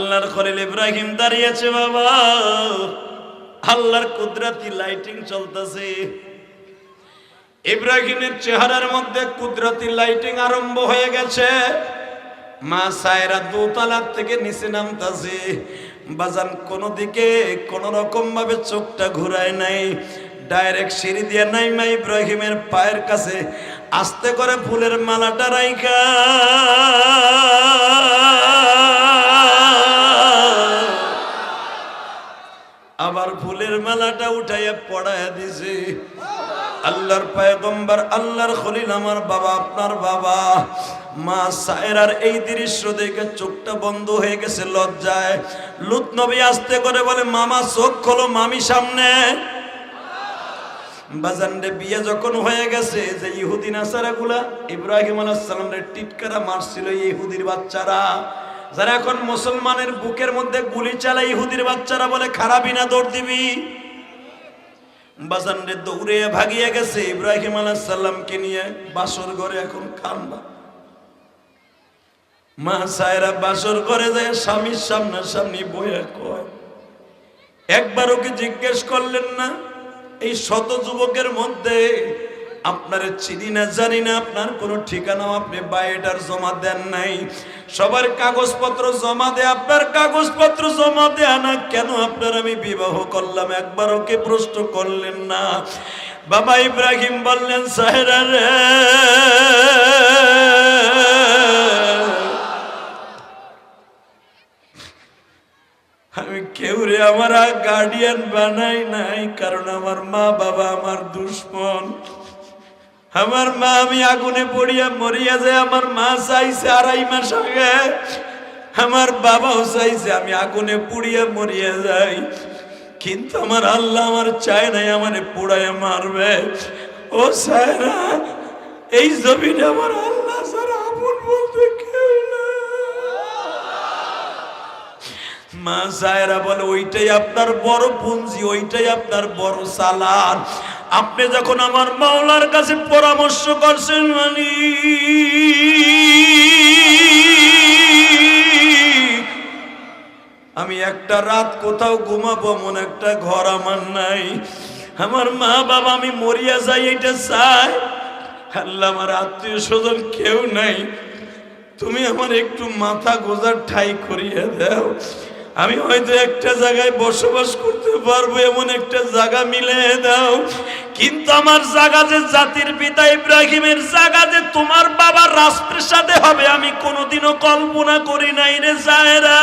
আল্লাহর খলিল ইব্রাহিম দাঁড়িয়েছে বাবা, আল্লাহর কুদরতি লাইটিং চলতেছে। ইব্রাহিমের চেহারার মধ্যে কুদরতি লাইটিং আরম্ভ হয়ে গেছে। মা সায়রা দোতলার থেকে নিচে নামতাছে। বাজান কোন দিকে কোন রকম ভাবে চোখটা ঘুরায় নাই, ডাইরেক্ট সিঁড়ি দিয়ে নাইমা ইব্রাহিমের পায়ের কাছে আস্তে করে ফুলের মালাটা রাইখা আবার ফুলের মালাটা উঠাইয়া পড়াইয়া দিছে। আল্লাহর পয়গম্বর, আল্লাহর খলিল, আমার বাবা, আপনার বাবা। মা সায়রার এই দৃশ্য দেখে চোখটা বন্ধ হয়ে গেছে লজ্জায়। লূত নবী আস্তে করে বলে, মামা চোখ খোলো, মামি সামনে। বাজানরে বিয়ে যখন হয়ে গেছে, যে ইহুদি নাসারা গুলা ইব্রাহিম আলাইহিস সালামের টিটকারা মারছিল, ইহুদির বাচ্চারা যারা এখন মুসলমানের বুকের মধ্যে গুলি চালায়, ইহুদির বাচ্চারা বলে খারাপই না, দৌড় দিবি। বাজানরে দৌড়ে ভাগিয়ে গেছে ইব্রাহিম আলাইহিস সালামকে নিয়ে বাসর ঘরে। এখন কানবা মা সায়রা বাসর ঘরে যায় স্বামীর সামনাসামনি বইয়া কয়, একবার ওকে জিজ্ঞেস করলেন না এই শত যুবকের মধ্যে আপনার চিনি না জানি না, আপনার কোনো ঠিকানাও আপনি বায়োডাটা জমা দেন নাই, সবার কাগজপত্র জমা দেয়, আপনার কাগজপত্র জমা দেয়া না, কেন আপনার আমি বিবাহ করলাম, একবার ওকে প্রশ্ন করলেন না? বাবা ইব্রাহিম বললেন, সাহেরা রে, আমি কেউ রে আমার গার্ডিয়ান বানাই নাই, কারণ আমার মা বাবা আমার দুশ্মন। আমার মা, আমি আগুনে পড়িয়া মরিয়া যায়, আমার মা চাইছে 2.5 মাস আগে, আমার বাবাও চাইছে আমি আগুনে পুড়িয়া মরিয়া যাই, কিন্তু আমার আল্লাহ আমার চায় নাই আমারে পোড়াইয়া মারবে। ও সায়রা, এই জমিনে আমার আল্লাহ ছাড়া আপন বলতে কেউ না। মা সায়রা বলে, ওইটাই আপনার বড় পুঁজি, ওইটাই আপনার বড় সালান। আপনি যখন আমার মাওলার কাছে পরামর্শ করছেন, মানে আমি একটা রাত কোথাও ঘুমাবো এমন একটা ঘর আমার নাই, আমার মা বাবা আমি মরিয়া যাই এটা চাই, আল্লাহ আমার আত্মীয় স্বজন কেউ নাই, তুমি আমার একটু মাথা গোজার ঠাই করিয়ে দাও, আমি হয়তো একটা জায়গায় বসবাস করতে পারবো, এমন একটা জায়গা মিলে দাও। কিন্তু আমার জায়গা যে জাতির পিতা ইব্রাহিমের জায়গা যে তোমার বাবার রাজপ্রাসাদে হবে, আমি কোনোদিনও কল্পনা করি নাই রে সায়রা।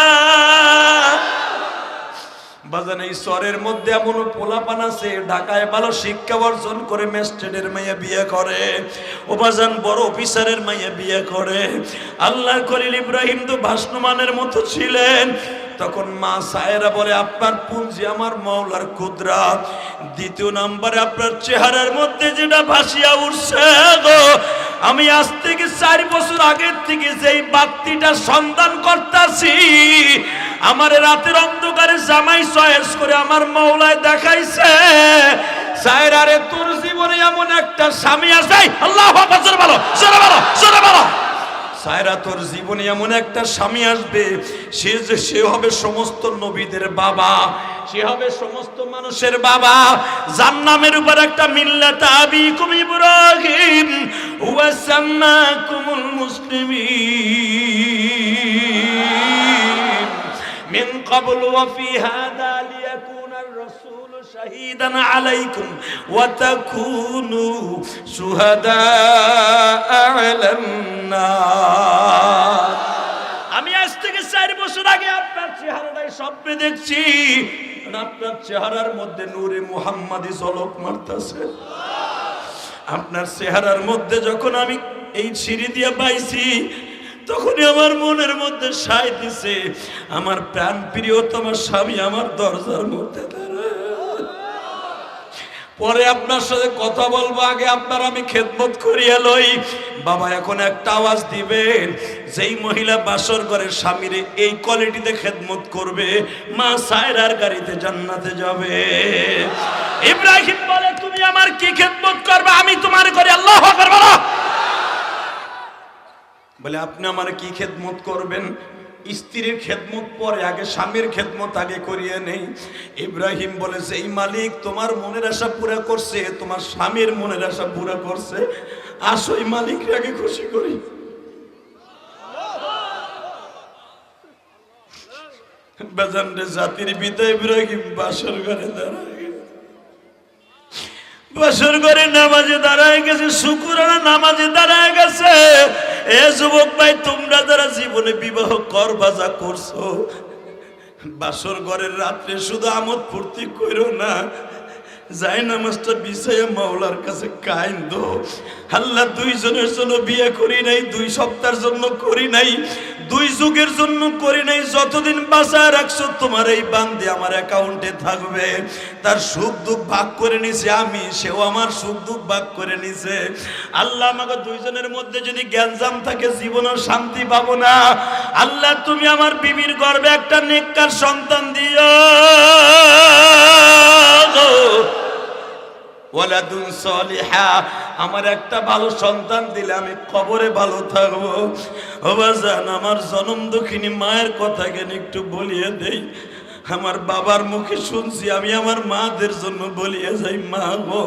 বাজান এই শহরের মধ্যে এমন পোলাপান আছে, ঢাকায় ভালো শিক্ষা অর্জন করে ম্যাজিস্ট্রেটের মাইয়া বিয়ে করে, ও বাজান বড় অফিসারের মাইয়া বিয়ে করে। আল্লাহর খলিল ইব্রাহিম তো ভাসমানের মতো ছিলেন। তখন মা সায়রা বলে, আপনার পুঁজি আমার মাওলার কুদরত। দ্বিতীয় নম্বরে আপনার চেহারার মধ্যে যেটা ভাসিয়া উঠছে গো, আমি আজ থেকে 4 বছর আগের থেকে যেই বাতিটা সন্ধান করতেছি, আমার রাতের অন্ধকারে জামাই চয়েস করে আমার মাওলায় দেখাইছে, সায়রা রে, তোর জীবনে এমন একটা স্বামী আসবে, আল্লাহু আকবার, জোরে বলো, জোরে বলো, জোরে বলো। সায়রা, তোর জীবনে এমন একটা স্বামী আসবে, সে হবে সমস্ত নবীদের বাবা, সে হবে সমস্ত মানুষের বাবা, যার নামের উপর একটা মিল্লাত আবিকুম ইব্রাহিম ওয়া সাম্মাকুমুল মুসলিমিন মিন ক্বাবল ওয়া ফি হাদা লিয়াকুনার রাসূল শাহীদান আলাইকুম ওয়া তাকুনু শুহাদা আলান নাস। আমি আজ থেকে 4 বছর আগে আপনার চেহারাটাই স্বপ্নে দেখছি, আপনার চেহারার মধ্যে নূরে মুহাম্মাদি ঝলক মারতেছে। আপনার চেহারার মধ্যে যখন আমি এই সিঁড়ি দিয়ে পাইছি, তখনই আমার মনের মধ্যে সায় দিছে, আমার প্রাণ প্রিয়তম স্বামী আমার দরজার মধ্যে দাঁড়ায়। পরে আপনার সাথে কথা বলবো, আগে আপনার আমি খেদমত করিয়া লই। বাবা এখন একটা আওয়াজ দিবেন, যেই মহিলা বাসর করে স্বামীরে এই কোয়ালিটিতে খেদমত করবে, মা সায়রার গাড়িতে জান্নাতে যাবে। ইব্রাহিম বলে, তুমি আমার কি খেদমত করবে, আমি তোমার করি, আল্লাহু আকবার বলো। বলে, আপনি আমার কি খেদমত করবেন? স্ত্রীর খেদমত পরে, আগে স্বামীর খেদমত আগে করিয়ে নেই। ইব্রাহিম বলেছে, এই মালিক তোমার মনের আশা পুরা করছে, তোমার স্বামীর মনের আশা পুরা করছে, আসো এই মালিককে আগে খুশি করি। বাজানরে জাতির পিতা ইব্রাহিম বাসর ঘরে দাঁড়ায়, বাসর ঘরে নামাজে দাঁড়ায় গেছে, শুকরানা নামাজে দাঁড়ায় গেছে। এ যুবক ভাই, তোমরা যারা জীবনে বিবাহ করবা, যা করছো, বাসর ঘরের রাত্রে শুধু আমোদ ফুর্তি করো না, যাই নামাজটা বিছাইয়া মাওলার কাছে কাইন্দো। আল্লাহ, দুইজনের জন্য বিয়ে করি নাই, 2 সপ্তাহের জন্য করি নাই, 2 যুগের জন্য করি নাই, যতদিন বাঁচায় রাখছো তোমার এই বান্দে আমার অ্যাকাউন্টে থাকবে। তার সুখ দুঃখ ভাগ করে নিছে আমি, সেও আমার সুখ দুঃখ ভাগ করে নিছে। আল্লাহ, আমাকে দুইজনের মধ্যে যদি জ্ঞানজাম থাকে জীবনের শান্তি পাবো না। আল্লাহ, তুমি আমার বিবির গর্ভে একটা নেককার সন্তান দিও, ওয়ালাদুন সলিহা, আমার একটা ভালো সন্তান দিলে আমি কবরে ভালো থাকবো। ও বাজান, আমার জনম দুঃখিনী মায়ের কথা কেন একটু বলিয়ে দেই। আমার বাবার মুখে শুনছি, আমি আমার মাদের জন্য বলিয়ে যাই, মা গো,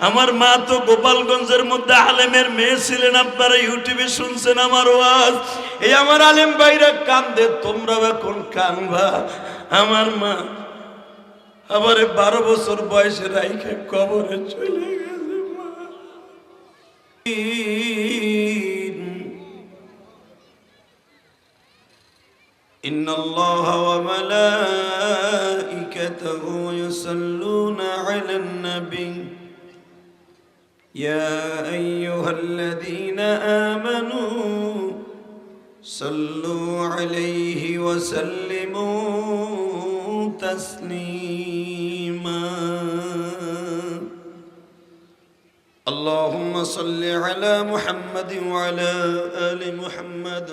আমার মা তো গোপালগঞ্জের মধ্যে আলেমের মেয়ে ছিলেন, আপনারা ইউটিউবে শুনছেন আমার ওয়াজ। এই আমার আলেম ভাইরা কান্দে, তোমরাও এখন কানবা। আমার মা আবার 12 বছর বয়সে রাইখে কবরে চলে গেছে। ইন্নাল্লাহা ওয়া মালাইকাতাহু ইউসাল্লুনা আলান নবী ইয়া আইয়ুহাল্লাযীনা আমানু সাল্লু আলাইহি ওয়া সাল্লিমু তাসলিমা। اللهم صل على محمد وعلى آل محمد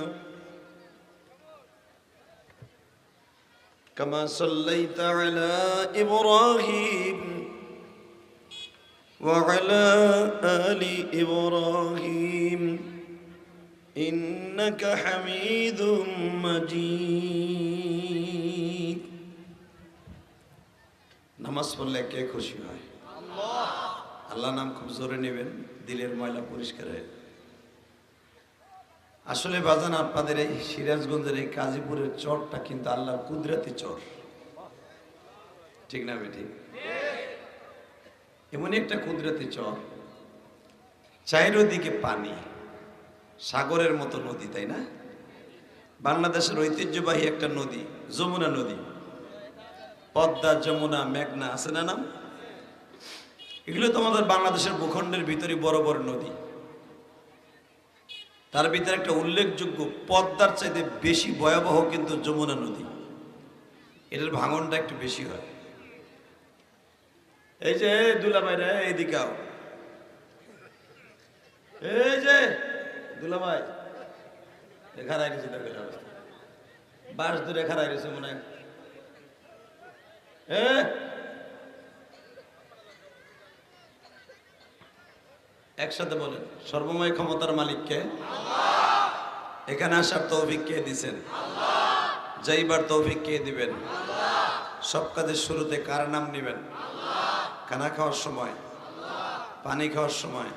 كما صليت على إبراهيم وعلى آل إبراهيم إنك حميد مجيد। নামাজ পড়লে কে খুশি হয়? আল্লাহ। আল্লাহ নাম খুব জোরে নেবেন, দিলের ময়লা পরিষ্কার হয়। আসলে বাজান, আপনাদের এই সিরাজগঞ্জের এই কাজীপুরের চরটা কিন্তু আল্লাহর কুদরতি চর, ঠিক না বেটি? এমন একটা কুদরতি চর, চারিদিকে পানি, সাগরের মতো নদী, তাই না? বাংলাদেশের ঐতিহ্যবাহী একটা নদী যমুনা নদী, পদ্মা, যমুনা, মেঘনা আছে না নাম? এগুলো তো আমাদের বাংলাদেশের ভূখণ্ডের ভিতরে বড় বড় নদী। তার ভিতরে একটা উল্লেখযোগ্য, পদ্মার চাইতে বেশি ভয়াবহ কিন্তু যমুনা নদী, এটার ভাঙনটা একটু বেশি হয়। এই যে দুলাভাইরা এইদিকে আও, এই যে দুলাভাই রেখা রাইছে, বাস দূরে রেখা রাইছে মনে হয়। একসাথে বলেন, সর্বময় ক্ষমতার মালিককে? এখানে আসার তৌফিক কে দিবেন? যাইবার তৌফিক কে দিবেন? সব কাজের শুরুতে কার নাম নেবেন? খানা খাওয়ার সময়, পানি খাওয়ার সময়,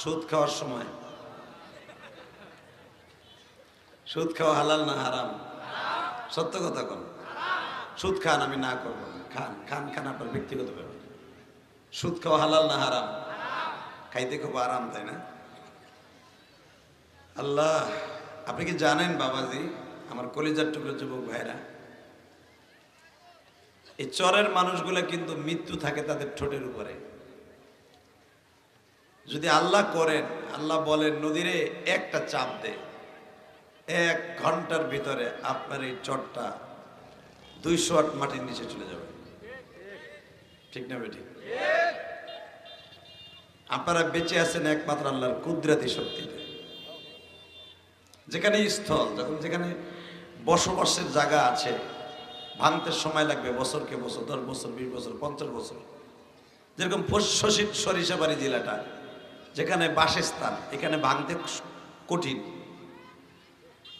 সুদ খাওয়ার সময়। সুদ খাওয়া হালাল না হারাম? সত্য কথা কোন? সুদ খান, আমি না করবো না, খান খান খান, আপনার ব্যক্তিগত ব্যাপার। সুদ খাওয়া হালাল না হারাম? খাইতে খুব আরাম, তাই না? আল্লাহ, আপনি কি জানেন বাবাজি, আমার কলিজার টুকরো যুবক ভাইরা, এই চরের মানুষগুলা কিন্তু মৃত্যু থাকে তাদের ঠোঁটের উপরে। যদি আল্লাহ করেন, আল্লাহ বলেন নদীরে একটা চাপ দে, 1 ঘন্টার ভিতরে আপনার এই চরটা 200 হাত মাটির নিচে চলে যাবে, ঠিক না বেঠিক? আপনারা বেঁচে আছেন একমাত্র আল্লাহর কুদরতি শক্তিতে। যেখানে স্থল, যখন যেখানে বসবাসের জায়গা আছে, ভাঙতে সময় লাগবে বছরকে বছর, 10 বছর, 20 বছর, 50 বছর। যেরকম সরিষাবাড়ি জেলাটা, যেখানে বাসস্থান, এখানে ভাঙতে কঠিন।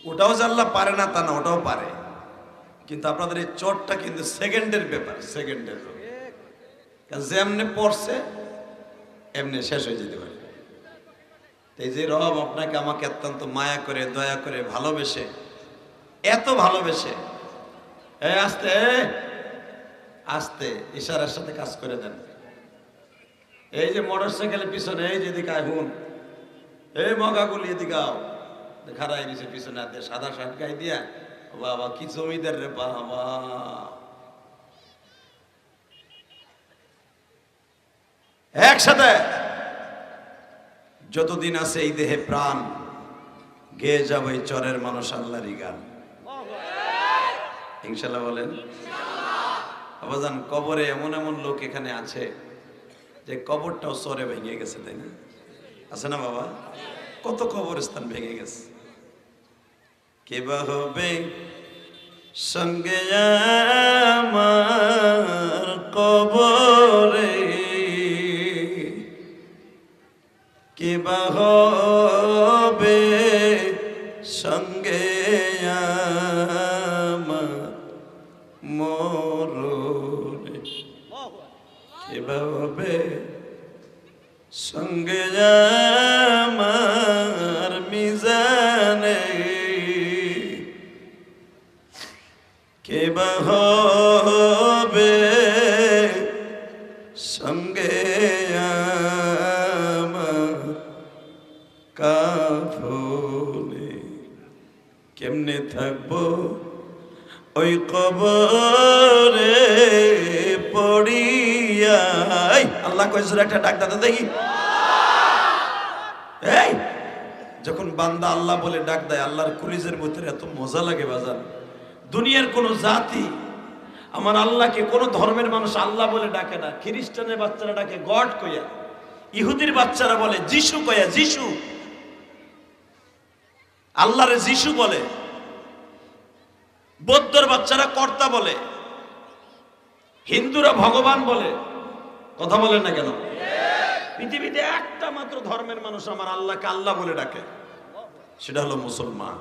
ওটাও যে আল্লাহ পারে না তা না, ওটাও পারে, কিন্তু আপনাদের এই চোটটা কিন্তু সেকেন্ডের ব্যাপার, সেকেন্ডের। যেমনি পড়ছে এমনি শেষ হয়ে যেতে পারে। এই যে রব আপনাকে আমাকে অত্যন্ত মায়া করে, দয়া করে, ভালোবেসে, এত ভালোবেসে, আস্তে আস্তে ইশারার সাথে কাজ করে দেন। এই যে মোটর সাইকেলের পিছনে এই যেদিকে আহুন, এই মগাগুলি এদিকে আও, খারাই নিচে পিছনে হাতে সাদা শার্ট গায়ে দিয়া, বাবা কি জমিদার রে বাবা। একসাথে যতদিন আছে এই দেহে প্রাণ, গেয়ে যাবো এই চরের মানুষ আল্লাহরই গান, ইনশাল্লাহ বলেন। আবাজান, কবরে এমন এমন লোক এখানে আছে যে কবরটাও চরে ভেঙে গেছে, তাই না? আছে না বাবা? কত কবরস্থান ভেঙে গেছে। কে বা হবে সঙ্গে আমার কবরে, কে বা হবে সঙ্গে আমার মরণে, কে বা হবে সঙ্গে আমার মিজানে, কে বা হবে সঙ্গে আমার কাফনে। কেমনে থাকবো ওই কবরে পড়িয়া? আল্লাহ কইছে একটা ডাক দাদা দেখি। এই যখন বান্দা আল্লাহ বলে ডাক দেয়, আল্লাহর কলিজের ভিতরে এত মজা লাগে বাজান। দুনিয়ার কোন জাতি আমার আল্লাহকে, কোন ধর্মের মানুষ আল্লাহ বলে ডাকে না। খ্রিস্টানের বাচ্চারা ডাকে গড কইয়া, ইহুদির বাচ্চারা বলে যিশু কইয়া, যিশু। আল্লাহরে যিশু বলে, বৌদ্ধর বাচ্চারা কর্তা বলে, হিন্দুরা ভগবান বলে। কথা বলেন না কেন? পৃথিবীতে একটা মাত্র ধর্মের মানুষ আমার আল্লাহকে আল্লাহ বলে ডাকে, সেটা হলো মুসলমান।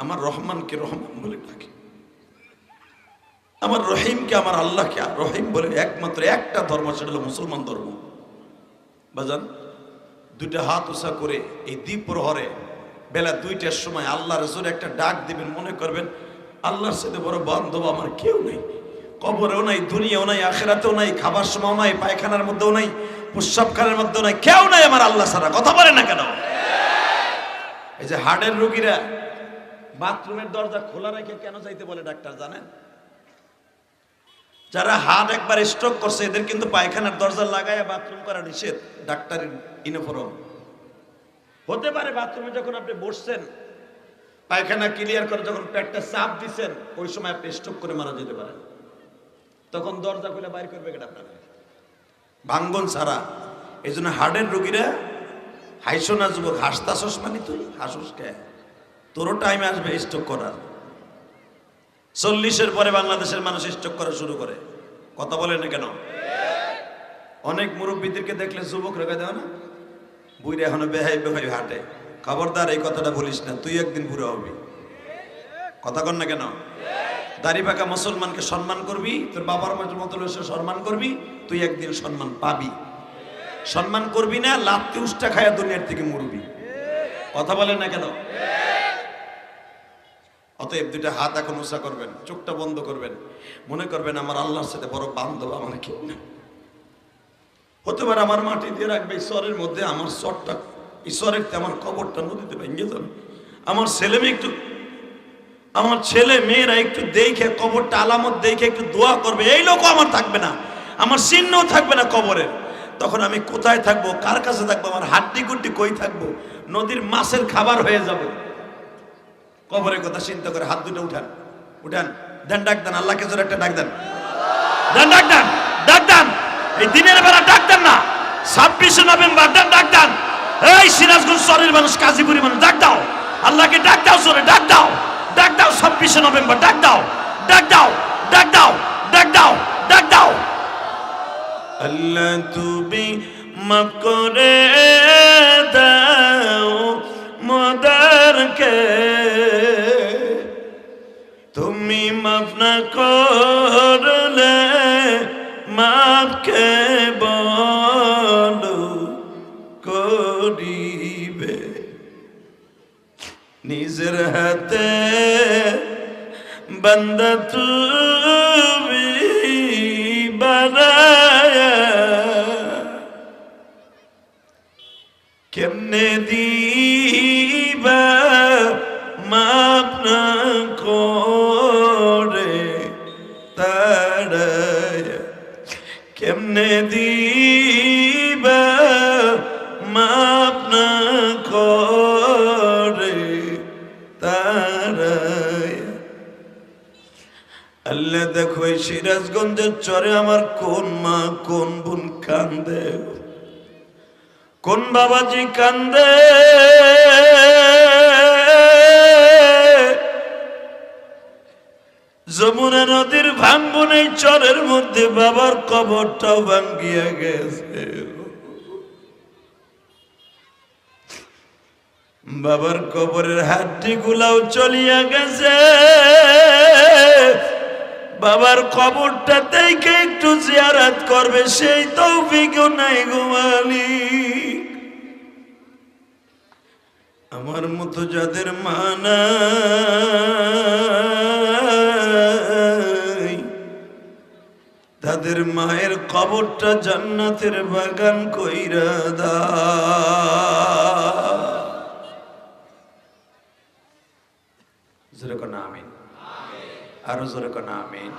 আমার রহমানকে রহমান বলে ডাকে, আমার রহিমকে, আমার আল্লাহকে রহিম বলে একমাত্র একটা ধর্ম, সেটা হলো মুসলমান ধর্ম। বাজান, দুইটা হাত উঁচা করে এই দ্বীপ প্রহরে বেলা 2টার সময় আল্লাহ রাসূল একটা ডাক দিবেন, মনে করবেন আল্লাহর সাথে বড় বান্ধব আমার কেউ নেই। কবরেও নাই, দুনিয়াও নাই, আখিরাতেও নাই, খাবার সময় নাই, পায়খানার মধ্যেও নাই, প্রস্রাবখানার মধ্যেও নাই, কেউ নাই আমার আল্লাহ ছাড়া। কথা বলে না কেন? এই যে হার্টের রোগীরা বাথরুমের দরজা খোলা রেখে কেন যাইতে বলে ডাক্তার জানেন? যারা হার্ট একবার স্ট্রোক করছে এদের কিন্তু পায়খানার দরজা লাগায় বাথরুম করা নিষেধ, ডাক্তারের ইউনিফর্ম। হতে পারে বাথরুমে যখন আপনি বসছেন, পায়খানা ক্লিয়ার করে যখন পেটটা চাপ দিচ্ছেন, ওই সময় আপনি স্ট্রোক করে মারা যেতে পারেন। তখন দরজা খুলে বাইর করবে কেটে আপনার ভাঙ্গন ছাড়া। এই জন্য হার্টের রোগীরা হাইসো না যুবক, হাসতাছস মানে তুই হাসস কে? তোরও টাইম আসবে স্ট্রোক করার। 40-এর পরে বাংলাদেশের মানুষ স্ট্রোক করা শুরু করে। কথা বলে না কেন? অনেক মুরব্বীদেরকে দেখলে যুবক রেখে দেও না, বুড়ি এখনো বেহাই বেহাই হাঁটে। খবরদার এই কথাটা বলিস না, তুই একদিন বুড়ো হবি। কথা কর না কেন? দাড়ি পাকা মুসলমানকে সম্মান করবি, তোর বাবার মতো সম্মান করবি, তুই একদিন সম্মান পাবি। সম্মান করবি না, লাত্তি উষ্টা খায়া দুনিয়ার থেকে মরবি। কথা বলেন না কেন? অতএব দুইটা হাত এখন উঁচা করবেন, চোখটা বন্ধ করবেন, মনে করবেন আমার আল্লাহর সাথে বড় বান্ধব আমার কেউ না। হতে পারে আমার মাটি দিয়ে রাখবে ঈশ্বরের মধ্যে, আমার চরটা ঈশ্বরের, আমার কবরটা নদীতে ভেঙে যাবে। আমার ছেলে মেয়ে একটু, আমার ছেলে মেয়েরা একটু দেখে কবরটা আলামত দেখে একটু দোয়া করবে, এই লোকও আমার থাকবে না, আমার চিহ্নও থাকবে না কবরের। তখন আমি কোথায় থাকবো, কার কাছে থাকবো, আমার হাড্ডি গুড্ডি কই থাকবো? নদীর মাছের খাবার হয়ে যাবো। কবরের কথা চিন্তা করে হাত দুটো উঠান, উঠান, দেন ডাক দেন, আল্লাহকে জোরে একটা ডাক দেন, দেন ডাক দেন, ডাক দেন। এই দিনের বেলা ডাক দেন না, 26শে নভেম্বর দেন ডাক দেন। এই সিরাজগঞ্জ শহরের মানুষ, কাজীপুরি মানুষ, ডাক দাও, আল্লাহকে ডাক দাও, জোরে ডাক দাও, ডাক দাও। 26শে নভেম্বর ডাক দাও, ডাক দাও, ডাক দাও, ডাক দাও, ডাক দাও। আল্লাহ তুমি মাফ করে দাও, মদার গুনাহগারকে তুমি মাফ না করলে মাফ কে বলো করিবে নিজের হাতে বান্দা তুমি বানায়া কেমনে দিবা মাপ না করে তাড়ায়া কেমনে দিবা মাপ না করে তাড়ায়া আল্লাহ দেখো এই সিরাজগঞ্জের চরে আমার কোন মা কোন বোন কান্দে কোন বাবাজি কান্দে যমুনা নদীর ভাঙ্গন এই চরের মধ্যে বাবার কবরটাও ভাঙ্গিয়া গেছে বাবার কবরের হাড্ডি গুলাও চলিয়া গেছে বাবার কবরটা দেখে একটু জিয়ারত করবে সেই তৌফিকও নাই গো মালিক আমার মতো যাদের মা নাই তাদের মায়ের কবরটা জান্নাতের বাগান কইরা দা জোরে কোন আমিন আরো জোরে কোন আমিন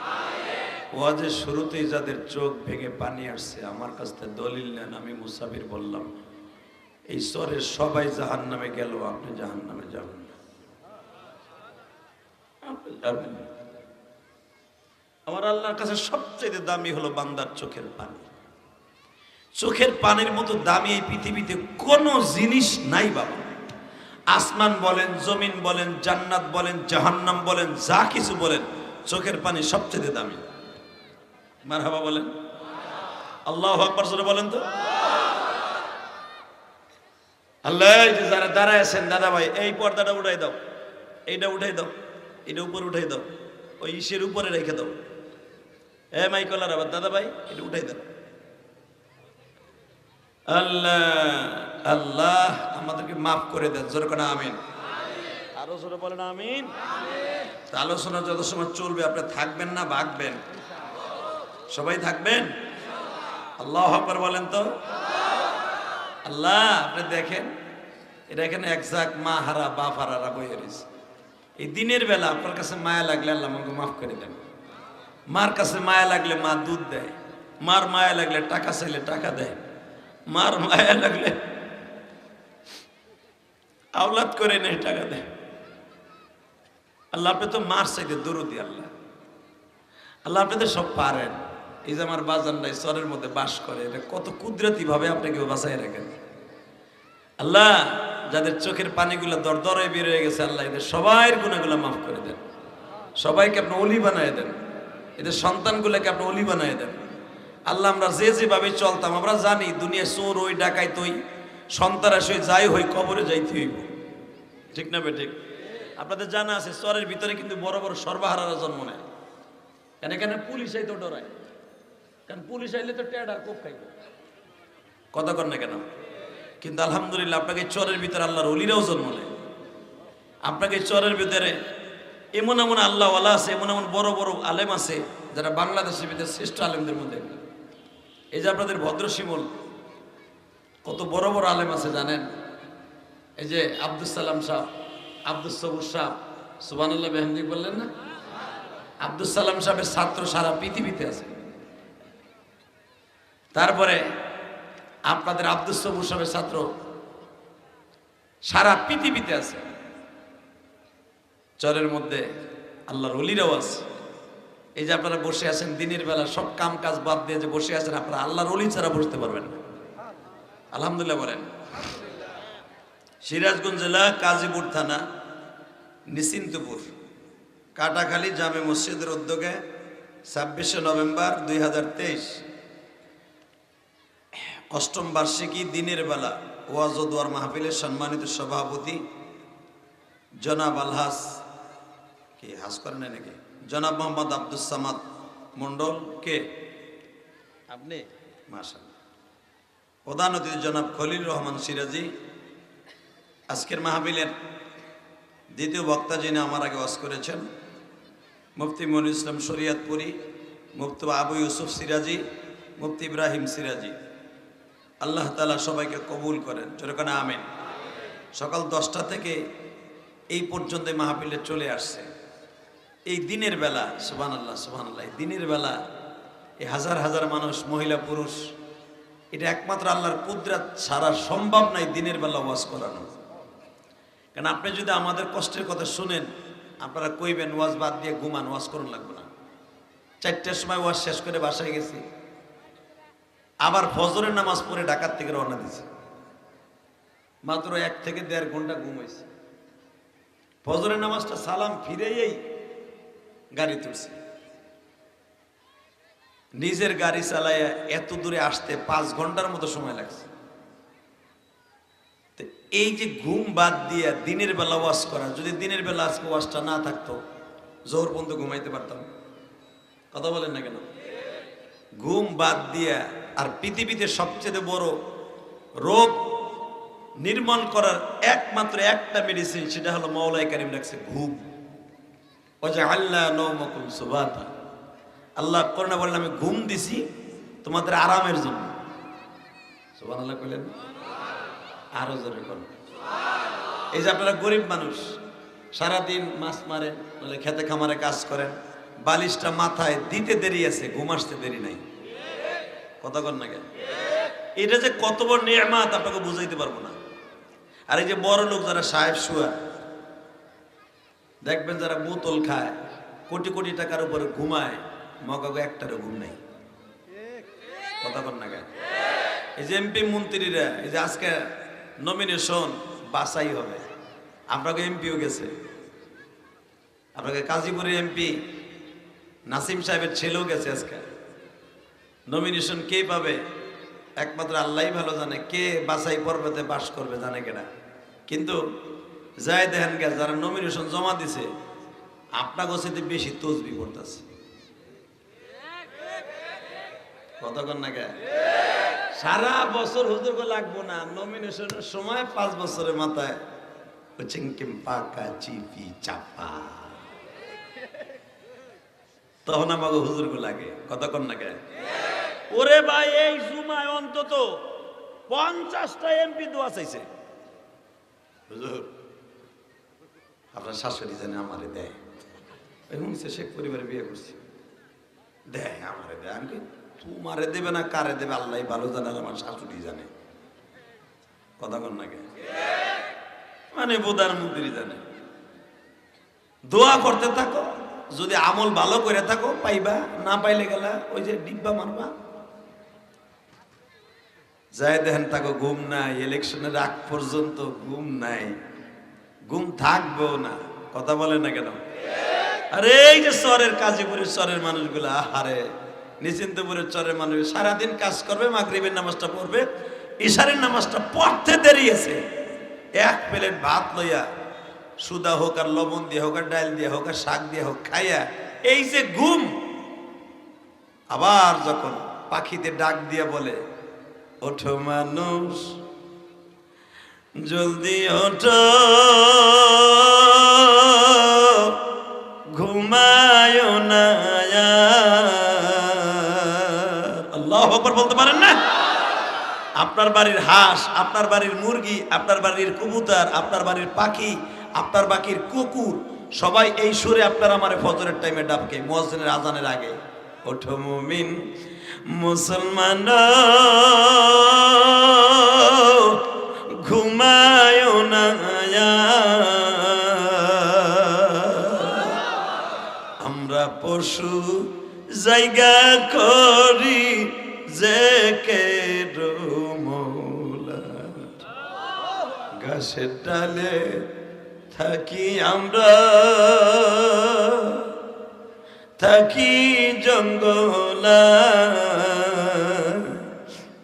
ওয়াজের শুরুতেই যাদের চোখ ভেঙে পানি আসছে আমার কাছ থেকে দলিল নেন আমি মুসাফির বললাম এই চরের সবাই জাহান্নামে গেল আপনি জাহান্নামে যাবেন না আপনি যাবেন না। আমার আল্লাহর কাছে সবচেয়ে দামি হলো বান্দার চোখের পানি চোখের পানির মতো দামি এই পৃথিবীতে কোনো জিনিস নাই বাবা আসমান বলেন জমিন বলেন জান্নাত বলেন জাহান্নাম বলেন যা কিছু বলেন চোখের পানি সবচেয়ে দামি মারহাবা বলেন আল্লাহু আকবার জোরে বলেন তো আল্লাহ এই যে যারা দাঁড়ায় আছেন দাদা ভাই এই পর্দাটা উঠাই দাও এইটা উঠাই দাও এটা উপরে উঠাই দাও ওই ইসের উপরে রেখে দাও এ মাইকলার আবার দাদা ভাই এটা উঠাই দাও আল্লাহ আল্লাহ আমাদেরকে মাফ করে দেন জোরে কোন আমিন আরো জোরে বলেন আমিন আলোচনা যত সময় চলবে আপনি থাকবেন না ভাগবেন সবাই থাকবেন আল্লাহু আকবার বলেন তো আল্লাহ আপনি দেখেন এটা এখানে একজাক মা হারা বাপ হারারা বইয়ে রয়েছে এই দিনের বেলা আপনার কাছে মায়া লাগলে আল্লাহ আমাকে মাফ করে দেন মার কাছে মায়া লাগলে মা দুধ দেয় মার মায়া লাগলে টাকা চাইলে টাকা দেয় মার মায়া লাগলে আওলাদ করে নেই টাকা দেয় আল্লাহ আপনি তো মার চাইতে দরুদি আল্লাহ আল্লাহ আপনি তো সব পারেন এই যে আমার বাজানরাই চরের মধ্যে বাস করে এটা কত কুদরতি ভাবে আপনাকে বাঁচাই রাখেন আল্লাহ যাদের চোখের পানিগুলো দরদরে বের হয়ে গেছে আল্লাহ এদের সবাই গুনাহগুলো মাফ করে দেন সবাইকে আপনি ওলি বানায় দেন এদের সন্তানগুলোকে আপনি ওলি বানায় দেন আল্লাহ আমরা যে যেভাবে চলতাম আমরা জানি দুনিয়া চোর ওই ডাকাইত ওই সন্ত্রাস হই যাই হই কবরে যাইতে হইব ঠিক না বেঠিক আপনাদের জানা আছে চরের ভিতরে কিন্তু বড় বড় সর্বহারারা জন্ম নেয় কেন এখানে পুলিশ আইতো ডরায় কারণ পুলিশ আইলে তো টেড আর কোপ খাইব কথা কর না কেন কিন্তু আলহামদুলিল্লাহ আপনাকে চরের ভিতরে আল্লাহর ওলিরাও জন্ম নেয় আপনাকে চরের ভিতরে এমন এমন আল্লাহ ওয়ালা আছে এমন এমন বড় বড় আলেম আছে যারা বাংলাদেশের ভিতরে শ্রেষ্ঠ আলেমদের মধ্যে এই যে আপনাদের ভদ্র শিমুল কত বড় বড় আলেম আছে জানেন এই যে আব্দুল সালাম সাহ আব্দুল সবুর সাহ সুবহানাল্লাহ বিহামদি বললেন না আব্দুল সালাম সাহেবের ছাত্র সারা পৃথিবীতে আছে তারপরে আপনাদের আব্দুল সবুর সাহেবের ছাত্র সারা পৃথিবীতে আছে চরের মধ্যে আল্লাহর ওলিরাও আছে এই যে আপনারা বসে আছেন দিনের বেলা সব কাম কাজ বাদ দিয়ে যে বসে আছেন আপনারা আল্লাহর ওলি ছাড়া বসতে পারবেন না আলহামদুলিল্লাহ বলেন সিরাজগঞ্জ জেলা কাজীপুর থানা নিশ্চিন্তপুর কাটাখালী জামে মসজিদের উদ্যোগে 26শে নভেম্বর 2023 অষ্টম বার্ষিকী দিনের বেলা ওয়াজ ও দোয়ার মাহফিলের সম্মানিত সভাপতি জনাব আলহাস কি হাস করেন নাকি, জনাব মোহাম্মদ আব্দুস সামাদ মন্ডল কে আপনি, মাশাআল্লাহ। প্রধান অতিথি জনাব খলিল রহমান সিরাজি, আজকের মাহফিলের দ্বিতীয় বক্তা যিনি আমার আগে ওয়াজ করেছেন, মুফতি মনিরুল ইসলাম শরিয়তপুরি, মুফতি আবু ইউসুফ সিরাজি, মুফতি ইব্রাহিম সিরাজি। আল্লাহ তাআলা সবাইকে কবুল করেন, যেরকম আমিন। সকাল 10টা থেকে এই পর্যন্ত মাহফিলে চলে আসছে। এই দিনের বেলা সুবহানাল্লাহ সুবহানাল্লাহ, এই দিনের বেলা এই হাজার হাজার মানুষ, মহিলা পুরুষ, এটা একমাত্র আল্লাহর কুদরত ছাড়া সম্ভব নাই দিনের বেলা ওয়াজ করানো। কারণ আপনি যদি আমাদের কষ্টের কথা শুনেন, আপনারা কইবেন ওয়াজ বাদ দিয়ে ঘুমান, ওয়াজ করুন লাগবে না। 4টার সময় ওয়াজ শেষ করে বাসায় গেছি, আবার ফজরের নামাজ পড়ে ঢাকার থেকে রওনা দিয়েছি। মাত্র 1 থেকে 1.5 ঘন্টা ঘুমাইছি। ফজরের নামাজটা সালাম ফিরেই গাড়ি তুলছি। নিজের গাড়ি চালায় এত দূরে আসতে 5 ঘন্টার মতো সময় লাগছে। এই যে ঘুম বাদ দিয়ে দিনের বেলা ওয়াজ করা, যদি দিনের বেলা আজকে ওয়াজটা না থাকতো, জোহর পর্যন্ত ঘুমাইতে পারতাম। কথা বলেন না কেন? ঘুম বাদ দিয়া, আর পৃথিবীতে সবচেয়ে বড় রোগ নির্মূল করার একমাত্র একটা মেডিসিন, সেটা হলো মাওলাই কারীম রাখছে ঘুম। ওয়াজআলনা নওমাকুম সুবাতা, আল্লাহ কোরআনে বলেন আমি ঘুম দিছি তোমাদের আরামের জন্য। সুবহানাল্লাহ কইলেন, আরো জোরে বলেন। এই যে আপনারা গরিব মানুষ, সারাদিন মাছ মারেন, নাহলে খেতে খামারে কাজ করেন, বালিশটা মাথায় দিতে দেরি আছে, ঘুম আসতে দেরি নাই। কথা কন না কেন? এটা যে কত বড় নিয়ামত আপনাকে বুঝাইতে পারবো না। আর এই যে বড় লোক যারা সাহেব শুয়া, দেখবেন যারা বোতল খায়, কোটি কোটি টাকার উপরে ঘুমায়, মগাগো একটারও ঘুম নাই। কথা কন না কেন? এই যে এমপি মন্ত্রীরা, এই যে আজকে নমিনেশন বাছাই হবে, আপনাকে এমপিও গেছে, আপনাকে কাজীপুরের এমপি নাসিম সাহেবের ছেলেও গেছে। আজকে নমিনেশন কে পাবে একমাত্র আল্লাহই ভালো জানে, কে বাছাই পর্বতে বাস করবে জানে কেনা। কিন্তু যাই দেখেন গে, যারা নমিনেশন জমা দিছে, আপনার কাছে বেশি তসবি করতেছে। কতক্ষণ না গে, সারা বছর হুজুরকে লাগবো না, নমিনেশনের সময় 5 বছরের মাথায় চিংকিম পাকা চিপি চাপা, তখন আমাকে হুজুরকে লাগে। কতক্ষণ না গে? ওরে ভাই, এই জুমায় অন্তত 50টা এমপি দোয়া চাইছে। হুজুর আপনার শাশুড়ি জানে আমারে দেয়, এবং সে শেখ পরিবারে বিয়ে করছি, দেয় আমারে দেয়। আমি তোমারে দেবে না কারে দেবে আল্লাহ ভালো জানে, আমার শাশুড়ি জানে। কথা কন না কে? মানে প্রধানমন্ত্রী জানে। দোয়া করতে থাকো, যদি আমল ভালো করে থাকো পাইবা, না পাইলে গেলা ওই যে ডিব্বা মারবা। যাই দেখেন তাকে ঘুম নাই, ইলেকশনের আগ পর্যন্ত ঘুম নাই, ঘুম থাকবেও না। কথা বলে না কেন? আরে এই যে চরের কাজীপুরের চরের মানুষগুলা, আরে নিশ্চিন্তপুরের চরের মানুষ সারাদিন কাজ করবে, মাগরিবের নামাজটা পড়বে, ইশারের নামাজটা পড়তে দেরি আছে, 1 প্লেট ভাত লইয়া, সুদা হোক আর লবণ দিয়ে হোক আর ডাল দিয়ে হোক আর শাক দিয়ে হোক খাইয়া, এই যে ঘুম। আবার যখন পাখিতে ডাক দিয়ে বলে, ওঠো মানুষ জলদি ওঠো, ঘুমায় না, আল্লাহু আকবার বলতে পারেন না? আপনার বাড়ির হাঁস, আপনার বাড়ির মুরগি, আপনার বাড়ির কবুতর, আপনার বাড়ির পাখি, আপনার বাড়ির কুকুর, সবাই এই সুরে আপনার আমার ফজরের টাইমে ডাকে, মুয়াজ্জিনের আজানের আগে। ওঠো মুমিন মুসলমান, ঘুমায় না, আমরা পশু জায়গা করি যে কে মৌলা, গাছের ডালে থাকি আমরা, থাকি জঙ্গলা,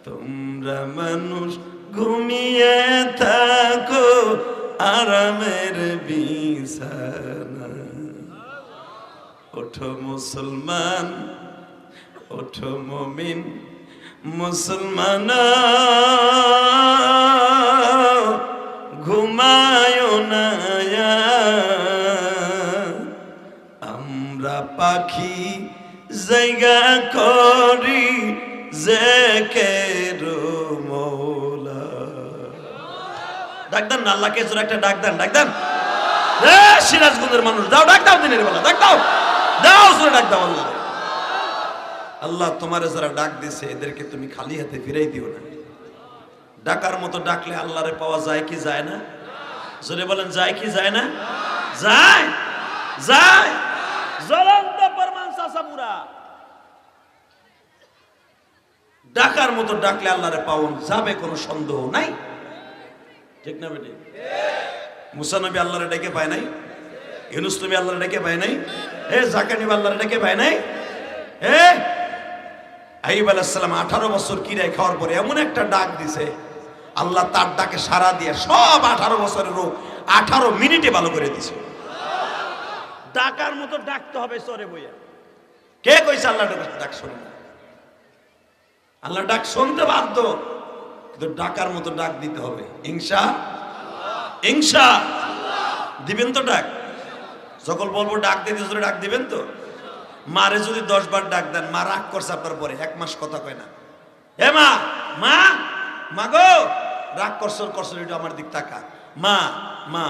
তোমরা মানুষ ঘুমিয়ে থাকো আরামের নিশানা। ওঠো মুসলমান, ওঠো মুমিন মুসলমান, ঘুমায়ো না, আমরা পাখি জায়গা করি জিকির মওলা। ডাক দেন না আল্লাহকে, জোরে একটা ডাক দেন, ডাক দেন। সিরাজগঞ্জের মানুষ দাও, ডাক দাও, দিনের বেলা ডাক দাও, দাও জোরে ডাক দাও আল্লাহ। আল্লাহ তোমারে যারা ডাক দিছে এদেরকে তুমি খালি হাতে ফিরাই দিও না। ডাকার মতো ডাকলে আল্লাহরে পাওয়া যায় কি যায় না? জোরে বলেন, যায় কি যায় না? যায়, যায়। জ্বলন্ত প্রমাণ চাচাপুরা। ডাকার মতো ডাকলে আল্লাহরে পাওয়া যাবে, কোনো সন্দেহ নাই, ঠিক না বেটি? মুসা নবী আল্লাহরে ডেকে পায় নাই? ইউনূস নবী আল্লাহরে ডেকে পায় নাই? জাকারিয়া নবী আল্লাহরে ডেকে পায় নাই? আইয়ুব আলাইহিস সালাম 18 বছর কিরায় খাওয়ার পরে এমন একটা ডাক দিছে, আল্লাহ তার ডাকে সাড়া দিয়ে সব 18 বছরের রোগ 18 মিনিটে ভালো করে দিছে। ডাকার মতো ডাকতে হবে সরে বইয়া। কে কইছে আল্লাহ ডাক শুনে না? আল্লাহ ডাক শুনতে বাধ্য, কিন্তু ডাকার মতো ডাক দিতে হবে। ইনশাআল্লাহ দিবেন তো ডাক? যখন বলবো ডাক দিতে জোরে ডাক দিবেন তো? মারে যদি 10 বার ডাক দেন, মা রাগ করছে আপনার পরে, 1 মাস কথা কয় না। এ মা, মা, মা গো, রাগ করছর একটু আমার দিক তাকা। মা, মা,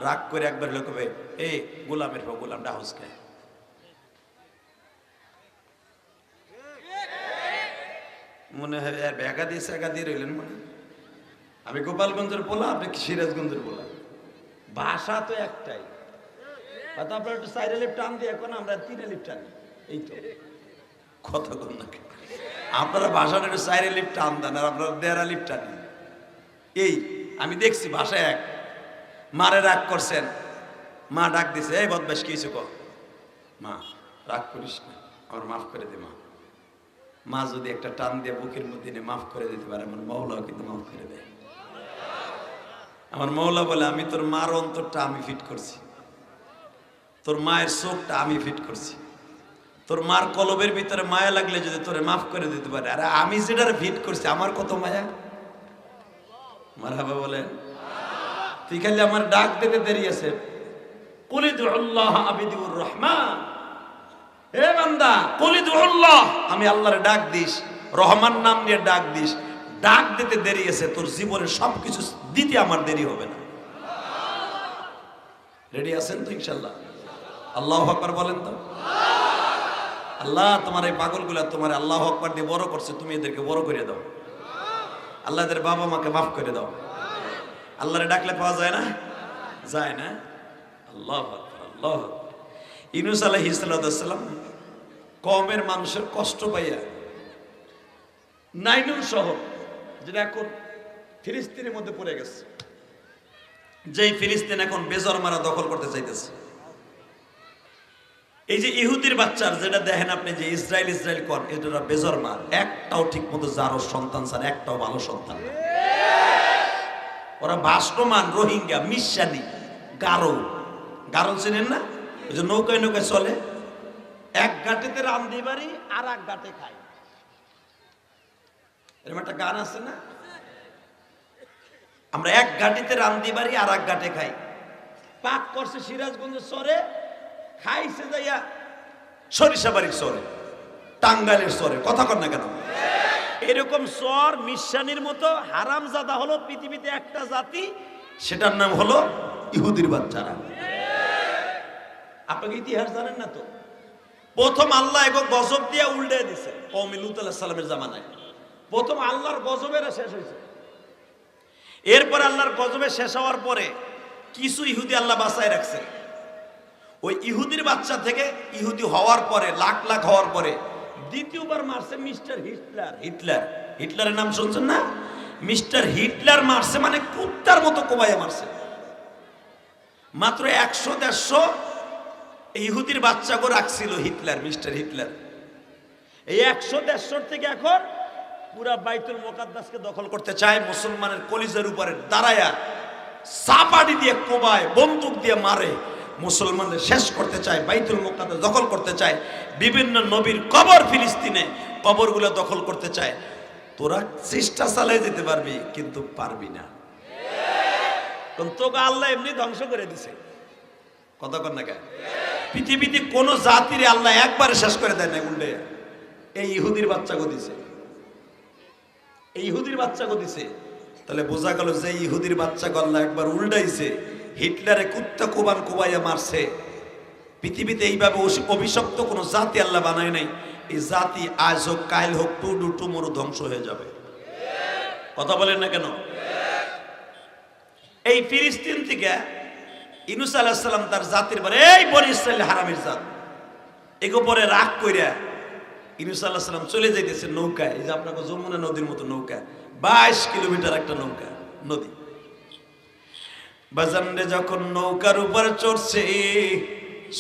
রাগ করে একবার লোকবে, এই গোলামের পর গোলাম ডাউস খায়। মনে হয় আর ব্যাগা দিয়েছে, একা দিয়ে রইলেন মনে। আমি গোপালগঞ্জের বলা, আপনি সিরাজগঞ্জের বলা, ভাষা তো একটাই। আপনার একটু 4 লিফট টান দিয়ে, এখন আমরা 3 লিফট টানি, এই তো কথা বল না। আপনারা ভাষাটা একটু 4 লিফট টান দেন, আর আপনারা 1.5 লিফট টানি। এই আমি দেখছি ভাষা এক। মারে রাগ করছেন, মা ডাক দিছে, এই বদমাশ কি হইছে কও? মা রাগ করিস না, আমার মাফ করে দে মা। মা যদি একটা টান দিয়ে বুকের মধ্যে নিয়ে মাফ করে দিতে পারে, আমার মওলাও কিন্তু মাফ করে দেয়। আমার মওলা বলে, আমি তোর মার অন্তরটা আমি ফিট করছি, তোর মায়ের চোখটা আমি ফিট করছি, তোর মার কলবের ভিতরে মায়া লাগলে যদি তোরে মাফ করে দিতে পারে, আরে আমি যেটারে ফিট করছি আমার কত মায়া। মারহাবা বলেন। তুই খালি আমার ডাক দিতে দেরি আছে। কুল ইদুল্লাহ আবিদুর রহমান, হে বান্দা কুল ইদুল্লাহ, আমি আল্লাহরে ডাক দিস, রহমান নাম নিয়ে ডাক দিস। ডাক দিতে দেরি আছে, তোর জীবনের সবকিছু দিতে আমার দেরি হবে না। রেডি আছেন তো ইনশাআল্লাহ? আল্লাহু আকবার বলেন তো। আল্লাহ তোমার এই পাগলগুলা তোমার আল্লাহু আকবার দিয়ে বড় করছে, তুমি এদেরকে বড় করে দাও। আল্লাহ এদের বাবা মাকে মাফ করে দাও। আল্লাহরে ডাকলে পাওয়া যায় না? যায় না? আল্লাহু আকবার, আল্লাহু আকবার। ইউনূস আলাইহিস সালাম কওমের মানুষের কষ্ট পাইয়া নাইনুল শহর, যেটা এখন ফিলিস্তিনের মধ্যে পড়ে গেছে, যেই ফিলিস্তিন এখন বেজরমারা দখল করতে চাইতেছে। এই যে ইহুদির বাচ্চার যেটা দেখেন আপনি, যে ইসরায়েল কর, এটা বেজরমার, একটাও ঠিক মতো যারও সন্তান ছাড়া একটাও ভালো সন্তান না। ওরা ভাষ্যমান, রোহিঙ্গা, মিশানি, গারো। গারো চেনেন না? ওই যে নৌকায় নৌকায় চলে, এক ঘাটেতে রান্ধি বাড়ি আর এক ঘাটে খায়, এরকম একটা গান আছে না? আমরা এক ঘাটিতে রান্ধি বাড়ি আর এক ঘাটে খাই। পাক করছে সিরাজগঞ্জের চরে, খাইছে যাইয়া সরিষাবাড়ির চরে, টাঙ্গাইলের চরে। কথা কর না কেন? এরকম চর মিশানির মতো হারামজাদা হলো পৃথিবীতে একটা জাতি, সেটার নাম হলো ইহুদির বাচ্চারা। আপনাকে ইতিহাস জানেন না তো? প্রথম আল্লাহ এগো গজব দিয়ে উল্টে দিছে কওমে লূত আলাইহিস সালামের জামানায়। প্রথম আল্লাহর গজবের শেষ হয়েছে, এরপর আল্লাহর গজবে শেষ হওয়ার পরে কিছু ইহুদি আল্লাহ বাঁচায় রাখছে। ওই ইহুদির বাচ্চা থেকে ইহুদি হওয়ার পরে, লাখ লাখ হওয়ার পরে দ্বিতীয়বার মারছে মিস্টার হিটলার। হিটলারের নাম শুনছেন না? মিস্টার হিটলার মারছে, মানে কুত্তার মতো কোবাইয়া মারছে। মাত্র 100-150 ইহুদির বাচ্চাকে রাখছিল হিটলার, মিস্টার হিটলার। এই 100-150 থেকে এখন পুরা বাইতুল মুকাদ্দাসকে দখল করতে চায়। মুসলমানের কলিজার উপরে দাঁড়ায়া চাপাটি দিয়ে কোবায়, বন্দুক দিয়ে মারে, মুসলমানদের শেষ করতে চায়, বাইতুল মুকাদ্দাস দখল করতে চায়, বিভিন্ন নবীর কবর ফিলিস্তিনে কবরগুলো দখল করতে চায়। তোরা চেষ্টা চালিয়ে যেতে পারবি, কিন্তু পারবি না, কারণ তোকে আল্লাহ এমনি ধ্বংস করে দিছে। কথা কর না, পৃথিবীতে কোন জাতির আল্লাহ একবারে শেষ করে দেয় না, উল্টে এই ইহুদির বাচ্চাকে দিছে, এই ইহুদির বাচ্চাকে দিছে। তাহলে বোঝা গেল যে ইহুদির বাচ্চাকে আল্লাহ একবার উল্টাইছে, হিটলারে কুত্তা কোবান কোবাইয়া মারছে। পৃথিবীতে এইভাবে অভিশপ্ত কোন জাতি আল্লাহ বানায় নাই। এই জাতি আজ হোক কাল হোক টুডু টুমরু ধ্বংস হয়ে যাবে। কথা বলেন না কেন? এই ফিলিস্তিন থেকে ইউনূস আলাইহিস সালাম তার জাতির বলে, এই বনি ইসরাইল হারামের জাত, এগো পরে রাগ কইরা ইউনূস আলাইহিস সালাম চলে যাইতেছে নৌকায়। এই যে আপনাকে যমুনা নদীর মতো নৌকা, 22 কিলোমিটার একটা নৌকা নদী। বাজানরে যখন নৌকার উপর চড়ছে,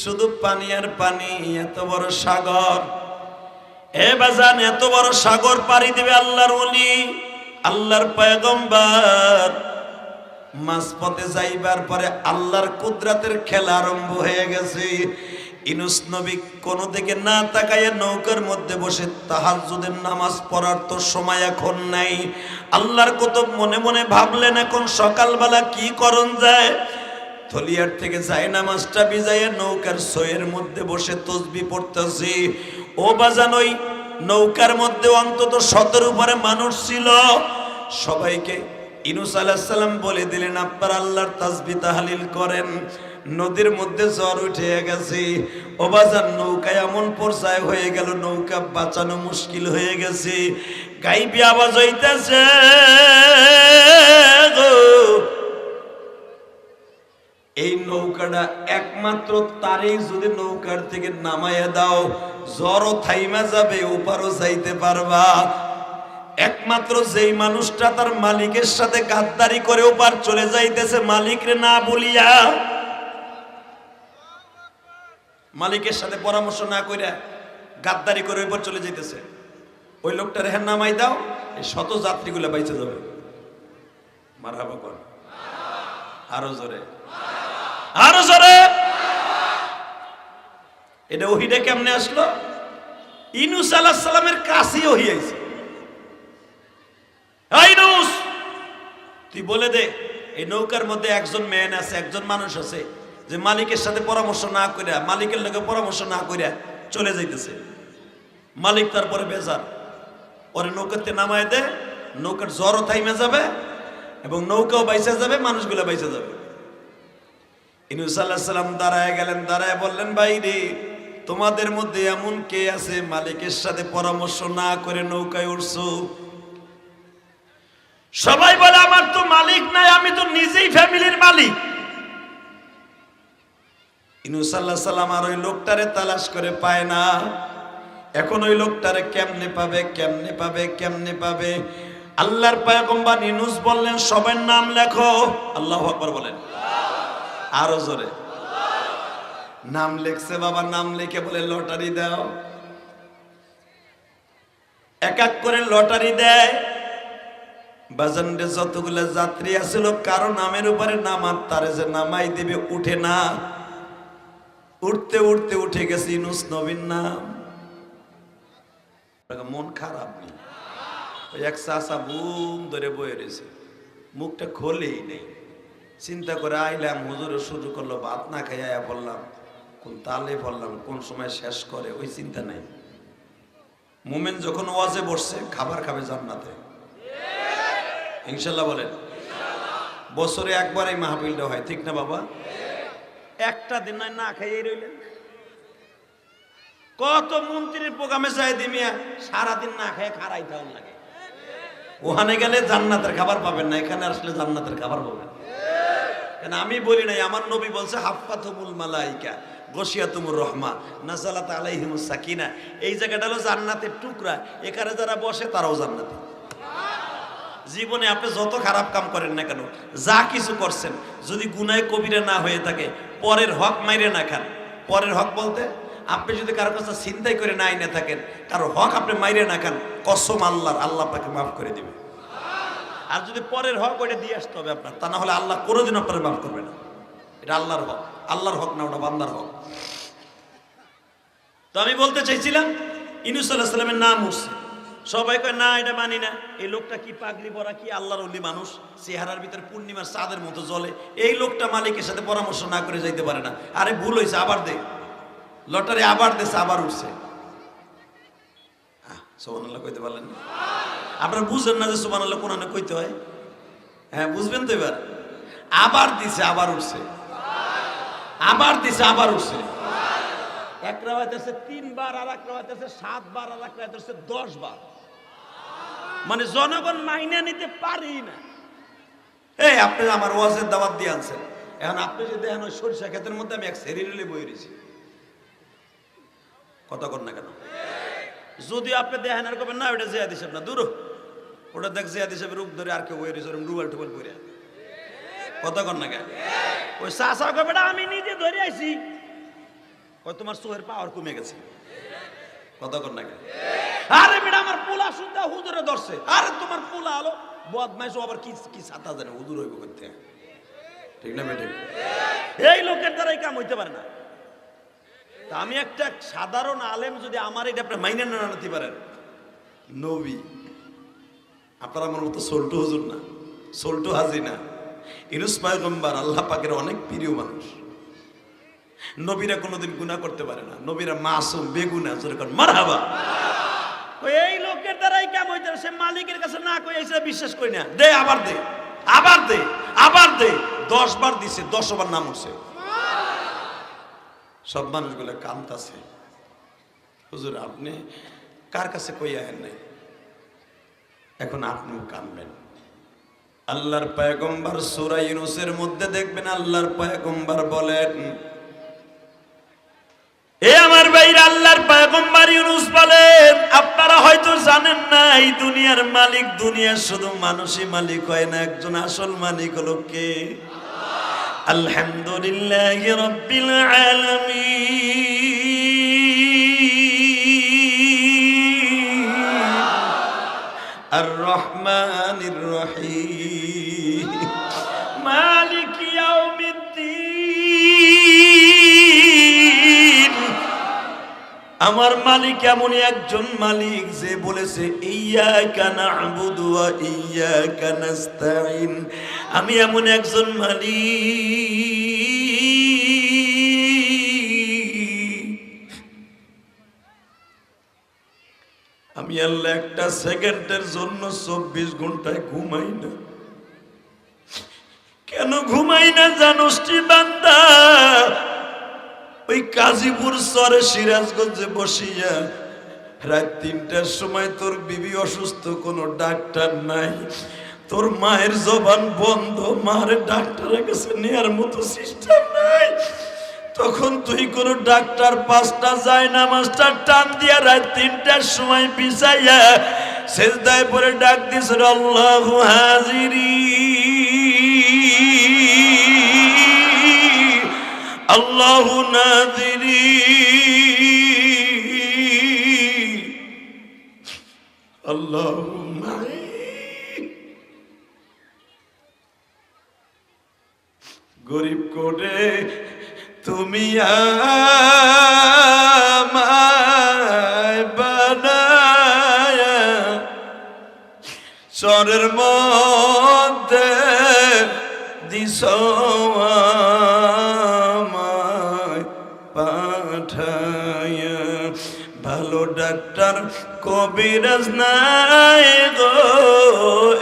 শুধু পানি আর পানি, এত বড় সাগর। এ বাজান, এত বড় সাগর পাড়ি দেবে আল্লাহর ওলি, আল্লাহর পয়গম্বর। মাঝপথে যাইবার পরে আল্লাহর কুদরতের খেলা আরম্ভ হয়ে গেছে। ইউনূস নবী কোন দিকে না তাকাইয়া নৌকার মধ্যে বসে তাহাজ্জুদের নামাজ পড়ার তো সময় এখন নাই। আল্লাহর কুতুব মনে মনে ভাবলেন, এখন সকালবেলা কি করণ যায়। থলিয়ার থেকে যায় নামাজটা ভিজাইয়া নৌকার সয়ের মধ্যে বসে তাসবিহ পড়তেছি। ও বাজান, ওই নৌকার মধ্যে অন্তত 17 উপরে মানুষ ছিল। সবাইকে ইউনূস আলাইহিস সালাম বলে দিলেন, আপনারা আল্লাহর তাসবিহ তাহলিল করেন। নদীর মধ্যে জ্বর উঠে গেছে। ও বাজান, নৌকায় এমন পর্যায় হয়ে গেল, নৌকা বাঁচানো মুশকিল হয়ে গেছে। গাইবি আওয়াজ হইতেছে, এই নৌকাটা একমাত্র তারই যদি নৌকার থেকে নামাইয়া দাও, জ্বরও থাইমা যাবে, ওপারও যাইতে পারবা। একমাত্র যেই মানুষটা তার মালিকের সাথে গাদ্দারি করে ওপার চলে যাইতেছে, মালিকরে না বলিয়া, মালিকের সাথে পরামর্শ না কইরা গাদ্দারি করে ওপার চলে যাইতেছে, ওই লোকটার হ্যাঁ নামাই দাও, এই শত যাত্রীগুলো বাইচে যাবে। মারহাবা কর, আরো জোরে, আরো জোরে। এটা ওহিটা কেমনে আসলো? ইউনূস আলাইহিস সালামের কাছেই ওহী আইছে। ইউনূস, তুই বলে দে, এই নৌকার মধ্যে একজন ম্যান আছে, একজন মানুষ আছে যে মালিকের সাথে পরামর্শ না কইরা, মালিকের লগে পরামর্শ না কইরা চলে যাইতেছে। মালিক তারপরে বেজার, ওরে নৌকাতে নামায় দে, নৌকার জ্বরও থাইমে যাবে এবং নৌকাও বাইচা যাবে, মানুষগুলো বাইচা যাবে। ইউনূস আলাইহিস সালাম দাঁড়ায় গেলেন, দাঁড়ায় বললেন, ভাই রে, তোমাদের মধ্যে এমন কে আছে মালিকের সাথে পরামর্শ না করে নৌকায় উঠছো? সবাই বলে, আমার তো মালিক নাই, আমি তো নিজেই ফ্যামিলির মালিক। ইউনূস আলাইহিস সালাম আর ওই লোকটারে তালাশ করে পায় না। এখন ওই লোকটারে কেমনে পাবে, কেমনে পাবে, কেমনে পাবে? আল্লাহর পয়গম্বর ইউনূস বললেন, সবার নাম লেখো। আল্লাহু আকবার বলেন, আরো জোরে। নাম লেখছে বাবা, নাম লিখে বলে লটারি দাও। এক এক করে লটারি দেয়। বাজানরে যতগুলো যাত্রী আছিল, কারো নামের উপরে নামার তারে যে নামাই দিবে, উঠে না। উঠতে উঠতে উঠে গেছে ইউনূস নবীর নাম। মন খারাপ নেই, ওই এক চাচা বুম ধরে বয়ে রয়েছে, মুখটা খোলেই নেই। চিন্তা করে আইলাম, হুজুরে শুরু করলো, ভাত না খাইয়া বললাম, কোন তালে বললাম, কোন সময় শেষ করে ওই চিন্তা নাই। মুমিন যখন ওয়াজে বসছে, খাবার খাবে জান্নাতে, ইনশাল্লাহ বলেন। বছরে একবার এই মাহফিলটা হয়, ঠিক না বাবা? একটা দিন নয় না খাইয়ে রইলেন। কত মন্ত্রীর প্রোগ্রামে যাই দিমিয়া, সারাদিন না খায় খারাই থাকুন লাগে। ওখানে গেলে জান্নাতের খাবার পাবেন না, এখানে আসলে জান্নাতের খাবার পাবেন। কেন আমি বলি নাই, আমার নবী বলছে, হাফফাতুমুল মালাইকা গশিয়াতুমুর রহমা নাযালাত আলাইহিমুস সাকিনা। এই জায়গাটা হলো জান্নাতের টুকরা, এখানে যারা বসে তারাও জান্নাতি। জীবনে আপনি যত খারাপ কাম করেন না কেন, যা কিছু করছেন, যদি গুনাহে কবিরা না হয়ে থাকে, পরের হক মাইরে না খান। পরের হক বলতে, আপনি যদি কারো কাছে চিন্তাই করে না আইনে থাকেন, কারো হক আপনি মাইরে না খান, কসম আল্লাহর, আল্লাহ আপনাকে মাফ করে দিবে। আর যদি পরের হক ওইটা দিয়ে আসতে হবে আপনার, তা না হলে আল্লাহ কোনোদিন আপনার মাফ করবে না। এটা আল্লাহর হক। আল্লাহর হক না, ওটা বান্দার হক। তো আমি বলতে চাইছিলাম ইউনূস আলাইহিস সালামের নাম উঠছে, সবাই কয় না এটা মানি না, এই লোকটা কি পাগড়ি পরা, কি আল্লাহর ওলি মানুষ, চেহারার ভিতরে পূর্ণিমার চাঁদের মতো জ্বলে, এই লোকটা মালিকের সাথে পরামর্শ না করে যাইতে পারে না। আরে ভুল হয়েছে, আবার দে, লটারি আবার দেশে, আবার উঠছে। সুবহানাল্লাহ কইতে পারলেন না? আপনারা বুঝেন না যে সুবহানাল্লাহ কোরআনে কইতে হয়? হ্যাঁ বুঝবেন তো এবার। আবার দিছে, আবার উঠছে, আবার দিছে, আবার উঠছে। এক রাওয়ায়াত আছে 3 বার, আর এক রাওয়ায়াত আছে 7 বার, আর এক রাওয়ায়াত আছে 10 বার। মানে জনগণ মাইনা নিতে পারি না। এই আপনি আমার ওয়াজের দাওয়াত দিয়ে আনছেন, এখন আপনি যদি দেখেন ওই সরিষা ক্ষেতের মধ্যে আমি এক সেরিরেলে বই রয়েছি, কথা কর না কেন? যদি আপনি দেখেন আর কবেন না ওটা জিয়াদ হিসেব না, দূর ওটা দেখ জিয়াদ হিসেবে রূপ ধরে আর কেউ বই রয়েছে ডুবাল টুবাল করে, কথা কর না কেন? ওই চাষা কবেটা আমি নিজে ধরে আইছি, ওই তোমার চোহের পাওয়ার কমে গেছে, কথা কর না কেন? আরে বেটা আমার পোলা শুদ্ধা হুজুরে ধরছে, আরে তোমার পোলা আলো বদমাইশ, আবার কি কি ছাতা জানে হুজুর হইব করতে, ঠিক না বেটে? এই লোকের দ্বারাই কাম হইতে পারে না। তা আমি একটা সাধারণ আলেম, যদি আমার এটা আপনি মাইনে না নিতে পারেন, নবী আপনার আমার মতো সল্টু হুজুর না, সল্টু হাজি না, ইউনূস পয়গম্বর আল্লাহ পাকের অনেক প্রিয় মানুষ। নবীরা কোনোদিন গুনাহ করতে পারে না, নবীরা মাসুম বেগুনাহ, জোরে কোন মারহাবা। এই লোকের দ্বারাই কাম হইতে, সে মালিকের কাছে না কই এসে বিশ্বাস করি না, দে আবার দে, আবার দে, আবার দে, 10 বার দিছে, 10 বার নাম উঠছে। সব মানুষগুলো কাঁদতাছে, হুজুর আপনি কার কাছে কই আহেন নাই, এখন আপনিও কাঁদবেন। আল্লাহর পয়গম্বর সূরা ইউনূসের মধ্যে দেখবেন আল্লাহর পয়গম্বর বলেন, এ আমার ভাইরা, আল্লাহর পয়গম্বর ইউনূস বলেন, আপনারা হয়তো জানেন না এই দুনিয়ার মালিক, দুনিয়ার শুধু মানুষই মালিক হয় না, একজন আসল মালিক হলো কে? আলহামদুলিল্লাহি রাব্বিল আলামিন আর রহমানির রহিম মালিক ইয়াউমিদ্দিন। আমার মালিক এমনই একজন মালিক যে বলেছে ইয়্যাকা না'বুদু ওয়া ইয়্যাকা নাস্তাঈন। আমি এমন একজন মালিক, আমি আল্লাহ একটা সেকেন্ডের জন্য 24 ঘন্টায় ঘুমাই না। কেন ঘুমাই না জানোস কি বান্দা? ওই কাজীপুর চরে সিরাজগঞ্জে বসিয়া রাত 3টার সময় তোর বিবি অসুস্থ, কোনো ডাক্তার নাই, তোর মায়ের জবান বন্ধ, মার ডাক্তারের কাছে নেয়ার মতো সিস্টেম নাই, তখন তুই কোন ডাক্তার 5টা যায় না মাস্টার টান দিয়া রাত 3টার সময় বিছাইয়া সেজদায় পরে ডাক দিস, আল্লাহু হাজিরি আল্লাহু নাযিরি আল্লাহু মাই। গরিব করে তুমি আমায় বানায়া চরের মধ্যে দিছ আমায় পাঠায়া, ভালো ডাক্তার কবিরাজ নাই গো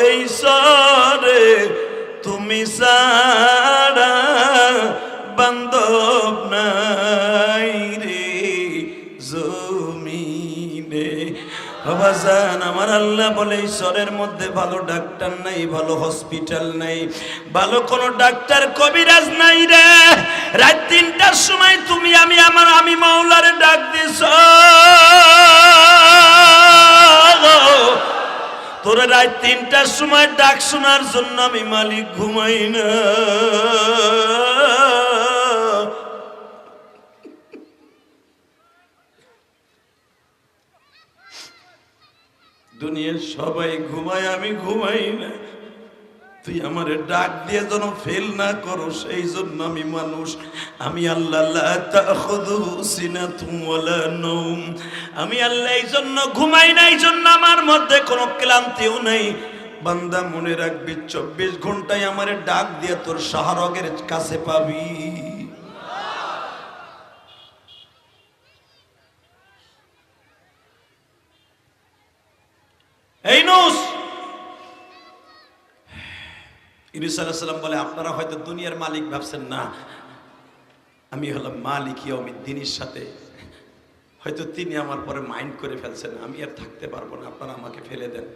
এই চরে, তুমি সারা বান্ধব নাই রে জমিনে। বাবাজান আমার আল্লাহ বলে ঈশ্বরের মধ্যে ভালো ডাক্তার নাই, ভালো হসপিটাল নাই, ভালো কোন ডাক্তার কবিরাজ নাই রে। রাত 3টার সময় তুমি আমি মাওলারে ডাক দিছ, তোরে রাত 3টার সময় ডাক শোনার জন্য আমি মালিক ঘুমাই না। দুনিয়ার সবাই ঘুমায়, আমি ঘুমাই না। তুই আমারে ডাক দিয়ে যেন ফেল না করো, সেই জন্য আমি মানুষ। আমি আল্লাহ লা তাখুযুহু সিনাতুন ওয়ালা নাওম। আমি আল্লাহ এই জন্য ঘুমাই না, এই জন্য আমার মধ্যে কোনো ক্লান্তিও নাই। বান্দা মনে রাখবি 24 ঘন্টায় আমারে ডাক দিয়ে তোর শাহরগের কাছে পাবি। এই নুস ইউনূস আলাইহিস সালাম বলে, আপনারা হয়তো দুনিয়ার মালিক ভাবছেন, না, আমি হলাম মালিক ইয়াউমিদ্দিনের সাথে। হয়তো তিনি আমার পরে মাইন্ড করে ফেলছেন, আমি আর থাকতে পারবো না, আপনারা আমাকে ফেলে দেন।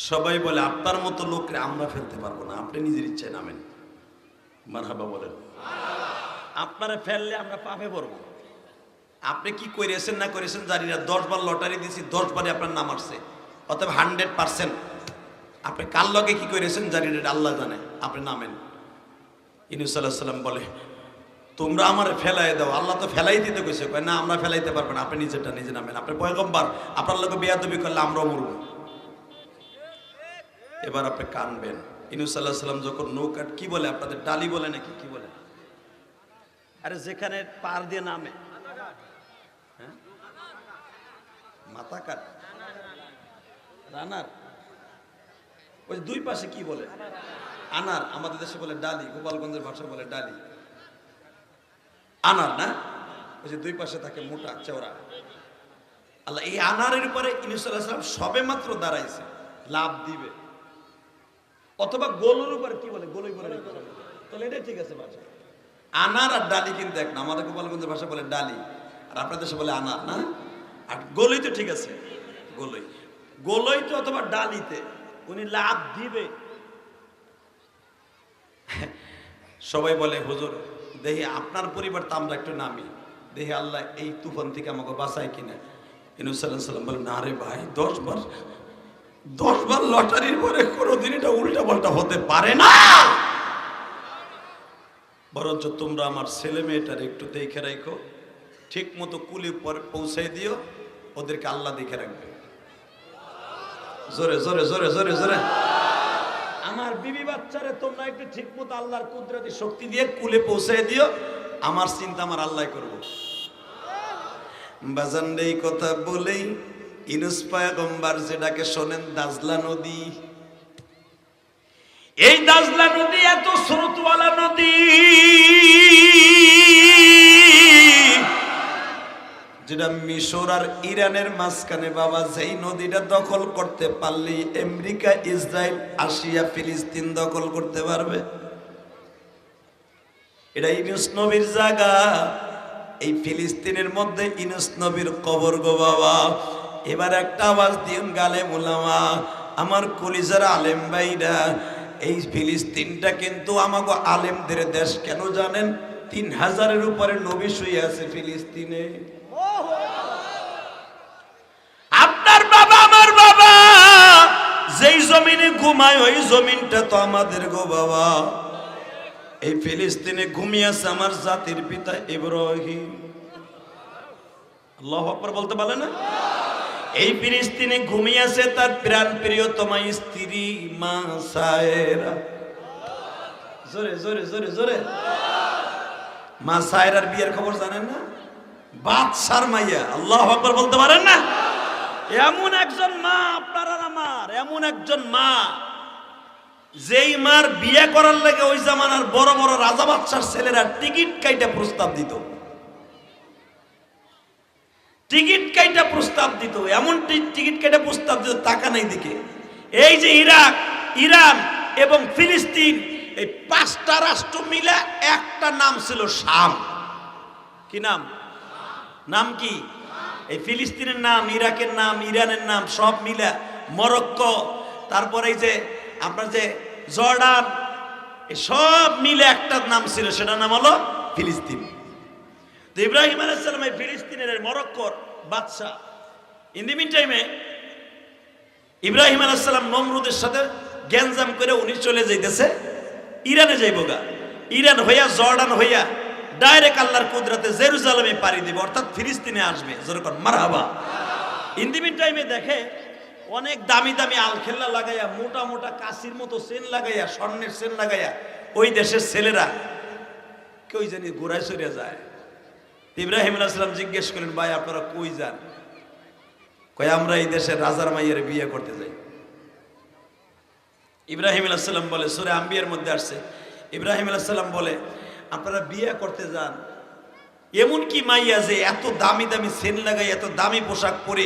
সবাই বলে, আপনার মতো লোকরে আমরা ফেলতে পারবো না, আপনি নিজের ইচ্ছায় নামেন। মারহাবা বলেন। আপনারা ফেললে আমরা পাপে পড়বো। আপনি কি করেছেন না করেছেন জানি না, 10 বার লটারি দিয়েছি, 10 বারে আপনার নাম আসছে, অতএব 100%। আপনি কার লগে কি করেছেন জানি না, আল্লাহ জানে, আপনি নামেন। ইউনূস আলাইহিস সালাম বলে, তোমরা আমার ফেলাই দাও, আল্লাহ তো ফেলাই দিতে কইছে, কয় না আমরা ফেলাইতে পারবো না, আপনি নিজেরটা নিজে নামেন। আপনি পয়গম্বর, আপনার লগে বেয়াদবি করলে আমরাও মরব। এবার আপনি কানবেন। ইউনূস আলাইহিস সালাম যখন নৌকা, কি বলে আপনাদের, ডালি বলে নাকি কি বলে, আরে যেখানে পার দিয়ে নামে, হ্যাঁ, মাথা কাট, রানার, ওই দুই পাশে কি বলে, আনার, আমাদের দেশে বলে ডালি, গোপালগঞ্জের ভাষা বলে ডালি, আনার না, ওই যে দুই পাশে থাকে মোটা চওড়া। আল্লাহ এই আনারের উপরে ইউনূস আলাইহিস সালাম সবে মাত্র দাঁড়াইছে, লাভ দিবে, অথবা গোলুর উপরে কি বলে, গোলই বলে, তাহলে এটা ঠিক আছে ভাষা। আনার আর ডালি কিন্তু এক না, আমাদের গোপালগঞ্জের ভাষা বলে ডালি, আর আপনার দেশে বলে আনার না। আর গোলই তো ঠিক আছে, গোলই, গোলই তো অথবা ডালিতে উনি লাভ দিবে। সবাই বলে, হুজুর দেখি আপনার পরিবর্তে আমরা একটু নামি, দেখি আল্লাহ এই তুফান থেকে আমাকে বাঁচায় কিনা। ইউনূস আলাইহিস সালাম বলে, না রে ভাই, 10 বার লটারির পরে কোনোদিন এটা উল্টা পাল্টা হতে পারে না। বরঞ্চ তোমরা আমার ছেলে মেয়েটার একটু দেখে রাখো, ঠিক মতো কুলি পৌঁছাই দিও, ওদেরকে আল্লাহ দেখে রাখবে। জোরে জোরে জোরে জোরে জোরে। আমার বিবি বাচ্চারে তোমরা একটু ঠিক মতো আল্লাহর কুদরতি শক্তি দিয়ে কুলে পৌঁছাই দিও, আমার চিন্তা আমার আল্লাহ করবো। বাজান এই কথা বলেই ইউনূস পয়গম্বর যেটাকে শোনেন দাজলা নদী, এই দাজলা নদী এত স্রোতওয়ালা নদী, যেটা মিশর আর ইরানের মাঝখানে। বাবা, যেই নদীটা দখল করতে পারলেই আমেরিকা, ইসরায়েল, রাশিয়া, ফিলিস্তিন দখল করতে পারবে। এটা ইউনূস নবীর জায়গা। এই ফিলিস্তিনের মধ্যে ইউনূস নবীর কবর গো বাবা। এবার একটা আওয়াজ দিন গালে মুলামা, আমার কলিজার আলেম ভাইরা, এই ফিলিস্তিনটা কিন্তু আমাকে আলেমদের দেশ। কেন জানেন? 3000-এর উপরে নবী শুয়ে আছে ফিলিস্তিনে। আপনার বাবা আমার বাবা যেই জমিনে ঘুমায়, ওই জমিনটা তো আমাদের গো বাবা। এই ফিলিস্তিনে ঘুমিয়ে আছে আমার জাতির পিতা ইব্রাহিম। আল্লাহু আকবার বলতে পারে না? এই ফিলিস্তিনে ঘুমিয়ে আছে তার প্রাণ প্রিয়তমা স্ত্রী মা সায়রা। জোরে জোরে জোরে জোরে। মা সায়রার বিয়ের খবর জানেন না? বাদশার মাইয়া। আল্লাহু আকবার বলতে পারেন না? এমন একজন মা আপনার আর আমার, এমন একজন মা, যেই মার বিয়ে করার লাগে ওই জামানার বড় বড় রাজা বাদশার ছেলেরা টিকিট কাইটা প্রস্তাব দিত। টিকিট কাইটা প্রস্তাব দিত, এমন টিকিট কাইটা প্রস্তাব দিত, টাকা নাই দিকে। এই যে ইরাক, ইরান এবং ফিলিস্তিন, এই 5টা রাষ্ট্র মিলে একটা নাম ছিল শাম। কি নাম? নাম কি? এই ফিলিস্তিনের নাম, ইরাকের নাম, ইরানের নাম সব মিলে মরক্কো, তারপরে এই যে আপনার যে জর্ডান, এই সব মিলে একটা নাম ছিল, সেটার নাম হলো ফিলিস্তিন। তো ইব্রাহিম আলাইহিস সালাম এই ফিলিস্তিনের মরক্কোর বাদশা। ইন দি মিন টাইমে ইব্রাহিম আলাইহিস সালাম নমরুদের সাথে গ্যাঞ্জাম করে উনি চলে যাইতেছে ইরানে, যাইবগা ইরান হইয়া জর্ডান হইয়া ডাইরেক্ট আল্লাহর কুদরতে জেরুজালেমে পাড়ি দিবে, অর্থাৎ ফিলিস্তিনে আসবে। যেরকম মারহাবা। ইন দি মিন টাইমে দেখে অনেক দামি দামি আলখেল্লা লাগাইয়া মোটা মোটা কাশির মতো চেন লাগাইয়া স্বর্ণের চেন লাগাইয়া ওই দেশের ছেলেরা কই জানি ঘোরায় সরিয়া যায়। ইব্রাহিম আলাইহিস সালাম জিজ্ঞেস করলেন, ভাই আপনারা কই যান? কয় আমরা এই দেশের রাজার মাইয়ের বিয়ে করতে যাই। ইব্রাহিম আলাইহিস সালাম বলে, সূরা আম্বিয়ার মধ্যে আসছে, ইব্রাহিম আলাইহিস সালাম বলে আপনারা বিয়ে করতে যান, এমন কি মাইয়া যে এত দামি দামি সেন লাগাই এত দামি পোশাক পরে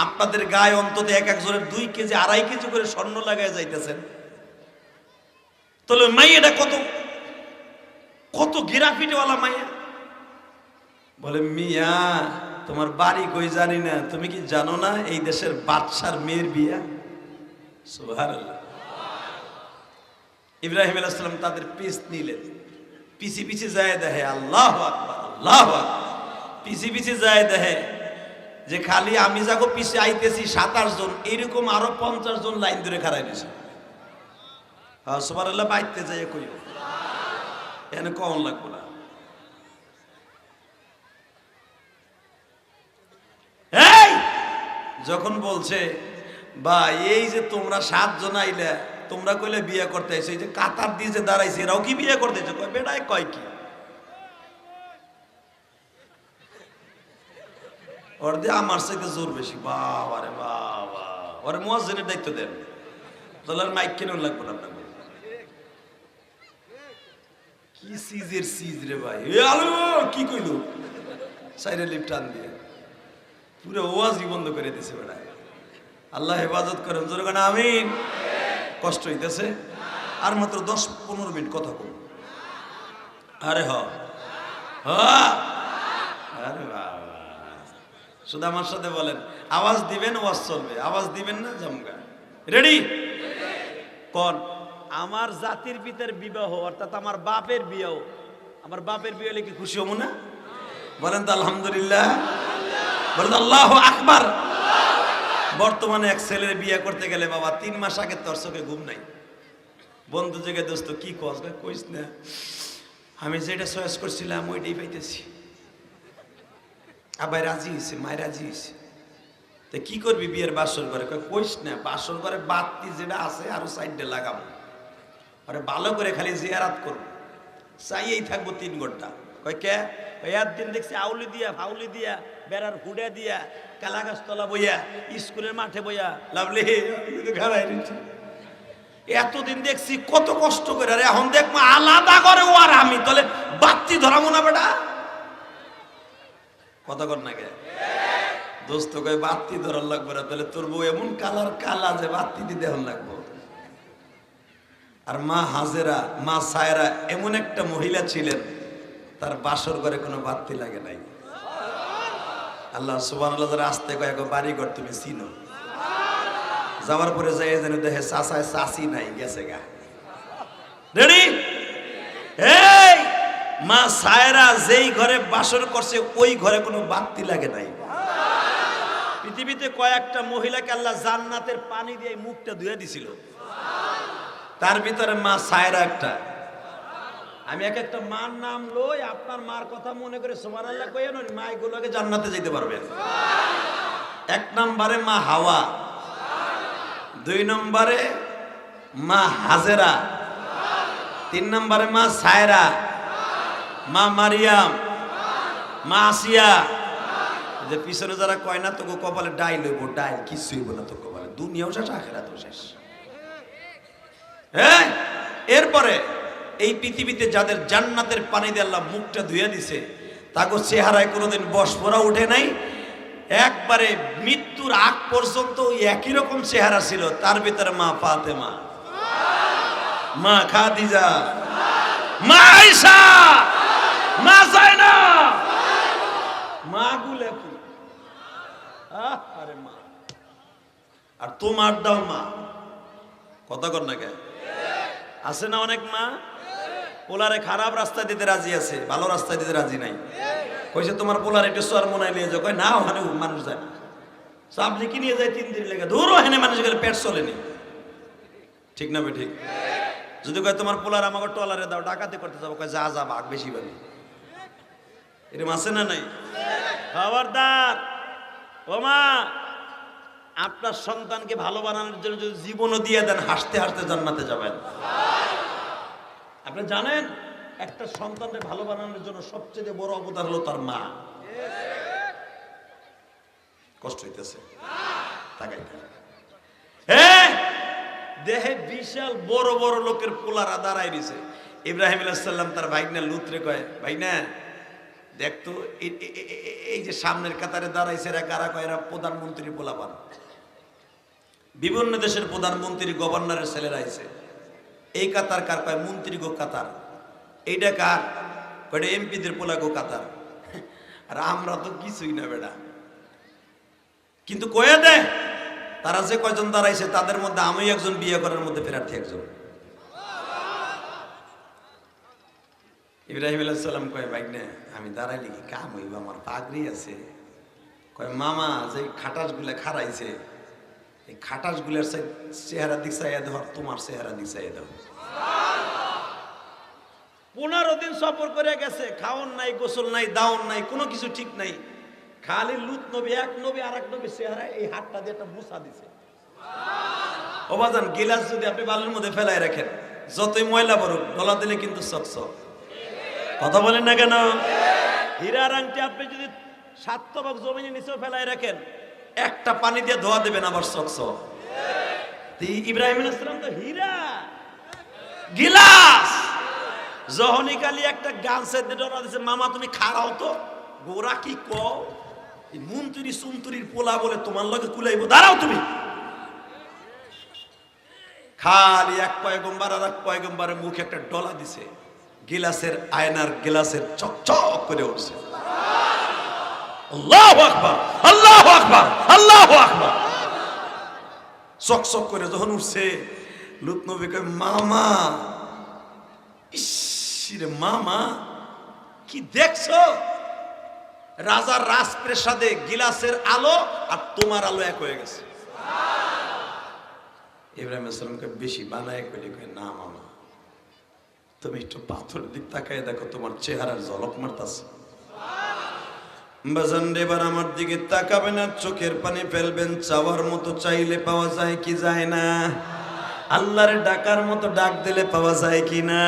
আপনাদের গায়ে অন্তত এক একজনের 2 কেজি 2.5 কেজি করে স্বর্ণ লাগাই যাইতেছেন, তাহলে মাইয়াটা কত কত গ্রাফিটিওয়ালা মাইয়া? বলে, মিয়া তোমার বাড়ি কই জানি না, তুমি কি জানো না এই দেশের বাদশার মেয়ের বিয়া? সুবহানাল্লাহ। ইব্রাহিম আলাইহিস সালাম তাদের পিছ নিলেন, পিছি পিছি যায় দেখে, আল্লাহু আকবার আল্লাহু আকবার, পিছি পিছি যায় দেখে যে খালি আমি যাগো পিছে আইতেছি 27 জন, এরকম আরো 50 জন লাইন ধরে খাড়াই দিছে। সুবহানাল্লাহ। বাইতে যায় কইও এনে কম লাগবো না। এই যখন বলছে বা এই যে তোমরা 7 জন আইলে, তোমরা কইলে বিয়ে করতে আইছো, এই যে কাতার দিয়ে যে দাঁড়াইছে এরাও কি বিয়ে করতে আইছো? কয় বেটায় কয় কি ওর দিয়ে আমার চাইতে জোর বেশি। বাবা রে বাবা, ওরে মুয়াজ্জিনের দায়িত্ব দেন, তাহলে মাইক কেন লাগবে না আপনাকে? কি সিজের সিজ রে ভাই, এ আলো কি কইলো সাইরে লিফট টান দিয়ে পুরো ওয়াজই বন্ধ করে দিয়েছে বেটায়। আল্লাহ হেফাজত করেন, জোরে কোন আমিন। কষ্ট হইতেছে, আর মাত্র 10-15 মিনিট কথা বল। আরে আরে বাবা, শুধু আমার সাথে বলেন, আওয়াজ দিবেন ওয়াজ চলবে, আওয়াজ দিবেন না জামগা। রেডি? কোন আমার জাতির পিতার বিবাহ, অর্থাৎ আমার বাপের বিয়ে, আমার বাপের বিয়ে হলে কি খুশি হবো না? বলেন তো আলহামদুলিল্লাহ, বলেন আল্লাহু আকবার। বর্তমানে এক ছেলের বিয়ে করতে গেলে বাবা 3 মাস আগে তোর চোখে ঘুম নাই। বন্ধু জেগে দোস্ত কি কইস না, আমি যেটা চয়েস করছিলাম ওইটাই পাইতেছি। আবার রাজি হয়েছে, মায় রাজি হয়েছে, তো কি করবি বিয়ের বাসর ঘরে? কইস না, বাসর ঘরে বাতি যেটা আছে আরো সাইডে লাগাবো, আরে ভালো করে খালি জিয়ারাত করবো, চাইয়েই থাকবো 3 ঘন্টা। কয় কে? একদিন দেখছি আউলি দিয়া ফাউলি দিয়া বেড়ার হুডে দিয়া কালা গাছ তলা বইয়া স্কুলের মাঠে বইয়া লাভলি ঘাড়াই দিচ্ছে। এতদিন দেখছি কত কষ্ট করে, আর এখন দেখবো আলাদা করে ও আর আমি, তাহলে বাতি ধরাবো না বেটা? কথা কর না কে দোস্ত? কয় বাতি ধরার লাগবে না, তাহলে তোর বউ এমন কালার কালা যে বাতি দিতে হন লাগবো। আর মা হাজেরা, মা সায়রা এমন একটা মহিলা ছিলেন, তার বাসর ঘরে কোনো বাতি লাগে নাই। আল্লাহ সুবহানাল্লাহ। যারা আসতে কয় বাড়ি ঘর তুমি চিনো, যাওয়ার পরে যাই যেন দেখে চাচায় চাচি নাই, গেছে গা। রেডি? এই মা সায়রা যেই ঘরে বাসর করছে ওই ঘরে কোনো বাতি লাগে নাই। পৃথিবীতে কয়েকটা মহিলাকে আল্লাহ জান্নাতের পানি দিয়ে মুখটা ধুয়ে দিছিল, তার ভিতরে মা সায়রা একটা। আমি এক একটা মার নাম লই, আপনার মার কথা মনে করে সুবহানাল্লাহ কইেন, ওই মাইগুলোকে জান্নাতে যেতে পারবেন। 1 নম্বরে মা হাওয়া, 2 নম্বরে মা হাজেরা, 3 নম্বরে মা সায়রা, মা মারিয়াম, মা আসিয়া। যে পিছনে যারা কয় না তোকে কপালে ডাইল হইব, ডাইল কিছু হইব না তোর কপালে, দুনিয়াও শেষ আখিরাতও শেষ। হ্যাঁ, এরপরে এই পৃথিবীতে যাদের জান্নাতের পানি দিয়ে আল্লাহ মুখটা ধুয়ে দিছে, তাকে চেহারায় কোনোদিন বসপরা উঠে নাই, একবারে মৃত্যুর আগ পর্যন্ত একই রকম চেহারা ছিল। তার ভিতরে মা ফাতেমা, মা খাদিজা, মা আয়েশা, মা যায়নাব, মা গুলো কি আরে মা। আর তোমার দাও মা, কথা কর না কে? আছে না অনেক মা পোলারে খারাপ রাস্তা দিতে রাজি আছে, ভালো রাস্তা দিতে রাজি নাই। কইছে তোমার পোলার একটু সোয়ার মনে নিয়ে যাও, কয় না ওখানে মানুষ যায় না, সাবজি কি নিয়ে যায় 3 দিন লেগে, ধরো হেনে মানুষ গেলে পেট চলেনি। ঠিক না বে ঠিক? যদি কয় তোমার পোলার আমাকে টলারে দাও, ডাকাতি করতে যাবো, কয় যা যা ভাগ বেশি বানি। এরকম আছে না নাই? খবরদার ও মা, আপনার সন্তানকে ভালো বানানোর জন্য যদি জীবনও দিয়ে দেন, হাসতে হাসতে জান্নাতে যাবেন। আপনি জানেন একটা সন্তানকে ভালো বানানোর জন্য সবচেয়ে বড় অবদান হলো তার মা। কষ্ট হইতেছে দেহে বিশাল বড় বড় লোকের পোলারা দাঁড়াই দিছে। ইব্রাহিম আলাইহিস সালাম তার ভাইনা লুতরে কয়, ভাইনা দেখতো এই যে সামনের কাতারে দাঁড়াইছে এরা কারা? কয় এরা প্রধানমন্ত্রী পোলাপান, বিভিন্ন দেশের প্রধানমন্ত্রী গভর্নরের ছেলেরা আইছে। এই কাতার কার? কয় মন্ত্রী গো কাতার। এইটা কার? কয়টা এমপিদের পোলা গো কাতার। আর আমরা তো কিছুই না বেটা। কিন্তু কয়ে দেয় তারা যে কয়জন দাঁড়াইছে তাদের মধ্যে আমি একজন, বিয়ে করার মধ্যে প্রার্থী একজন। ইব্রাহিম আলাইহিস সালাম কয়, ভাইনা আমি দাঁড়াইলে কি কাম হইব? আমার পাগড়ি আছে। কয় মামা যে খাটাস গুলা খারাইছে, এই খাটাস গুলার চেহারা দিক চাইয়া দাও, তোমার চেহারা দিক চাইয়া দাও। 15 দিন সফর করে গেছে, খাওন নাই, গোসল নাই, দাওন নাই, কোনো কিছু ঠিক নাই। খালি লুত নবী, এক নবী আর এক নবী চেহারা এই হাতটা দিয়ে একটা মুছা দিছে। ও বাজান, গিলাস যদি আপনি বালুর মধ্যে ফেলাই রাখেন, যতই ময়লা পড়ুক, গলা দিলে কিন্তু চকচক। কথা বলেন না কেন? হীরার আংটি আপনি যদি 7 ভাগ জমিনের নিচেও ফেলাই রাখেন, একটা পানি দিয়ে ধোয়া দেবেন আবার চকচক। ইব্রাহিম আলাইহিস সালাম তো হীরা গিলাস। যখনই খালি একটা গান সেদ্ধে ডরা দিছে, মামা তুমি খারাও তো, গোরা কি কও, মন্ত্রী সুন্তরির পোলা বলে তোমার লগে কুলাইবো, দাঁড়াও তুমি। খালি এক পয়গম্বর আর এক পয়গম্বরের মুখে একটা ডলা দিছে, গিলাসের আয়নার গিলাসের চকচক করে উঠছে। আল্লাহু আকবার, আল্লাহু আকবার, আল্লাহু আকবার। চকচক করে যখন উঠছে, লুত নবী কয়, মামা, ইসরে মামা কি দেখছো? রাজার রাজপ্রাসাদে গিলাসের আলো আর তোমার আলো এক হয়ে গেছে। ইব্রাহিম আলাইহিস সালামকে বেশি বানায় কইলে কয়, না মামা, তুমি একটু পাথরের দিক তাকায় দেখো, তোমার চেহারার ঝলক মারতাছে। বাজান এবার আমার দিকে তাকাবেন আর চোখের পানি ফেলবেন। চাওয়ার মতো চাইলে পাওয়া যায় কি যায় না? আল্লাহর ডাকার মতো ডাক দিলে পাওয়া যায় কি না?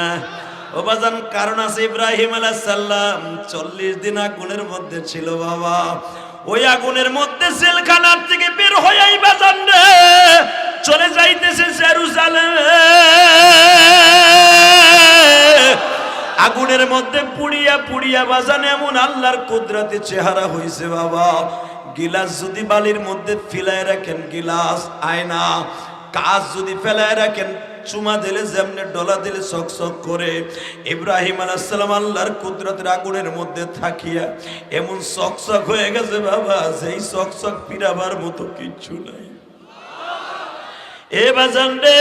ও বাজান, কারণ আছে। ইব্রাহিম আলাইহিস সালাম 40 দিন আগুনের মধ্যে ছিল বাবা। ওই আগুনের মধ্যে জেলখানার থেকে বের হয়েই বাজান রে চলে যাইতেছে জেরুজালেমে। আগুনের মধ্যে পুড়িয়া পুড়িয়া বাজান এমন আল্লাহর কুদরতে চেহারা হইছে বাবা। গিলাস যদি বালির মধ্যে ফেলায় রাখেন, গিলাস আয়না কাজ যদি ফেলায় রাখেন, চুমা দিলে যেমনি ডলা দিলে চকচক করে, ইব্রাহিম আলাইহিস সালাম আল্লাহর কুদরতের আগুনের মধ্যে থাকিয়া এমন চকচক হয়ে গেছে বাবা, যেই চকচক পিরাবার মতো কিচ্ছু নাই। এ বাজান রে,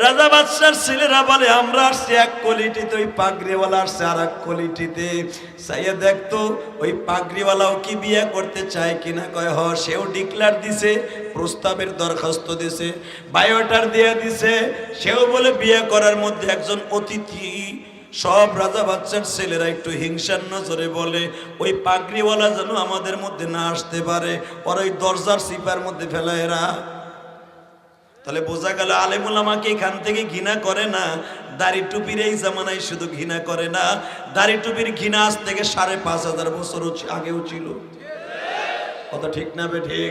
রাজা বাদশার ছেলেরা বলে আমরা আসছি এক কোয়ালিটিতে, ওই পাগড়িওয়ালা আসছে আর এক কোয়ালিটিতে। চাইয়া দেখতো ওই পাগড়িওয়ালাও কি বিয়ে করতে চায় কিনা। কয় হ, সেও ডিক্লার দিছে, প্রস্তাবের দরখাস্ত দিছে, বায়োটার দিয়ে দিছে, সেও বলে বিয়ে করার মধ্যে একজন অতিথি। সব রাজা বাদশার ছেলেরা একটু হিংসার নজরে বলে ওই পাগড়িওয়ালা যেন আমাদের মধ্যে না আসতে পারে, ওর ওই দরজার সিপার মধ্যে ফেলা এরা। তাহলে বোঝা গেল আলেমুল আমাকে এখান থেকে ঘৃণা করে না, দাড়ি টুপির এই জামানায় শুধু ঘৃণা করে না, দাড়ি টুপির ঘৃণা আজ থেকে 5,500 বছর আগেও ছিল। কথা ঠিক না বে ঠিক?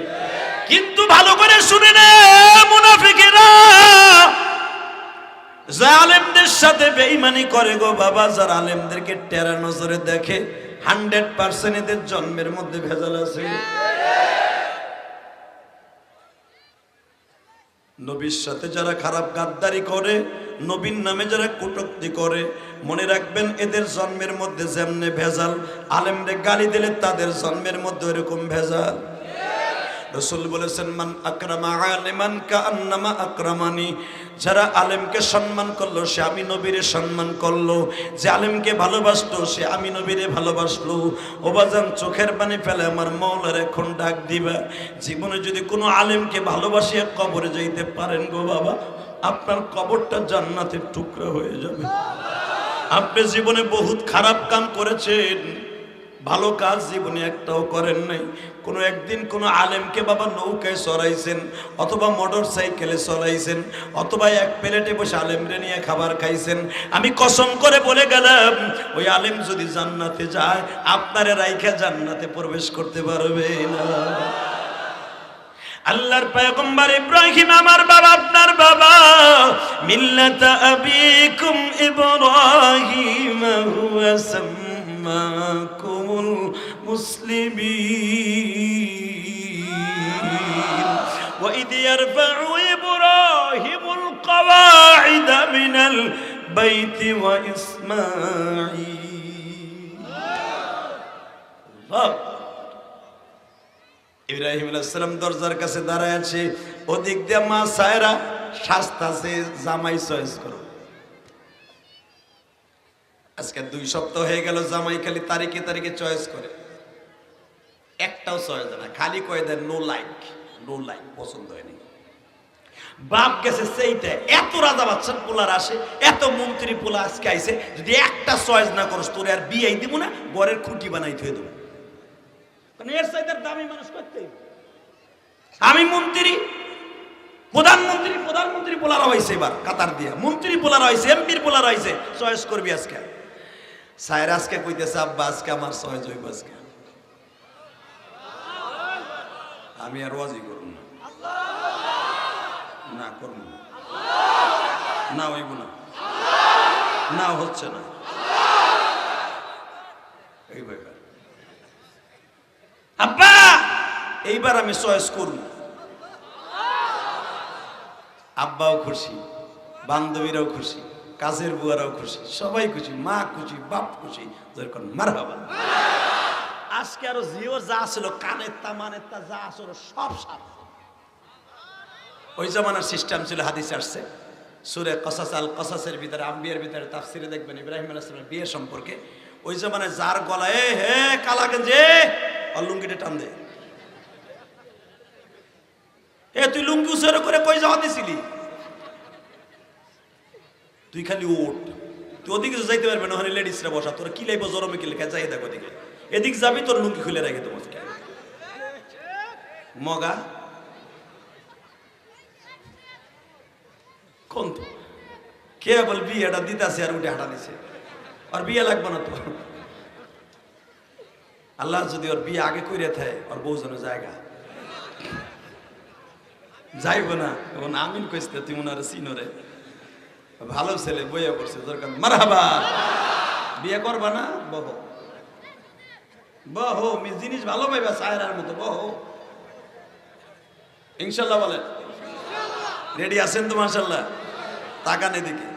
কিন্তু ভালো করে শুনে নে মুনাফিকেরা, যে আলেমদের সাথে বেঈমানি করে গো বাবা, যারা আলেমদেরকে টেরা নজরে দেখে, 100% এদের জন্মের মধ্যে ভেজাল আছে। নবীর সাথে যারা খারাপ গাদ্দারি করে, নবীর নামে যারা কটূক্তি করে, মনে রাখবেন এদের জন্মের মধ্যে যেমনে ভেজাল, আলেমরে গালি দিলে তাদের জন্মের মধ্যে এরকম ভেজাল। রাসূল বলেছেন, মান আকরামা আলিমান কাআন্নামা আকরামানি। যারা আলেমকে সম্মান করলো সে আমি নবীরে সম্মান করলো, যে আলেমকে ভালোবাসলো সে আমি নবীরে ভালোবাসলো। ও বাজান, চোখের পানি ফেলে আমার মওলার এখন ডাক দিবা। জীবনে যদি কোনো আলেমকে ভালোবাসিয়া কবরে যাইতে পারেন গো বাবা, আপনার কবরটা জান্নাতের টুকরা হয়ে যাবে। আপনি জীবনে বহুত খারাপ কাম করেছেন, ভালো কাজ জীবনে একটাও করেন নাই। কোনো একদিন কোনো আলেমকে বাবা নৌকায় চড়াইছেন, অথবা মোটর সাইকেলে চড়াইছেন, অথবা এক প্লেটে বসে আলেমরে নিয়ে খাবার খাইছেন। আমি কসম করে বলে গেলাম, ওই আলেম যদি জান্নাতে যায়, আপনারে রাইখা জান্নাতে প্রবেশ করতে পারবে না। আল্লাহর পয়গম্বর ইব্রাহিম আমার বাবা, আপনার বাবা, মিল্লাতা আবিকুম ইব্রাহিম হুয়া সাম্মাকুমুল মুসলিমিন ওয়া ইদ ইয়ারফাউ ইব্রাহিমুল কওয়াইদা মিনাল বাইতি ওয়া ইসমাঈল। আল্লাহ। ইব্রাহিম আলাইহিস সালাম দরজার কাছে দাঁড়ায় আছে, ওদিক দিয়ে মা সায়রা শাস্তাছে, জামাই চয়েস করো। আজকে 2 সপ্তাহ হয়ে গেল, জামাই খালি তারিখে তারিখে চয়েস করে, একটাও চয়েস না, খালি কয়ে দেন নো লাইক, নো লাইক, পছন্দ হয়নি। বাপ গেছে সেইটা, এত রাজা বাদশার পোলার আসে, এত মন্ত্রী পোলা আজকে আইছে, যদি একটা চয়েস না করস তোরে আর বিয়েই দিব না, ঘরের খুঁটি বানাই থুয়ে দেবো। এর চাইতে দামি মানুষ করতে, আমি মন্ত্রী, প্রধানমন্ত্রী পোলারা হয়েছে, এবার কাতার দিয়া মন্ত্রী পোলারা হয়েছে, এমপির পোলারা হয়েছে, চয়েস করবি আজকে। সাইরা আজকে কইতেছে, আব্বা আজকে আমার চয়েস হইব, আজকে আমি আর ওয়াজি করব না, না করব না, হইব না, না হচ্ছে না, এই ব্যাপার। আব্বা এইবার আমি চয়েস করব। আব্বাও খুশি, বান্ধবীরাও খুশি, কাজের বুয়ারাও খুশি, সবাই খুশি, মা খুশি, বাপ খুশি, যেরকম মারহাবা। আজকে আরো জিও যা ছিল, কানের তা মানের তা যা ছিল সব সাপ। ওই জামানার সিস্টেম ছিল, হাদিস আসছে সূরা কসাস, আল কসাসের ভিতরে, আম্বিয়ার ভিতরে তাফসিরে দেখবেন ইব্রাহিম আলাইহিস সালামের বিয়ে সম্পর্কে, ওই জামানায় যার গলায় হে কালা গেঞ্জে আর লুঙ্গিটা টান দে, এ তুই লুঙ্গি উসের করে কই যাওয়া দিছিলি, তুই খালি ওঠ, তুই ওদিকে যাইতে পারবে না, ওখানে লেডিসরা বসা, তোর কি লাইব জরমে কি লেখা, যাই দেখ ওদিকে, এদিক যাবি তোর লুঙ্গি খুলে রাখে তোমার মগা কোন তো কে বল বিয়েটা দিতেছে আর উঠে হাঁটা দিছে, আর বিয়ে লাগবে না তো। আল্লাহ যদি ওর বিয়ে আগে করে থাকে, ওর বউজনের জায়গা যাইব না, এবং আমিন কইতে তুই মনে হয় চিনরে, ভালো ছেলে বইয়া পড়ছে, দরকার মারহাবা, বিয়ে করবা না, বহ বহ, জিনিস ভালো পাইবা, সায়রার মতো বহ, ইনশাল্লাহ বলেন, রেডি আছেন তো? মাশাল্লাহ। তাকান এদিকে,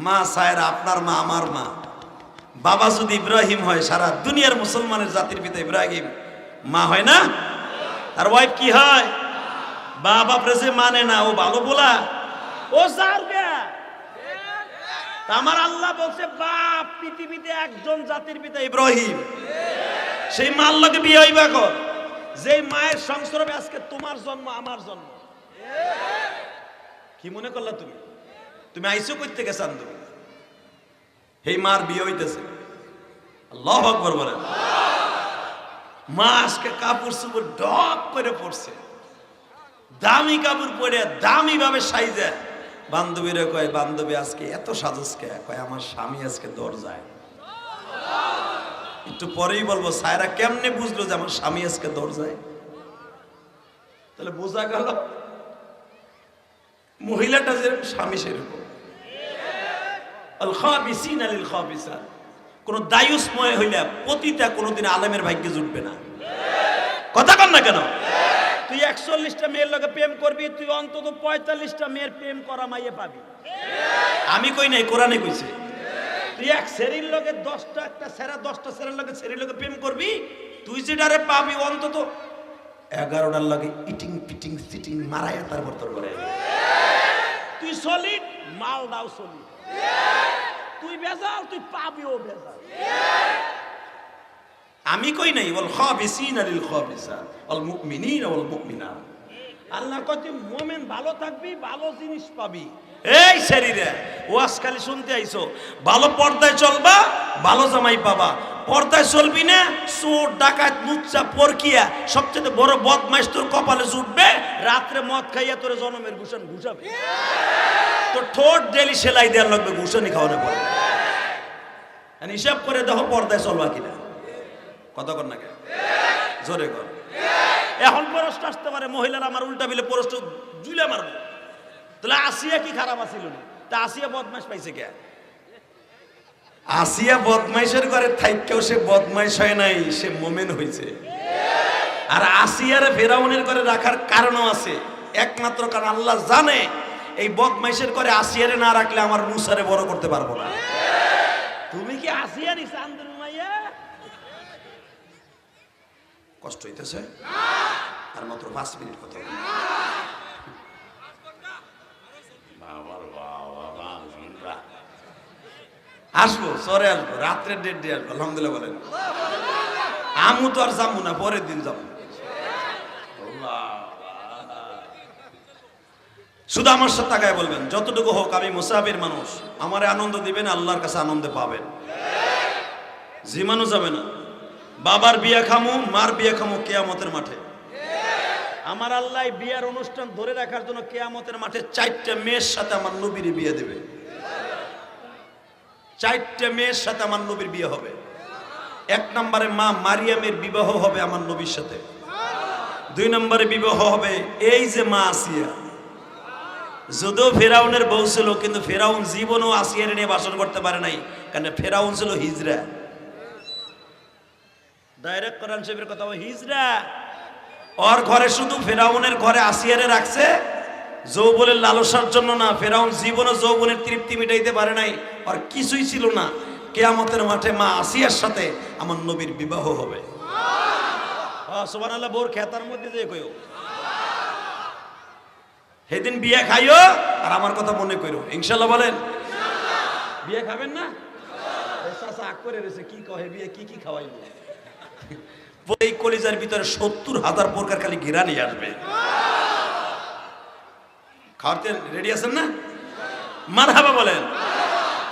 মা সায়রা আপনার মা, আমার মা, বাবা যদি ইব্রাহিম হয়, সারা দুনিয়ার মুসলমানের জাতির পিতা ইব্রাহিম, মা হয় না? আর ওয়াইফ কি হয়? বাবা প্রেসে মানে না, ও ভালো বলা, ও সারগা। আমার আল্লাহ বলছে, বাপ পৃথিবীতে একজন জাতির পিতা ইব্রাহিম, সেই মা আল্লাহকে বিয়ে হইবা কর, যে মায়ের সংস্রবে আজকে তোমার জন্ম, আমার জন্ম। কি মনে করলা তুমি? তুমি আইসো কই থেকে চান, তুমি এই মার বিয়ে হইতেছে, আল্লাহু আকবার বলেন। মা আজকে কাপড় চোপড় ডক করে পড়ছে, দামি কাপড় পরে দামি ভাবে সাইজে, বান্ধবীরা কয়, বান্ধবী আজকে এত সাজস কে? কয় আমার স্বামী আজকে দরজায়। একটু পরেই বলবো সায়রা কেমনে বুঝলো যে আমার স্বামী আজকে দরজায়? তাহলে বোঝা গেল মহিলাটা যেরকম স্বামী সেরকম। আল খাবিসিনা লিল খাবিসাত, কোন দায়ুসময় হইলে পতিতা কোনোদিন আলেমের ভাগ্যে জুটবে না। কথা কন না কেন? তুই 41টা মেয়ের লগে প্রেম করবি, তুই অন্তত 45টা মেয়ের প্রেম করা মাইয়ে পাবি। আমি কই নাই, কোরআনে কইছে। তুই এক ছেড়ির লগে 10টা, একটা ছেড়া 10টা ছেড়ার লগে ছেড়ির লগে প্রেম করবি, তুই যেটারে পাবি অন্তত 11টার লগে ইটিং পিটিং সিটিং মারায়া তারপর তোর করে। তুই সলিড, মাল দাও সলিড। তুই বেজাল, তুই পাবিও বেজাল। আমি কই নাই, ওয়াল খাবিসিনা লিল খাবিসাত ওয়াল মুমিনিনা ওয়াল মুমিনাত। আল্লাহ কয় তুই মুমিন ভালো থাকবি, ভালো জিনিস পাবি। এই শরীরে ওয়াজ খালি শুনতে আইছো, ভালো পর্দায় চলবা, ভালো জামাই পাবা, পর্দায় চলবি না, চোর ডাকাত লুচ্চা পরকিয়া সবচেয়ে বড় বদমাইশ তোর কপালে জুটবে, রাত্রে মদ খাইয়া তোর জনমের ঘুষণ ঘুষাবে, তোর ঠোঁট ডেলি সেলাই দেওয়ার লাগবে ঘুষণই খাওয়ানো পড়ে। হিসাব করে দেখো পর্দায় চলবা কিনা, কত কর না জোরে কর। এখন প্রশ্ন আসতে পারে মহিলারা আমার উল্টা বিলে প্রশ্ন জুলে মারবো, তাহলে আসিয়া কি খারাপ আছিল না? তা আসিয়া বদমাইশ পাইছে কে? আসিয়া বদমাইশের ঘরে থাইকেও সে বদমাইশ হয় নাই, সে মোমেন হয়েছে। আর আসিয়ারে ফেরাউনের ঘরে রাখার কারণও আছে, একমাত্র কারণ আল্লাহ জানে এই বদমাইশের ঘরে আসিয়ারে না রাখলে আমার মুসারে বড় করতে পারবো না। তুমি কি আসিয়া নি চান্দুর মাইয়া? কষ্ট হইতেছে আর মাত্র 5 মিনিট কথা বলি। আসবো সরে আসবো, রাত্রের ডেট দিয়ে আসবো, আলহামদুলিল্লাহ বলেন। আমু তো আর যাবো না, পরের দিন যাবো। শুধু আমার সাথে তাকায় বলবেন, যতটুকু হোক আমি মুসাফির মানুষ, আমারে আনন্দ দিবেন, আল্লাহর কাছে আনন্দে পাবেন। জীবনও যাবে না। বাবার বিয়া খামু, মার বিয়া খামু কিয়ামতের মাঠে। আমার আল্লাহ বিয়ার অনুষ্ঠান ধরে রাখার জন্য কিয়ামতের মাঠে 4টা মেয়ের সাথে আমার নবীর বিয়ে দেবে। 4টা মেয়ের সাথে আমার নবীর বিয়ে হবে। 1 নম্বরে মা মারিয়ামের বিবাহ হবে আমার নবীর সাথে। 2 নম্বরে বিবাহ হবে এই যে মা আসিয়া। যদিও ফেরাউনের বউ ছিল, কিন্তু ফেরাউন জীবনও আসিয়ার নিয়ে ভাষণ করতে পারে নাই, কারণ ফেরাউন ছিল হিজরা। ডাইরেক্ট কোরআন শরীফের কথা, হিজরা। ওর ঘরে শুধু ফেরাউনের ঘরে আসিয়ারে রাখছে যৌবনের লালসার জন্য না, ফেরাউন জীবনও যৌবনের তৃপ্তি মিটাইতে পারে নাই, আর কিছুই ছিল না। কিয়ামতের মাঠে মা আসিয়ার সাথে আমার নবীর বিবাহ হবে। সুবহানাল্লাহ। বোর খেতার মধ্যে যে কইও সেদিন বিয়ে খাইও, আর আমার কথা মনে করো ইনশাল্লাহ বলেন। বিয়ে খাবেন না? আগ করে রয়েছে কি কহে বিয়ে কি কি খাওয়াইব। এই কলিজার ভিতরে 70,000 প্রকার খালি ঘিরা নিয়ে আসবে। খাওয়াতে রেডি আছেন না? মারহাবা বলেন।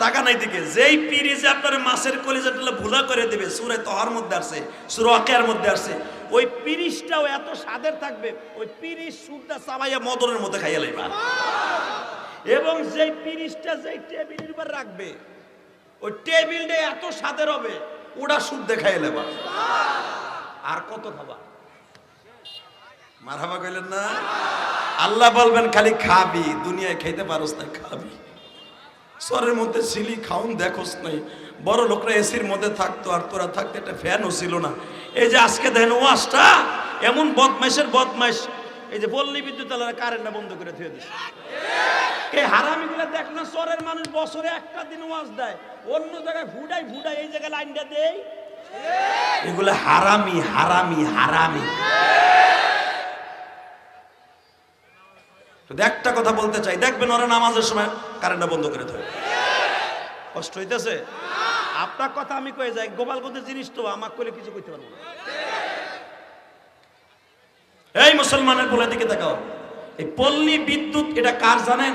টাকা নাই দিকে যেই পিরিজে আপনার মাছের কলিজাটা ভুলা করে দেবে, সূরা তহার মধ্যে আছে, সূরা ওয়াকিয়ার মধ্যে আছে, ওই পিরিজটাও এত স্বাদের থাকবে, ওই পিরিজ সুদটা চাবাইয়া মদনের মধ্যে খাইয়া লাইবা। এবং যেই পিরিজটা যেই টেবিলের উপর রাখবে, ওই টেবিলটা এত স্বাদের হবে, ওটা সুদ দেখাইয়া লাইবা। আর কত খাবা? মারহাবা কইলেন না? আল্লাহ বলবেন খালি খাবি, দুনিয়ায় খাইতে পারোস না, খাবি। সরের মধ্যে ছিলি, খাউন দেখোস নাই। বড় লোকরা এসির মধ্যে থাকতো, আর তোরা থাকতে একটা ফ্যানও ছিল না। এই যে আজকে দেখেন ওয়াজটা এমন বদমাইশের বদমাইশ, এই যে পল্লী বিদ্যুৎ আলাদা কারেন্টটা বন্ধ করে থুয়ে দিচ্ছে। এই হারামিগুলো দেখ না, সরের মানুষ বছরে একটা দিন ওয়াজ দেয়, অন্য জায়গায় ভুডাই ভুডাই, এই জায়গায় লাইনটা দেয়। এগুলো হারামি হারামি হারামি। একটা কথা বলতে চাই, দেখবেন ওরা নামাজের সময় কারেন্টটা বন্ধ করে দেয়। কষ্ট হইতেছে? আপনার কথা আমি কয়ে যাই, গোপালগঞ্জের জিনিস তো আমাকে কইলে কিছু কইতে পারবো না। এই মুসলমানের বলে দিকে দেখাও, এই পল্লী বিদ্যুৎ এটা কার জানেন?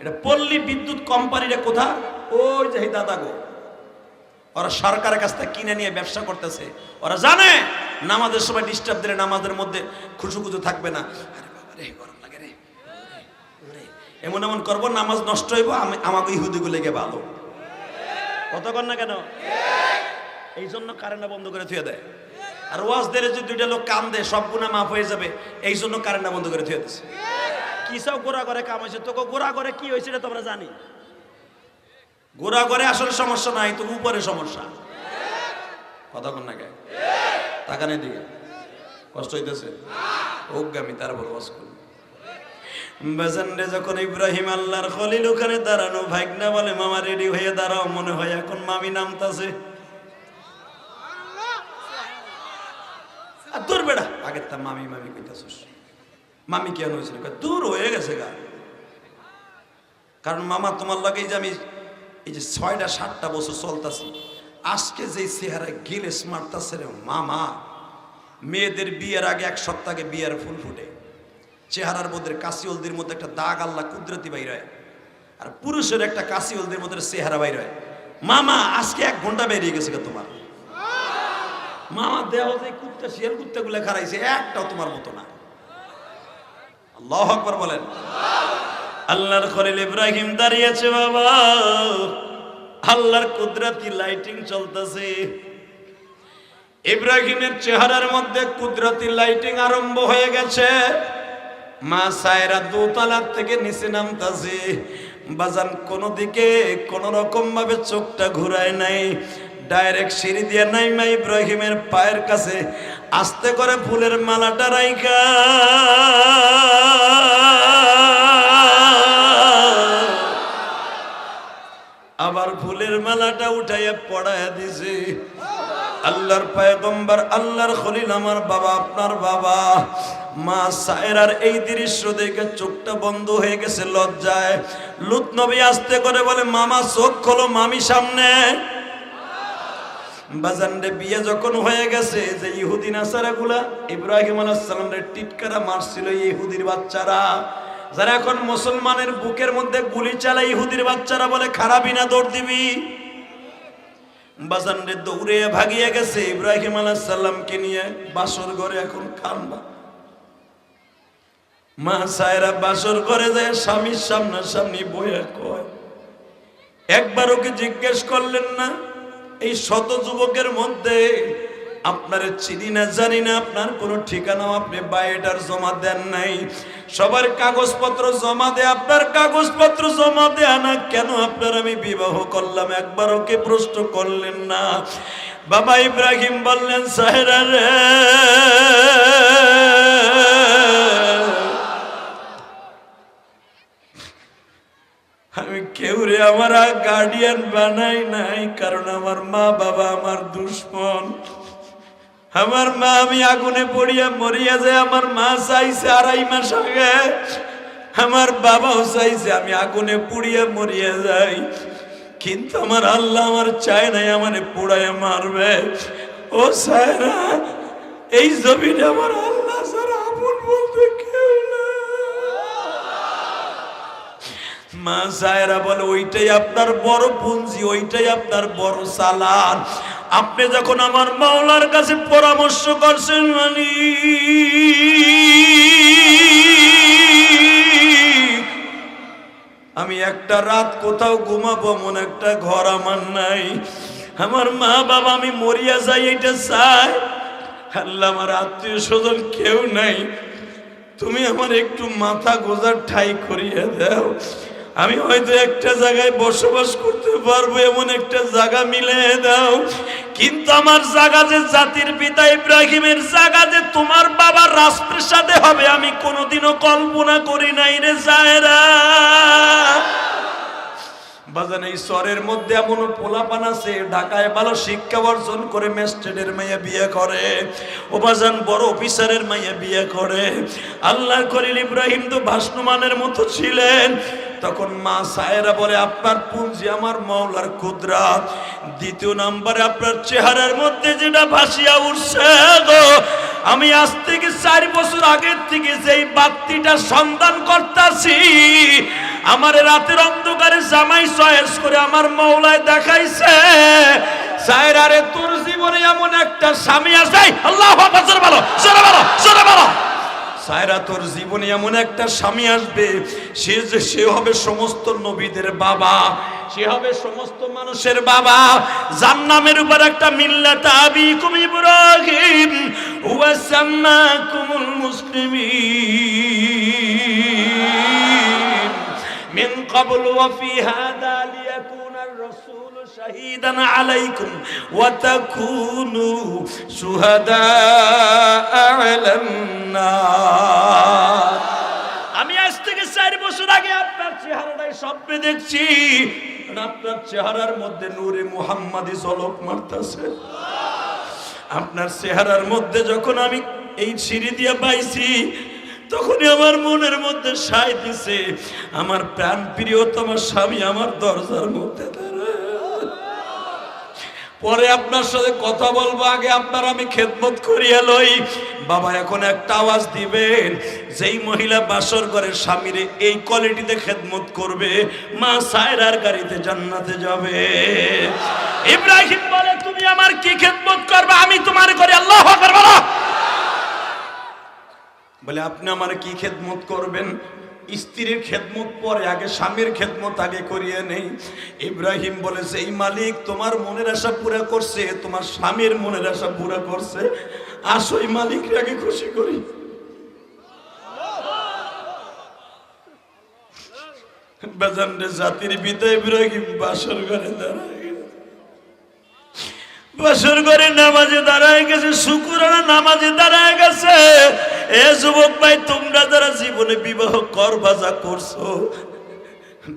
এটা পল্লী বিদ্যুৎ কোম্পানিটা কোথা? ওই যে দাদা গো, ওরা সরকারের কাছ থেকে কিনে নিয়ে ব্যবসা করতেছে। ওরা জানে নামাজের সময় ডিস্টার্ব দিলে নামাজের মধ্যে খুশুখুজু থাকবে না। আরে বাবা রে, গরম লাগে রে, এমন এমন করবো নামাজ নষ্ট হইব, আমাকে ইহুদিগুলো লেগে ভালো। কতক্ষণ না কেন? এই জন্য কারেন্টটা বন্ধ করে থুয়ে দেয়। আর ওয়াজ দিয়ে যদি 2টা লোক কাম দেয়, সব গুনাহ মাফ হয়ে যাবে, এই জন্য কারেন্টটা বন্ধ করে থুয়ে দিচ্ছে। কি সব গোড়া করে কাম হয়েছে? তোকে গোড়া করে কি হয়েছে এটা তোমরা জানি। গোড়া করে আসলে সমস্যা নাই, তো উপরে সমস্যা। কতক্ষণ না কেন? তাকানের দিকে কষ্ট হইতেছে, অজ্ঞামী তার বড় ওয়াজ করবে। বেজানরে যখন ইব্রাহিম আল্লাহর খলিল ওখানে দাঁড়ানো, ভাগনা বলে মামা রেডি হয়ে দাঁড়াও, মনে হয় এখন মামি নামতাছে। আর দূর বেড়া, আগের তা মামি মামি কইতাছিস। মামি কেন হয়েছিল? দূর হয়ে গেছে গা। কারণ মামা তোমার লাগে যে আমি এই যে 6টা 7টা বছর চলতাছি, আজকে যে চেহারা গেলে মারতাছে রে মামা। মেয়েদের বিয়ের আগে 1 সপ্তাহ আগে বিয়ের ফুল ফুটে, চেহারার মধ্যে কাশি হলদির মধ্যে একটা দাগ আল্লাহ কুদরতি বাইর হয়, আর পুরুষের একটা কাশি হলদির মধ্যে চেহারা বাইর হয়। মামা আজকে 1 ঘন্টা বেরিয়ে গেছে তোমার। মামা দেহ যে কুত্তা শিয়াল কুত্তাগুলো খারাইছে একটাও তোমার মতো না। আল্লাহু আকবার বলেন। আল্লাহর খলিল ইব্রাহিম দাঁড়িয়েছে বাবা, আল্লাহর কুদরতি লাইটিং চলতেছে। ইব্রাহিমের চেহারার মধ্যে কুদরতি লাইটিং আরম্ভ হয়ে গেছে। মা সায়রা দোতলার থেকে নিচে নামতাছে। বাজান কোন দিকে কোন রকম ভাবে চোখটা ঘুরায় নাই, ডাইরেক্ট সিঁড়ি দিয়ে নাইমা ইব্রাহিমের পায়ের কাছে আস্তে করে ফুলের মালাটা রাইখা আবার ফুলের মালাটা উঠাইয়া পড়াইয়া দিছে। আল্লাহর পয়গম্বর, আল্লাহর খলিল, আমার বাবা, আপনার বাবা। মা সায়রার এই দৃশ্য দেখে চোখটা বন্ধ হয়ে গেছে লজ্জায়। লূত নবী আস্তে করে বলে, মামা চোখ খোলো, মামি সামনে। বাজানরে বিয়ে যখন হয়ে গেছে, যে ইহুদি নাসারাগুলা ইব্রাহিম আলাইহিস সালামের টিটকারা মারছিল, ইহুদির বাচ্চারা যারা এখন মুসলমানের বুকের মধ্যে গুলি চালায়, ইহুদির বাচ্চারা বলে খারাপই না, দৌড় দিবি। বাজানরে দৌড়ে ভাগিয়ে গেছে ইব্রাহিম আলাইহিস সালামকে নিয়ে বাসর ঘরে। এখন কানবা মা সায়রা বাসর ঘরে যায় স্বামীর সামনাসামনি বইয়া কয়, একবার ওকে জিজ্ঞেস করলেন না এই শত যুবকের মধ্যে আপনার চিনি না জানি না, আপনার কোনো ঠিকানাও আপনি বায়োডাটা জমা দেন নাই, সবার কাগজপত্র জমা দেয়, আপনার কাগজপত্র জমা দেয়া না, কেন আপনার আমি বিবাহ করলাম, একবার ওকে প্রশ্ন করলেন না? বাবা ইব্রাহিম বললেন, সাহেরা রে, আমি কেউ রে আমার গার্ডিয়ান বানাই নাই, কারণ আমার মা বাবা আমার দুশ্মন। আমার মা, আমি আগুনে পড়িয়া মরিয়া যায়, আমার মা চাইছে 2.5 মাস আগে, আমার বাবাও চাইছে আমি আগুনে পুড়িয়া মরিয়া যাই, কিন্তু আমার আল্লাহ আমার চায় নাই আমারে পোড়াইয়া মারবে। ও সায়রা, এই জমিনে আমার আল্লাহ ছাড়া আপন বলতে কেউ না। মা সায়রা বলে, ওইটাই আপনার বড় পুঁজি, ওইটাই আপনার বড় চালান। আপনি যখন আমার মাওলার কাছে পরামর্শ করছেন, মানে আমি একটা রাত কোথাও ঘুমাবো এমন একটা ঘর আমার নাই, আমার মা বাবা আমি মরিয়া যাই এটা চাই, আল্লাহ আমার আত্মীয় স্বজন কেউ নাই, তুমি আমার একটু মাথা গোজার ঠাই করিয়ে দাও, আমি হয়তো একটা জায়গায় বসবাস করতে পারবো, এমন একটা জায়গা মিলে দাও। কিন্তু আমার জায়গা যে জাতির পিতা ইব্রাহিমের জায়গা যে তোমার বাবার রাজপ্রাসাদে হবে, আমি কোনোদিনও কল্পনা করি নাই রে সায়রা। বাজান এই শহরের মধ্যে এমন পোলাপান আছে ঢাকায় ভালো শিক্ষা অর্জন করে ম্যাজিস্ট্রেটের মেয়ে বিয়ে করে, ও বাজান বড় অফিসারের মেয়ে বিয়ে করে। আল্লাহর খলিল ইব্রাহিম তো ভাসমানের মতো ছিলেন। তখন মা সায়রা বলে, আপনার পুঁজি আমার মাওলার কুদরত। দ্বিতীয় নম্বরে আপনার চেহারার মধ্যে যেটা ভাসিয়া উঠছে গো, আমি আজ থেকে 4 বছর আগের থেকে যেই বাতিটা সন্ধান করতেছি, আমার রাতের অন্ধকারে জামাই চয়েস করে আমার মাওলায় দেখাইছে, সায়রা রে তোর জীবনে এমন একটা স্বামী আসবে, আল্লাহু আকবার, জোরে বলো, জোরে বলো, জোরে বলো, সায়রা তোর জীবনে এমন একটা স্বামী আসবে, সে হবে সমস্ত নবীদের বাবা, সে হবে সমস্ত মানুষের বাবা, যার নামের উপর একটা মিল্লাত আবিকুম ইব্রাহিম ওয়া সাম্মাকুমুল মুসলিমিন মিন ক্বাবল ওয়া ফি হাদা লিয়াকুনার রাসূল শাহীদান আলাইকুম ওয়া তাকুনু শুহাদা আলান নাস। আমি আজ থেকে 4 বছর আগে আপনার চেহারাটাই স্বপ্নে দেখছি, আপনার চেহারার মধ্যে নূরে মুহাম্মাদি ঝলক মারতেছে। আপনার চেহারার মধ্যে যখন আমি এই সিঁড়ি দিয়ে পাইছি, তখনই আমার মনের মধ্যে সায় দিছে, আমার প্রাণ প্রিয়তম স্বামী আমার দরজার মধ্যে দাঁড়ায়। পরে আপনার সাথে কথা বলবো, আগে আপনার আমি খেদমত করিয়া লই। বাবা এখন একটা আওয়াজ দিবেন, যেই মহিলা বাসর ঘরের স্বামীরে এই কোয়ালিটিতে খেদমত করবে, মা সায়রার গাড়িতে জান্নাতে যাবে। ইব্রাহিম বলে, তুমি আমার কি খেদমত করবে? আমি তোমার করে আল্লাহু আকবার বলো। বলে, আপনি আমার কি খেদমত করবেন? স্ত্রীর খেদমত পরে, আগে স্বামীর খেদমত আগে করিয়ে নেই। ইব্রাহিম বলে, এই মালিক তোমার মনের আশা পুরা করছে, তোমার স্বামীর মনের আশা পুরা করছে, আসো এই মালিককে আগে খুশি করি। বাজানরে জাতির পিতা ইব্রাহিম বাসর ঘরে দাঁড়ায়, বাসর ঘরে নামাজে দাঁড়ায় গেছে, শুকরানা নামাজে দাঁড়ায় গেছে। এ যুবক ভাই, তোমরা যারা জীবনে বিবাহ করবাজা করছো,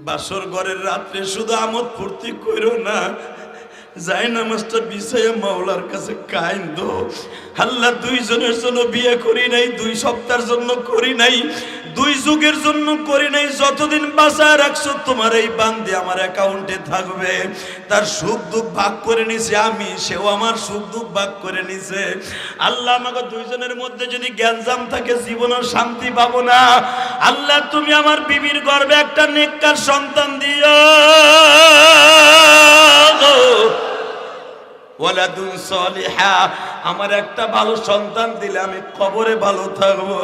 বাসর ঘরের রাত্রে শুধু আমোদ ফুর্তি করো না, যাই নামাজটা বিছাইয়া মাওলার কাছে কাইন্দো। আল্লাহ, দুইজনের জন্য বিয়ে করি নাই, 2 সপ্তাহের জন্য করি নাই, 2 যুগের জন্য করি নাই, যতদিন বাঁচায় রাখছো তোমার এই বান্দি আমার অ্যাকাউন্টে থাকবে। তার সুখ দুঃখ ভাগ করে নিছে আমি, সেও আমার সুখ দুঃখ ভাগ করে নিছে। আল্লাহ, আমাকে দুইজনের মধ্যে যদি জ্ঞানজাম থাকে, জীবনের শান্তি পাবো না। আল্লাহ, তুমি আমার বিবির গর্ভে একটা নেককার সন্তান দিও, ওয়ালাদুন সালিহা, আমার একটা ভালো সন্তান দিলে আমি কবরে ভালো থাকবো।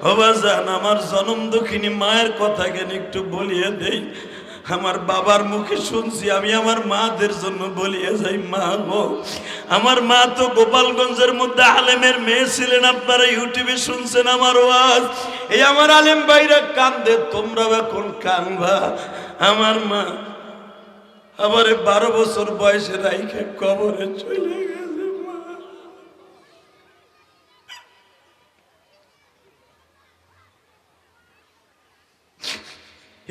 ও বাজান, আমার জনম দুঃখিনী মায়ের কথা কেন একটু বলিয়ে দেই। আমার বাবার মুখে শুনছি, আমি আমার মাদের জন্য বলিয়ে যাই, মা গো, আমার মা তো গোপালগঞ্জের মধ্যে আলেমের মেয়ে ছিলেন, আপনারা ইউটিউবে শুনছেন আমার ওয়াজ। এই আমার আলেম ভাইরা কান্দে, তোমরা এখন কানবা। আমার মা আবার 12 বছর বয়সে রাইখে কবরে চলে গেছে। মা,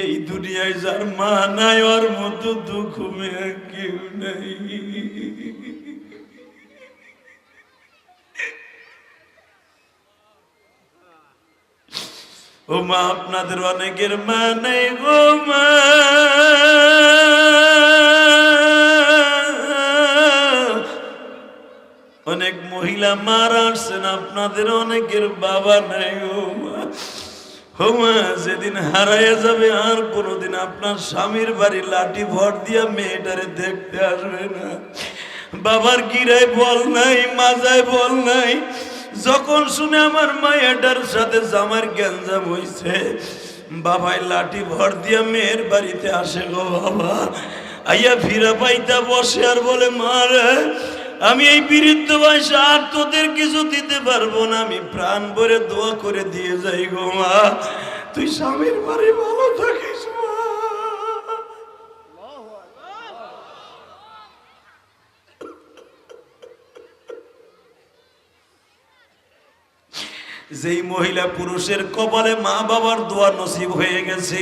এই দুনিয়ায় যার মা নাই, ওর মতো দুঃখ মেয়ে কেউ নাই। ও মা, আপনাদের অনেকের মা নাই গো মা। অনেক মহিলা মারা আসছেন, আপনাদের অনেকের বাবা নাই গো মা। ও মা, যেদিন হারাইয়া যাবে আর কোনোদিন আপনার স্বামীর বাড়ি লাঠি ভর দিয়া মেয়েটারে দেখতে আসবে না। বাবার গিরায় বল নাই, মাজায় বল নাই। যখন শুনে আমার মায়াটার সাথে জামার গ্যাঞ্জাম হইছে, বাবাই লাঠি ভর দিয়া মেয়ের বাড়িতে আসে গো বাবা। আইয়া ফিরা পাইতা বসে আর বলে, মা রে, আমি এই বৃদ্ধ বয়সে আর তোদের কিছু দিতে পারবো না, আমি প্রাণ ভরে দোয়া করে দিয়ে যাই গো মা, তুই স্বামীর বাড়ি ভালো থাকিস মা। যেই মহিলা পুরুষের কপালে মা বাবার দোয়া নসিব হয়ে গেছে,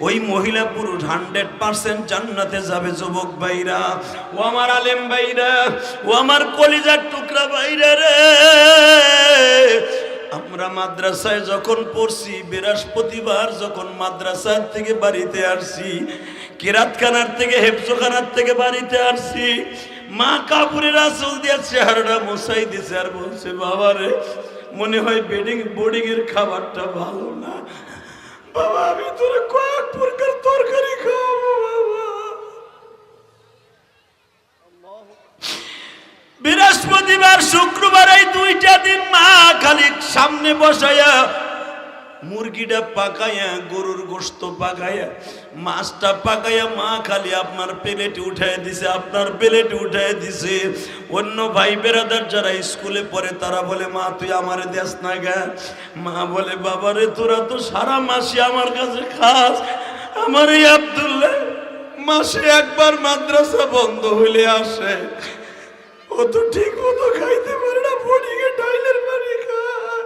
ওই মহিলা পুরুষ 100% জান্নাতে যাবে। যুবক ভাইরা, ও আমার আলেম ভাইরা, ও আমার কলিজার টুকরা ভাইরা রে, আমরা মাদ্রাসায় যখন পড়ছি, বৃহস্পতিবার যখন মাদ্রাসা থেকে বাড়িতে আসছি, কিরাতখানার থেকে হেফজখানার থেকে বাড়িতে আসছি, মা কাপড়ের আঁচল দিয়ে চেহারাটা মোছাই দিছে আর বলছে, বাবা রে, মনে হয় বোর্ডিং এর খাবারটা ভালো না বাবা, আমি তোরে কয়েক প্রকার তরকারি খাওয়াবো বাবা। বৃহস্পতিবার শুক্রবার এই 2টা দিন মা খালি সামনে বসায়া মুরগিটা পাকাইয়া, গরুর গোশত পাকাইয়া, মাছটা পাকাইয়া মা খালি আপনার প্লেটে উঠাই দিছে, আপনার প্লেটে উঠাই দিছে। অন্য ভাই বেরাদার যারা স্কুলে পড়ে তারা বলে, মা তুই আমারে দেস না গা। মা বলে, বাবারে, তোরা তো সারা মাসে আমার কাছে খাস, আমার এই আব্দুল্লাহ মাসে একবার মাদ্রাসা বন্ধ হইলে আসে, ও তো ঠিক মতো খাইতে পারে না, বোর্ডিংয়ে টাইলের বাড়ি খায়।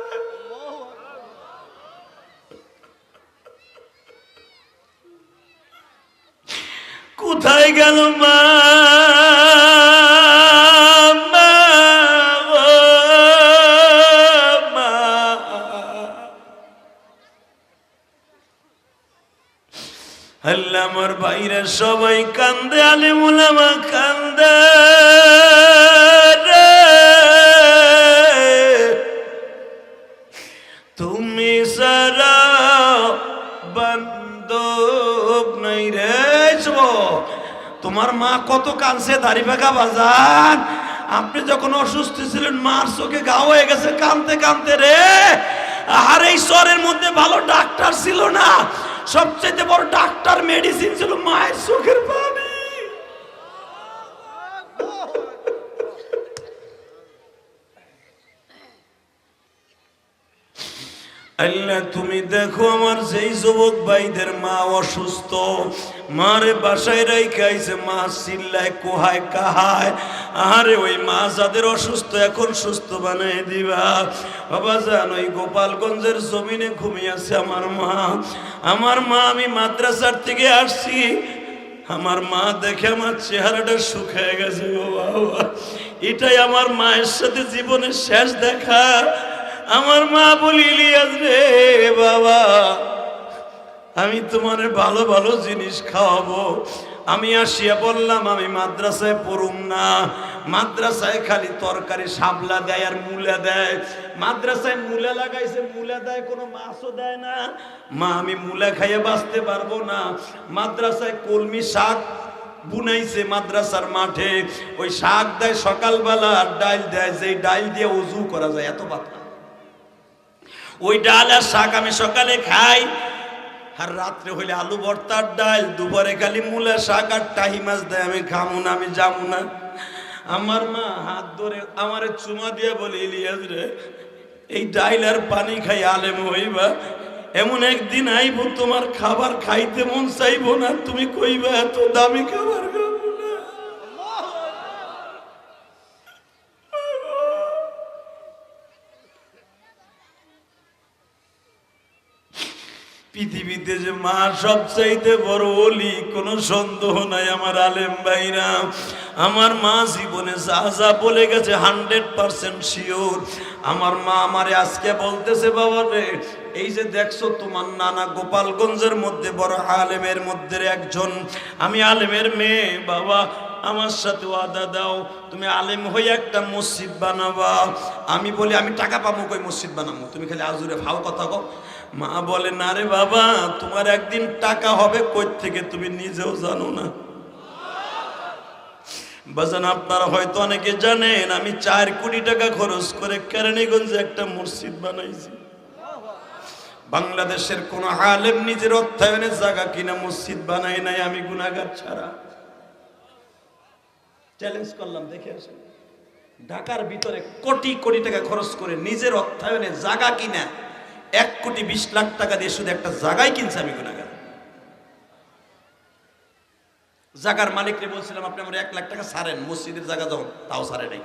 কোথায় গেল মা? আল্লাহ আমার ভাইরা সবাই কান্দে, আলেম উলামা কান্দে রে। তুমি সারা বান্ধব নাই রে। তোমার মা কত কাঁদছে দাড়ি পাকা বাজান। আপনি যখন অসুস্থ ছিলেন মার চোখে ঘা হয়ে গেছে কাঁদতে কাঁদতে রে। আর এই শহরের মধ্যে ভালো ডাক্তার ছিল না, সবচেয়ে বড় ডাক্তার মেডিসিন ছিল মায়ের চোখের পানি। আল্লাহ তুমি দেখো আমার যেই যুবক ভাইদের মা অসুস্থ, মারে বাসায় রাইখাইছে, মা চিল্লায় কোহায় কাহায়। আরে ওই মা যাদের অসুস্থ এখন সুস্থ বানাই দিবা। বাবা জান ওই গোপালগঞ্জের জমিনে ঘুমিয়ে আছে আমার মা। আমার মা, আমি মাদ্রাসার থেকে আসছি, আমার মা দেখে আমার চেহারাটা শুকিয়ে গেছে গো বাবা। এটাই আমার মায়ের সাথে জীবনের শেষ দেখা। আমার মা বলি, ইলিয়াস রে বাবা, আমি তোমার ভালো ভালো জিনিস খাওয়াবো। আমি আসিয়া বললাম আমি মাদ্রাসায় পড়ুম না, মাদ্রাসায় খালি তরকারি শাপলা দেয় আর মূলা দেয়। মাদ্রাসায় মূলা লাগাইছে, মূলা দেয়, কোনো মাছও দেয় না। মা আমি মূলা খাইয়ে বাঁচতে পারবো না। মাদ্রাসায় কলমি শাক বুনাইছে মাদ্রাসার মাঠে, ওই শাক দেয় সকালবেলা, আর ডাল দেয়, যেই ডাল দিয়ে উজু করা যায়, এত পাতলা ওই ডাল আর শাক আমি সকালে খাই। আর রাত্রে হইলে আলু ভর্তার ডাল, দুপুরে খালি মূলা শাক আর টাহি মাছ দেয়, আমি খামু না, আমি যাবো না। আমার মা হাত ধরে আমারে চুমা দিয়ে বলে, ইলিয়াস রে এই ডাইল আর পানি খাই আলেম হইবা, এমন একদিন আইব তোমার খাবার খাইতে মন চাইবো না, তুমি কইবা এত দামি খাবার খাবো না। পৃথিবীতে যে মা সবচাইতে বড় ওলি কোনো সন্দেহ নাই আমার আলেম ভাইরা। আমার মা জীবনে যা যা বলে গেছে 100% শিওর। আমার মা আমারে আজকে বলতেছে, বাবা রে এই যে দেখছো তোমার নানা গোপালগঞ্জের মধ্যে বড় আলেমের মধ্যে একজন, আমি আলেমের মেয়ে, বাবা আমার সাথে ওয়াদা দাও তুমি আলেম হয়ে একটা মসজিদ বানাবা। আমি বলি আমি টাকা পাবো কই মসজিদ বানাবো, তুমি খালি আজুরে ভাও কথা কও। মা বলে না রে বাবা, তোমার একদিন টাকা হবে কই থেকে তুমি নিজেও জানো না। বাজান আপনারা হয়তো অনেকে জানেন আমি 4 কোটি টাকা খরচ করে কেরানীগঞ্জে একটা মসজিদ বানাইছি। বাংলাদেশের কোন আলেম নিজের অর্থায়নে জায়গা কিনা মসজিদ বানায় নাই, আমি গুনাহগার ছাড়া। চ্যালেঞ্জ করলাম, দেখে আসেন ঢাকার ভিতরে কোটি কোটি টাকা খরচ করে নিজের অর্থায়নে জায়গা কিনা 1,20,00,000 টাকা দিয়ে শুধু একটা জায়গায় কিনছে, আমি গুনাহগার। জায়গার মালিকরে বলছিলাম আপনি আমার 1 লাখ টাকা ছাড়েন মসজিদের জায়গা যখন, তাও ছাড়ে নাই।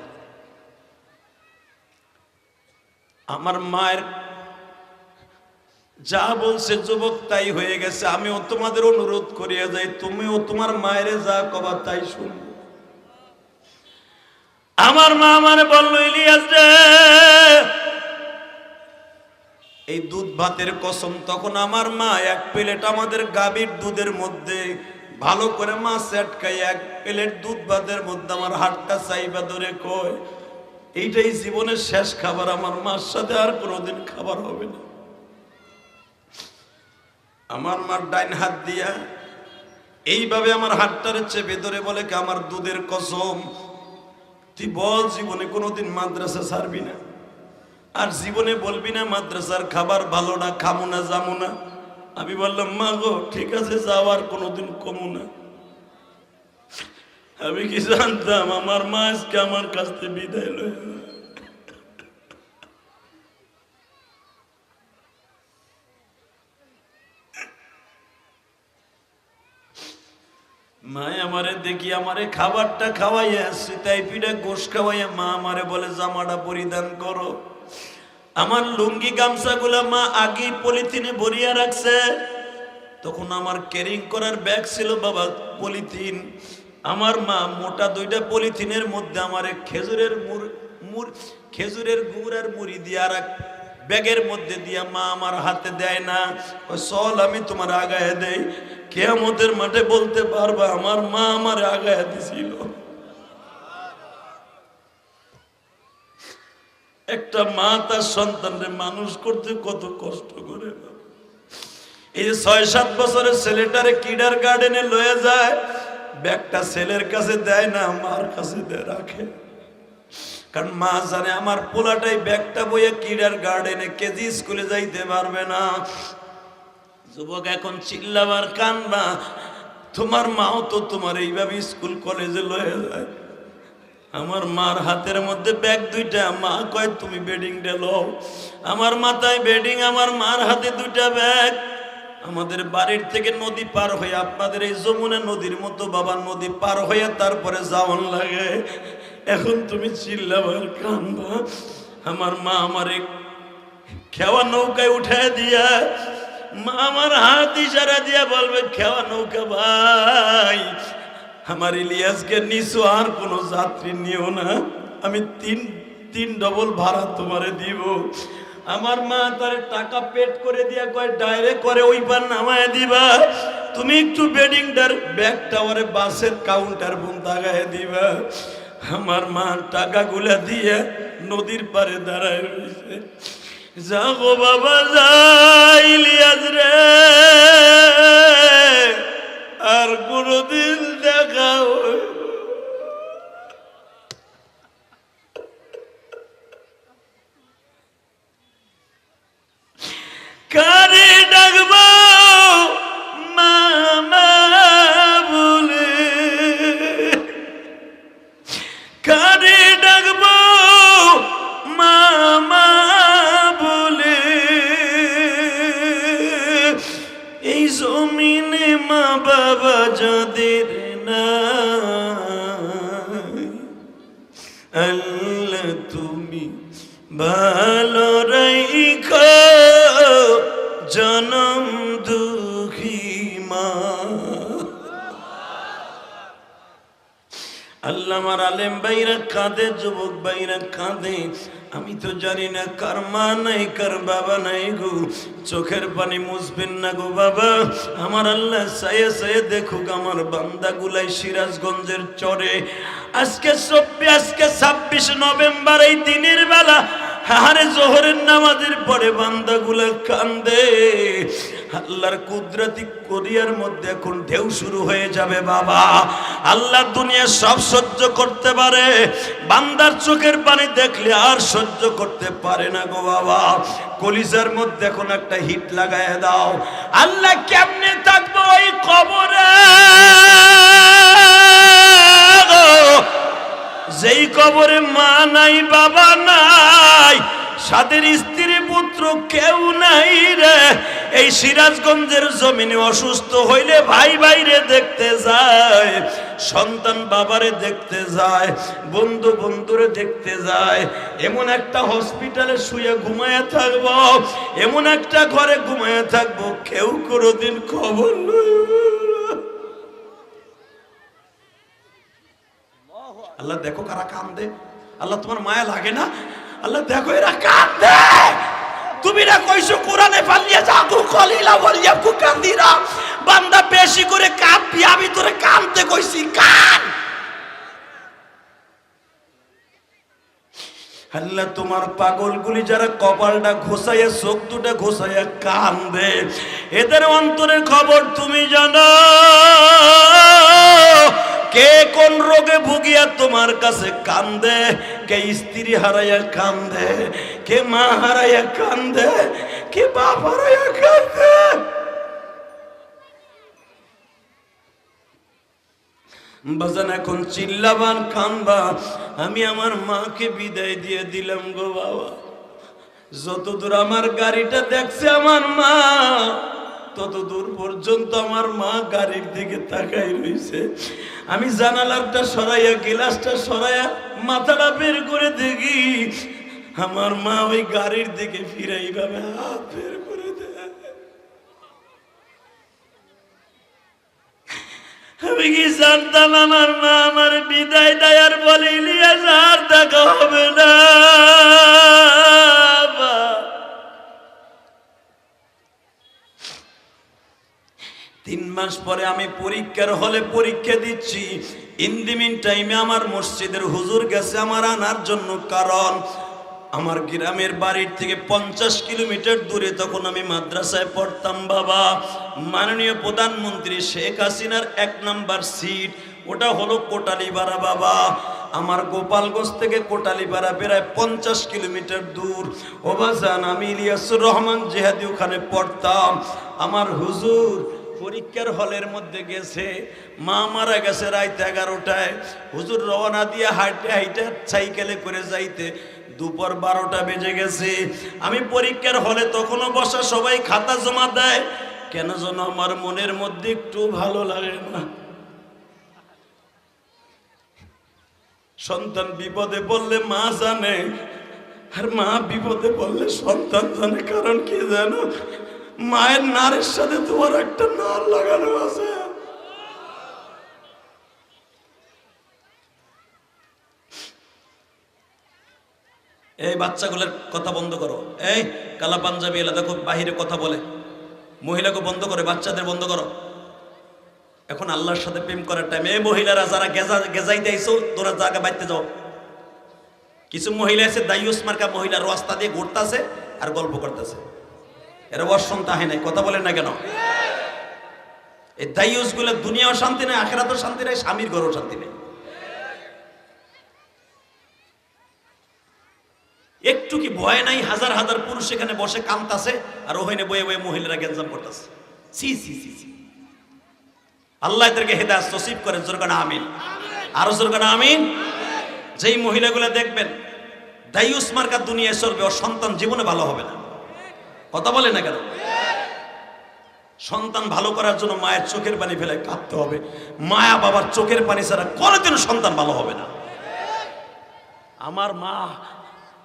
আমার মায়ের যা বলছে যুবক তাই হয়ে গেছে। আমিও তোমাদের অনুরোধ করিয়া যাই, তুমিও তোমার মায়ের যা কবা তাই শুনবো। আমার মা আমারে বললো, ইলিয়াস রে এই দুধ ভাতের কসম, তখন আমার মা 1 প্লেট আমাদের গাভীর দুধের মধ্যে ভালো করে মাছ আটকাই 1 প্লেট দুধ ভাতের মধ্যে আমার হাতটা চাইবা ধরে কয়, এইটাই জীবনের শেষ খাবার, আমার মার সাথে আর কোনোদিন খাবার হবে না। আমার মার ডাইন হাত দিয়া এইভাবে আমার হাতটারে চেপে ধরে বলে কি, আমার দুধের কসম তুই বল জীবনে কোনোদিন মাদ্রাসা ছাড়বি না, আর জীবনে বলবি না মাদ্রাসার খাবার ভালো না, খামো না, যাবো না। আমি বললাম, মা গো ঠিক আছে যাওয়ার কোনোদিন কমু না। আমি কি জানতাম আমার মা আজকে আমার কাছ থেকে বিদায় লয়। মা আমারে দেখি আমারে খাবারটা খাওয়াইয়া সিতাই পিঠা গোশ খাওয়াইয়া মা আমারে বলে জামাটা পরিধান করো। আমার লুঙ্গি গামছাগুলা মা আগে পলিথিনে ভরিয়া রাখছে, তখন আমার ক্যারিং করার ব্যাগ ছিল বাবা পলিথিন। আমার মা মোটা 2টা পলিথিনের মধ্যে আমারে খেজুরের গুড় আর মুড়ি দিয়ে আর ব্যাগের মধ্যে দিয়া মা আমার হাতে দেয় না, চল আমি তোমার আগায় দেই। কিয়ামতের মাঠে বলতে পারবা আমার মা আমার আগায় দিছিল। একটা মা তার সন্তানকে মানুষ করতে কত কষ্ট করে। এই যে 6-7 বছরের ছেলেটারে কিডার গার্ডেনে লয়ে যায়, ব্যাগটা ছেলের কাছে দেয় না, মার কাছে দেয় রাখে। কারণ মা জানে আমার পোলাটাই ব্যাগটা বইয়ে কিডার গার্ডেনে কেজি স্কুলে যাইতে পারবে না। যুবক এখন চিল্লাবার কানবা, তোমার মাও তো তোমার এইভাবে স্কুল কলেজে লয়ে যায়। আমার মার হাতের মধ্যে ব্যাগ দুইটা, মা কয় তুমি বেডিংটা লও। আমার মাথায় বেডিং, আমার মার হাতে দুইটা ব্যাগ। আমাদের বাড়ির থেকে নদী পার হয়ে আপনাদের এই যমুনা নদীর মতো বাবা নদী পার হয়ে তারপরে যাওয়ান লাগে। এখন তুমি চিল্লাবার কানবা, আমার মা আমারে খেওয়া নৌকায় উঠায় দিয়া, মা আমার হাত ইশারা দিয়া বলবে খেওয়া নৌকা ভাই, আমার ইলিয়াসকে নিছো, আর কোনো যাত্রী নিও না, আমি তিন ডবল ভাড়া তোমারে দিব। আমার মা তার টাকা পেড করে দিয়া কয় ডাইরেক্ট করে ওই পার নামায় দিবা, তুমি একটু বেডিংটার ব্যাগটা ওরে বাসের কাউন্টার বন্ধ আগায় দিবা। আমার মা টাকাগুলা দিয়ে নদীর পারে দাঁড়ায় রয়েছে। যাবো বাবা যাই ইলিয়াস রে, আর কোনদিন দেখা কারে ডাকবো মামা বলে, কারে ডাকবো মামা বলে, এই জমিনে মা বাবা যাদের না, আল্লাহ তুমি ভালো রাইখো জনম দুঃখী মা। আল্লাহ আমার আলেম ভাইরা কাঁদে, যুবক ভাইরা কাঁদে। আমি তো জানি না কার মা নাই কার বাবা নাই গো, চোখের পানি মুছবেন না গো বাবা। আমার আল্লাহ চায়ে চায়ে দেখুক আমার বান্দাগুলাই সিরাজগঞ্জের চরে। আজকে 26 নভেম্বর এই দিনের বেলা আরে জোহরের নামাজের পরে বান্দাগুলা কান্দে। আল্লাহর কুদরতি কোরিয়ার মধ্যে এখন ঢেউ শুরু হয়ে যাবে বাবা। আল্লাহ দুনিয়া সব সহ্য করতে পারে, বান্দার চোখের পানি দেখলে আর সহ্য করতে পারে না গো বাবা। কলিজার মধ্যে এখন একটা হিট লাগায় দাও। আল্লাহ কেমনে থাকবো ওই কবরে, যেই কবরে মা নাই বাবা নাই, সাদের স্ত্রী পুত্র কেউ নাই রে। এই সিরাজগঞ্জের জমিনে অসুস্থ হইলে ভাই ভাইরে দেখতে যায়, সন্তান বাবারে দেখতে যায়, বন্ধু বন্ধুরে দেখতে যায়। এমন একটা হসপিটালে শুয়ে ঘুমায় থাকবো, এমন একটা ঘরে ঘুমায় থাকবো, কেউ কোনোদিন খবর লই। আল্লাহ দেখো কারা কান্দে, আল্লাহ তোমার মায়া লাগে না? আল্লাহ দেখো এরা কান্দে। তুমি না কইছো কোরআনে ফালিয়া জাগু কলিলা বলিয়া কুকান্দিরা, বান্দা বেশি করে কাঁদবি, আমি তোরে কাঁদতে কইছি, কান। আল্লাহ তোমার পাগলগুলি যারা কপালটা ঘোষাইয়া চোখ দুটা ঘোষাইয়া কান্দে, এদের অন্তরের খবর তুমি জানো। কে কোন রোগে ভুগিয়া তোমার কাছে কান্দে, কে স্ত্রী হারাইয়া কান্দে, কে মা হারাইয়া কান্দে, কে বাপ হারাইয়া কান্দে। বাজান এখন চিল্লাবান কান্দবা, আমি আমার মাকে বিদায় দিয়ে দিলাম গো বাবা। যতদূর আমার গাড়িটা দেখছে আমার মা, ততদূর পর্যন্ত আমার মা গাড়ির দিকে তাকাই রইছে। আমি জানালাটা সরাইয়া গ্লাসটা সরাইয়া মাথাটা বের করে দেখি আমার মা ওই গাড়ির দিকে ফিরাই ভাবে হাত বের করে দেয়। আমি কি জানতাম আমার মা আমার বিদায় দেয় আর বলে ইলিয়াস আর দেখা হবে না। মাস পরে আমি পরীক্ষার হলে পরীক্ষা দিচ্ছি। ইন দি মিন টাইমে আমার মসজিদের হুজুর গেছে আমার আনার জন্য, কারণ আমার গ্রামের বাড়ির থেকে 50 কিলোমিটার দূরে তখন আমি মাদ্রাসায় পড়তাম। বাবা, মাননীয় প্রধানমন্ত্রী শেখ হাসিনার 1 নাম্বার সিট ওটা হলো কোটালীপাড়া। বাবা, আমার গোপালগঞ্জ থেকে কোটালীপাড়া প্রায় 50 কিলোমিটার দূর। ও বাজান, আমি ইলিয়াসুর রহমান জিহাদি ওখানে পড়তাম। আমার হুজুর পরীক্ষার হলের মধ্যে গেছে, মা মারা গেছে রাত 11টায়। হুজুর রওনা দিয়ে হাঁটে হাঁটে সাইকেলে করে যাইতে দুপুর 12টা বেজে গেছে। আমি পরীক্ষার হলে তখনও বসা, সবাই খাতা জমা দেয়, কেন যেন আমার মনের মধ্যে একটু ভালো লাগে না। সন্তান বিপদে পড়লে মা জানে, আর মা বিপদে পড়লে সন্তান জানে। কারণ কি জানো, মায়ের নারের সাথে তোমার একটা নার লাগানো আছে। এই বাচ্চাগুলোর কথা বন্ধ করো। এই কালা পাঞ্জাবি এলা দেখো বাহিরে কথা বলে, মহিলাকে বন্ধ করে, বাচ্চাদের বন্ধ করো। এখন আল্লাহর সাথে প্রেম করার টাইম। এই মহিলারা যারা গেজাইতে আইছো, তোরা জায়গা বাইতে যাও। কিছু মহিলা আছে দায়ুস মার্কা মহিলা, রাস্তা দিয়ে ঘুরতেছে আর গল্প করতেছে। এরা বর্ষণ তাহে নাই, কথা বলেন না কেন? এই দায়ুস গুলো দুনিয়াও শান্তি নেই, আখিরাতেও শান্তি নেই, স্বামীর ঘরেও শান্তি নেই। একটু কি ভয় নাই? হাজার হাজার পুরুষ এখানে বসে কাঁদতাছে, আর ওখানে বয়ে বয়ে মহিলারা গেঞ্জাম করতেছে। সি সি সি সি। আল্লাহ এদেরকে হেদায়েত নসিব করেন, জোরকানা আমিন। আরো জোরকানা আমিন। যেই মহিলাগুলো দেখবেন দায়ুস মার্কা দুনিয়ায় চলবে, ওর সন্তান জীবনে ভালো হবে না। কথা বলে না কেন? সন্তান ভালো করার জন্য মায়ের চোখের পানি ফেলে কাঁদতে হবে। মায়া বাবার চোখের পানি ছাড়া কোনোদিনও সন্তান ভালো হবে না। আমার মা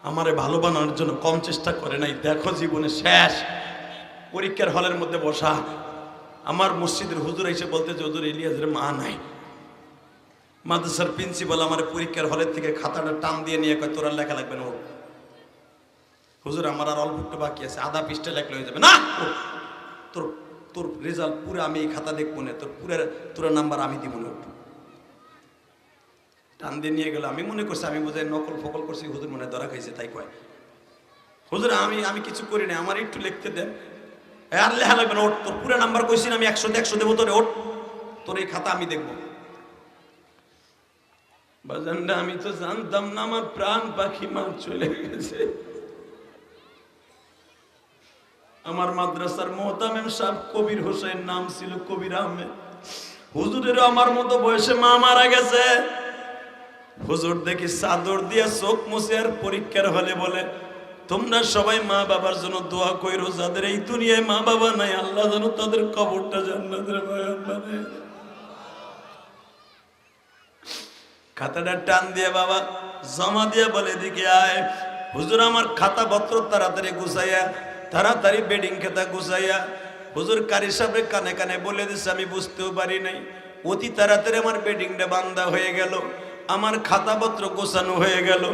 আমারে ভালো বানানোর জন্য কম চেষ্টা করে নাই। দেখো জীবনে শেষ পরীক্ষার হলের মধ্যে বসা, আমার মসজিদের হুজুর এসে বলতে যে হুজুর ইলিয়াসের মা নাই। মাদ্রাসার প্রিন্সিপাল আমার পরীক্ষার হলের থেকে খাতাটা টান দিয়ে নিয়ে কয় তোর আর লেখা লাগবে না। হুজুর আমার আর অল্প একটু বাকি আছে, আধা পৃষ্ঠা লেখলে হয়ে যাবে না। তোর তোর রেজাল্ট পুরো আমি এই খাতা দেখবো না, তোর নাম্বার আমি দিব না। টান দিয়ে নিয়ে গেল। আমি মনে করছি আমি বোঝাই নকল ফকল করছি, হুজুর মনে ধরা খাইছে তাই কয়। হুজুর আমি কিছু করি না, আমার একটু লিখতে দেন। আর লেখা লাগবে না, ওঠ, তোর পুরো নাম্বার কইছি না আমি 100 দেবো তোরে, ওঠ, তোর এই খাতা আমি দেখবো। বাজানরা আমি তো জানতাম না আমার প্রাণ পাখি মা চলে গেছে। আমার মাদ্রাসার মোহতামিম সাহেব কবির হোসেন নাম ছিল, কবির আহমেদ। হুজুরেরও আমার মতো বয়সে মা মারা গেছে। হুজুর দেখি চাদর দিয়ে চোখ মুছে আর পরীক্ষার হলে বলে তোমরা সবাই মা বাবার জন্য দোয়া কইরো, যাদের এই দুনিয়ায় মা বাবা নাই আল্লাহ যেন তাদের কবরটা জান্নাতের বাগান বানায়। খাতাটা টান দিয়ে বাবা জমা দিয়ে বলে দিকে আয়। হুজুর আমার খাতা পত্র তাড়াতাড়ি গুছাইয়া, তাড়াতাড়ি বেডিং খাতা গুছাইয়া হুজুর কারি সাহেবের কানে কানে বলে দিচ্ছে। আমি বুঝতেও পারি নাই, অতি তাড়াতাড়ি আমার বেডিংটা বান্ধা হয়ে গেল, আমার খাতাপত্র গোছানো হয়ে গেল।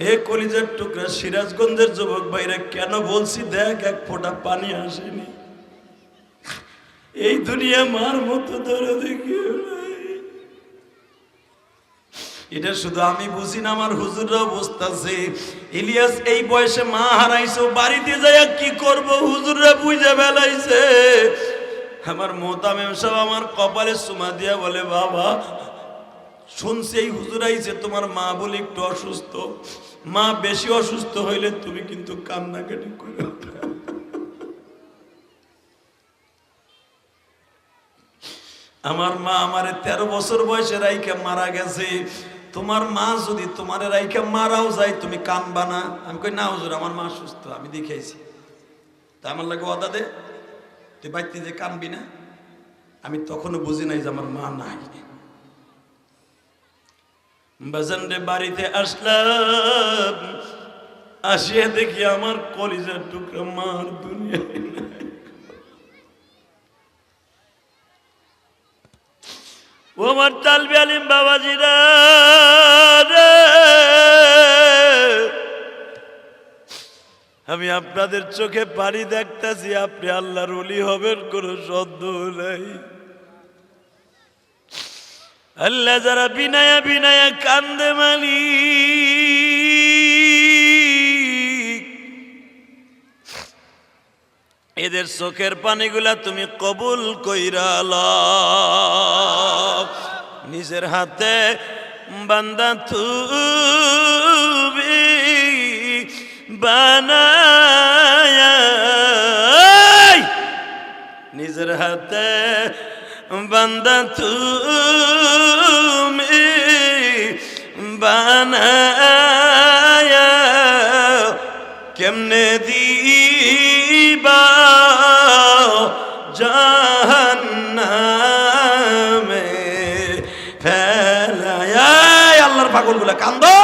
হে কলিজার টুকরা সিরাজগঞ্জের যুবক ভাইরা, কেন বলছি দেখ এক ফোঁটা পানি আসেনি। এই দুনিয়া মার মতো ধরে দেখি, এটা শুধু আমি বুঝি না, আমার হুজুররাও বুঝতেছে। ইলিয়াস এই বয়সে মা হারাইছো, বাড়িতে যাইয়া কি করব হুজুররা বুঝে বেলাইছে। আমার মোহতামিম সাহেব আমার কপালে চুমা দিয়া বলে বাবা শুনছি এই হুজুর আইছে, তোমার মা বলে একটু অসুস্থ, মা বেশি অসুস্থ হইলে তুমি কিন্তু কান্নাকাটি করো। আমার মা আমারে 13 বছর বয়সে রাইখা মারা গেছে। তোমার মা যদি তোমার রাইখা মারাও যায় তুমি কানবা না? আমি কই না হুজুর আমার মা সুস্থ, আমি দেখাইছি। তা আমার লাগে ওয়াদা দে, তুই বাইতে যে কানবি না। আমি তখনও বুঝি নাই যে আমার মা নাই। বাজান রে বাড়িতে আসলাম, আসিয়া দেখি আমার কলিজার টুকরা মার দুনিয়ায় নাই। ও আমার তালবি আলিম বাবাজিরা রে, আমি আপনাদের চোখে পানি দেখতেছি, আপনি আল্লাহর ওলি হবেন কোনো সন্দেহ নাই। আল্লাহ যারা বিনায়া বিনায়া কান্দে মালিক, এদের চোখের পানিগুলা তুমি কবুল কইরা লও। নিজের হাতে বান্দা তুমি বানায়া, নিজের হাতে বান্দা তুমি বানায়া কেমনে দিবা জাহান্নামে ফেলায়া। আল্লাহর পাগলগুলা কান্দো,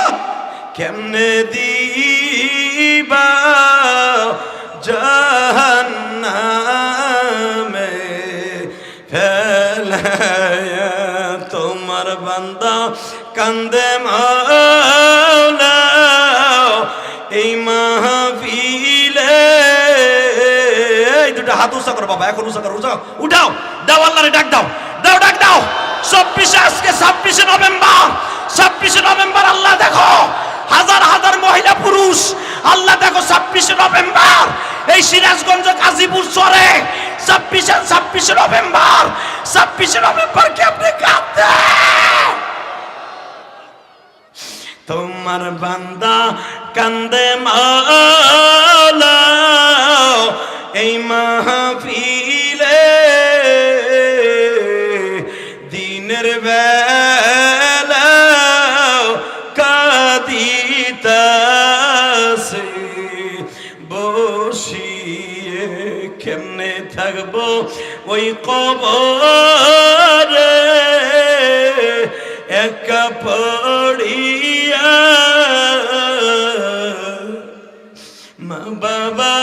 কেমনে দিবা জাহান্নামে ফেলায়া। তোমার বান্দা কান্দে মাওলা এই মাহফিলে। এই দুটো হাত উঁচা করো বাবা, এখন উঁচা করো, উঠাও, দাও আল্লাহরে ডাক দাও, দাও ডাক দাও। 24 আজকে 26 নভেম্বর, 26 নভেম্বর আল্লাহ দেখো হাজার হাজার মহিলা পুরুষ, আল্লাহ দেখো 26 নভেম্বর এই সিরাজগঞ্জ গাজীপুর চরে 26 নভেম্বর, 26 নভেম্বর কে আপনি কাঁদতে। তোমার বান্দা কান্দে মাওলা এই মাহফিলে, দিনের বেলা কাঁদিতাছে বসিয়ে। কেমনে থাকবো ওই কবরে একা পড়িয়া, মা বাবা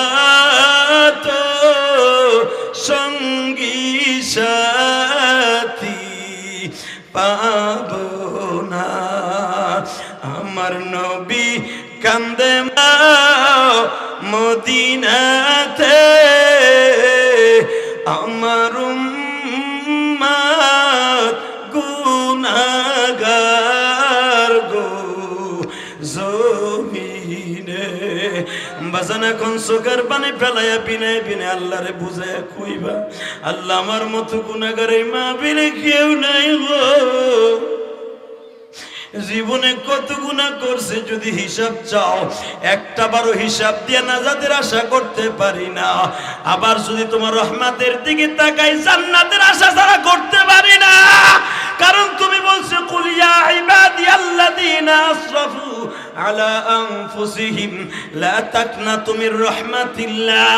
তো সঙ্গী সাথী পাবো না। আমার নবী কান্দে মদিনাতে, আমার উম্মত গুনাহগার গো জমিনে। বাজান এখন চোখের পানি ফেলাইয়া বিনে বিনে আল্লাহরে বুঝাইয়া কইবা, আল্লাহ আমার মতো গুনাহগার এই মাহফিলে কেউ নাই গো। জীবনে কত গুনাহ করছে যদি হিসাব চাও, একটা বারো হিসাব দিয়ে নাজাতের আশা করতে পারি না। আবার যদি তোমার রহমতের দিকে তাকাই জান্নাতের আশা ছাড়া করতে পারি না। কারণ তুমি বলছো কুল ইয়া ইবাদিয়াল্লাযীনা আসরাফু আলা আনফুসিহিম লা তাকনাতু মির রাহমাতিল্লাহ।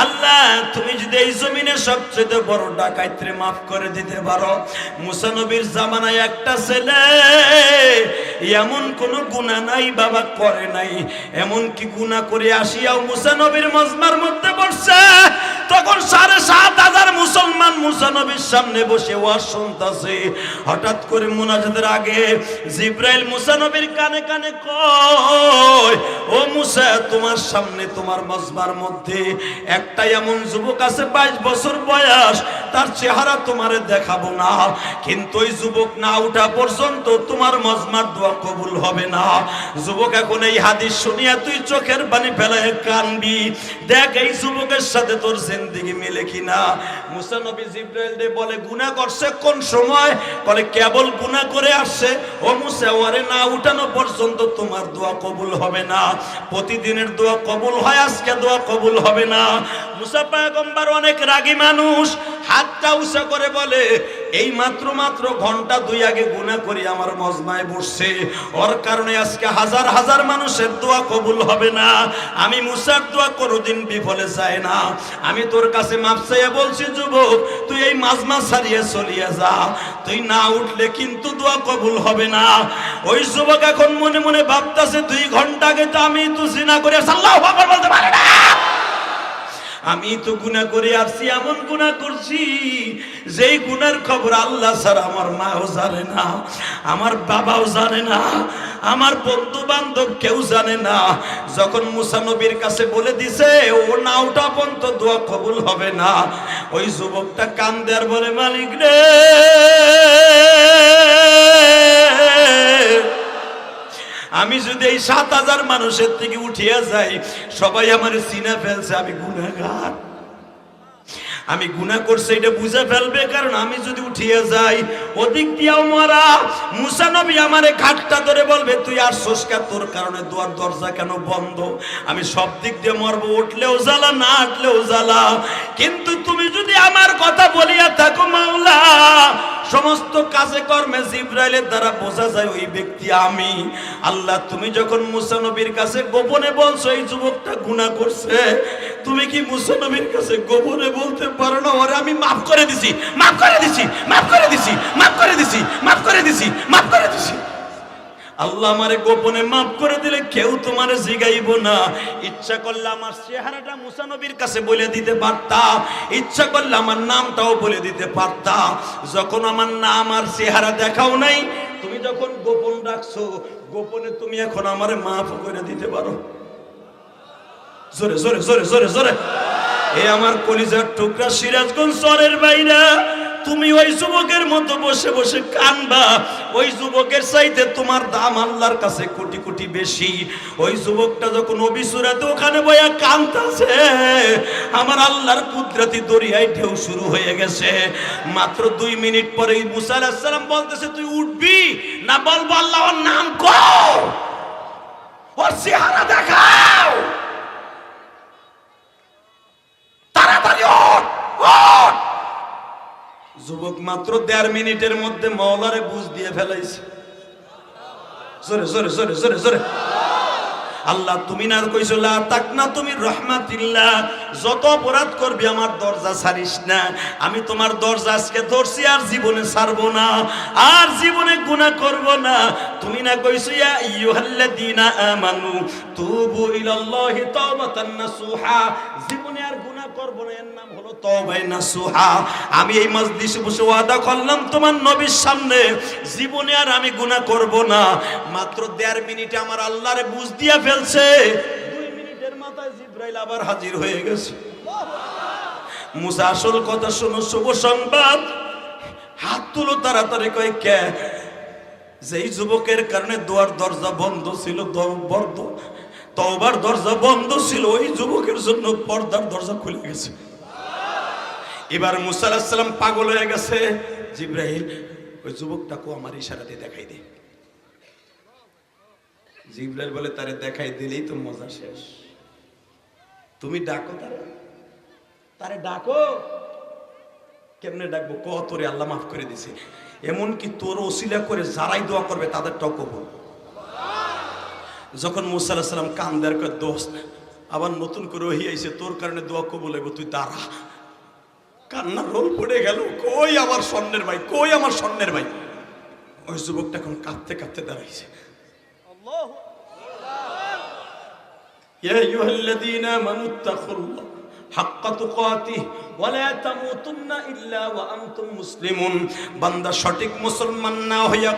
আল্লাহ তুমি যদি এই জমিনে সবচেয়ে বড় ডাকাইতরে maaf করে দিতে পারো। মুসা নবীর জামানায় একটা ছেলে এমন কোন গুনাহ নাই বাবা করে নাই, এমন কি গুনাহ করে আসিয়াও মুসা নবীর মজমার মধ্যে বসছে। তখন ৭,৫০০ মুসলমান মুসা নবীর সামনে বসে ওয়াজ শুনতাছে। হঠাৎ করে মুনাজাতের আগে জিবরাইল মুসা নবীর কানে কানে কয়, ও মুসা তোমার সামনে তোমার মজমার মধ্যে একটা এমন যুবক আছে 22 বছর বয়স, তার চেহারা তোমারে দেখাবো না, কিন্তু ওই যুবক না ওঠা পর্যন্ত তোমার মজমার দোয়া কবুল হবে না। যুবক এখন এই হাদিস শুনিয়া তুই চোখের পানি ফেলায় কানবি, দেখ এই যুবকের সাথে তোর জিন্দেগি মিলে কিনা। মুসা নবী জিবরাইল রে বলে গুনাহ করছে কোন সময়? বলে কেবল গুনাহ করে আসছে। ও মুসা ওরে না উঠানো পর্যন্ত তোমার দোয়া কবুল হবে না। প্রতিদিনের দোয়া কবুল হয়, আজকে দোয়া কবুল হবে না। মুসা পয়গম্বর অনেক রাগী মানুষ, হাতটা উঁচা করে বলে এই মাত্র ঘন্টা 2 আগে গুনাহ করি আমার মজমায় বসছে, ওর কারণে আজকে হাজার হাজার মানুষের দোয়া কবুল হবে না। আমি মুসার দোয়া কোনোদিন বিফলে যায় না। আমি তোর কাছে মাফ চাইয়া বলছি যুবক, তুই এই মাজমা ছাড়িয়ে চলিয়ে যা, তুই না উঠলে কিন্তু দোয়া কবুল হবে না। ওই যুবক এখন মনে মনে ভাবতাছে 2 ঘন্টা আগে তো আমি তো জিনা করে আল্লাহু আকবার বলতে পারে না, আমি তো গুনাহ করে আসছি, এমন গুনাহ করছি যেই গুনার খবর আল্লাহ ছাড়া আমার মাও জানে না, আমার বাবাও জানে না। আমার বন্ধু বান্ধব কেউ জানে না। যখন মুসা নবীর কাছে বলে দিছে ও না ওটা পর্যন্ত দোয়া কবুল হবে না, ওই যুবকটা কান্দে আর বলে, মালিক রে, আমি যদি এই ৭,০০০ মানুষের থেকে উঠিয়া যাই, সবাই আমার চিনে ফেলছে আমি গুনাহগার, আমি গুনাহ করছি এটা বুঝে ফেলবে, কারণ আমি যদি উঠিয়ে যাই ওদিক দিয়েও মরা। মুসা নবী আমারে ঘাটটা ধরে বলবে, তুই আর সোসকা, তোর কারণে দুয়ার দরজা কেন বন্ধ? আমি সব দিক দিয়ে মরবো, উঠলেও জ্বালা না উঠলেও জ্বালা, কিন্তু তুমি যদি আমার কথা বলিয়া থাকো মাওলা, সমস্ত কাজে কর্মে জিবরাইলের দ্বারা বোঝা যায় ওই ব্যক্তি আমি। আল্লাহ, তুমি যখন মুসা নবীর কাছে গোপনে বলছো এই যুবকটা গুনাহ করছে, তুমি কি মুসা নবীর কাছে গোপনে বলতে পারো না, ওরে আমি মাফ করে দিছি, মাফ করে দিছি, মাফ করে দিছি, মাফ করে দিছি, মাফ করে দিছি, মাফ করে দিছি? আল্লাহ আমারে গোপনে মাফ করে দিলে কেউ তোমারে জিগাইব না। ইচ্ছা করলে আমার চেহারাটা মুসা নবীর কাছে বলে দিতে পারতাম, ইচ্ছা করলে আমার নামটাও বলে দিতে পারতাম। যখন আমার নাম আর চেহারা দেখাও নাই, তুমি যখন গোপন রাখছো, গোপনে তুমি এখন আমারে মাফ করে দিতে পারো। জোরে জোরে জোরে জোরে জোরে। এ আমার কলিজার টুকরা সিরাজগঞ্জ শহরের বাইরা, তুমি ওই যুবকের মতো বসে বসে কানবা, ওই যুবকের চাইতে তোমার দাম আল্লাহর কাছে কোটি কোটি বেশি। ওই যুবকটা যখন অবিসুরাতে ওখানে বইয়া কানতাছে, আমার আল্লাহর কুদরতি দরিয়ায় ঢেউ শুরু হয়ে গেছে। মাত্র 2 মিনিট পরে মুসা আলাইহিস সালাম বলতেছে, তুই উঠবি না বলবো আল্লাহর নাম কও, ওর চেহারা দেখাও, তাড়াতাড়ি ওঠ ওঠ। যুবক মাত্র 1.5 মিনিটের মধ্যে মাওলারে বুঝ দিয়ে ফেলাইছে। জোরে জোরে জোরে জোরে জোরে। আল্লাহ তুমি না কইছো লা তাকনা তুমি রহমাতিল্লাহ, যত অপরাধ করবি আমার দরজা ছাড়িস না। আমি তোমার দরজা আজকে ধরছি, আর জীবনে ছাড়বো না, আর জীবনে গুনাহ করব না। তুমি না কইছো ইয়া আইয়ুহাল্লাযীনা আমানু তুবু ইলাল্লাহি তাওবাতান নাসুহা, জীবনে আর গুনাহ করব না, এর নাম হলো তওবায়ে নাসুহা। আমি এই মজলিসে বসে ওয়াদা করলাম তোমার নবীর সামনে, জীবনে আর আমি গুনাহ করব না। মাত্র 1.5 মিনিটে আমার আল্লাহরে বুঝ দিয়া ফেলছে। 2 মিনিটের মাথায় জিবরাইল আবার হাজির হয়ে গেছে। মুসা আসল কথা শোনো, শুভ সংবাদ। হাত তুলো তাড়াতাড়ি। কয় কে? যেই যুবকের কারণে দুয়ার দরজা বন্ধ ছিল, তওবার দরজা বন্ধ ছিল, ওই যুবকের জন্য পর্দার দরজা খুলে গেছে। এবার মুসা আলাইহিস সালাম পাগল হয়ে গেছে। জিবরাইল, ওই যুবকটাকে আমার ইশারাতে দেখাই দে। জিবরাইল বলে, তারে দেখাই দিলেই তো মজা শেষ। তুমি ডাকো তারে ডাকো। কেমনে ডাকবো? তোরে আল্লাহ মাফ করে দিছে, এমনকি তোর ওসিলা করে যারাই দোয়া করবে তাদেরটাও কবুল। যখন মুসা আলাইহিস সালাম কান্দার কয়, দোস্ত আবার নতুন করে ওহী আইছে, তোর কারণে দোয়া কবুল হইব, তুই দাঁড়া। কান্নার রোল পড়ে গেল, কই আমার স্বর্ণের ভাই, কই আমার স্বর্ণের ভাই। ওই যুবকটা এখন কাঁদতে কাঁদতে দাঁড়াইছে। ইয়া আইয়ুহাল্লাযীনা আমানুত্তাকুল্লাহ হাক্কা তুকাতিহি ওয়া লা তামুতুন্না ইল্লা ওয়া আনতুম মুসলিমুন। বান্দা সঠিক মুসলমান না হইয়া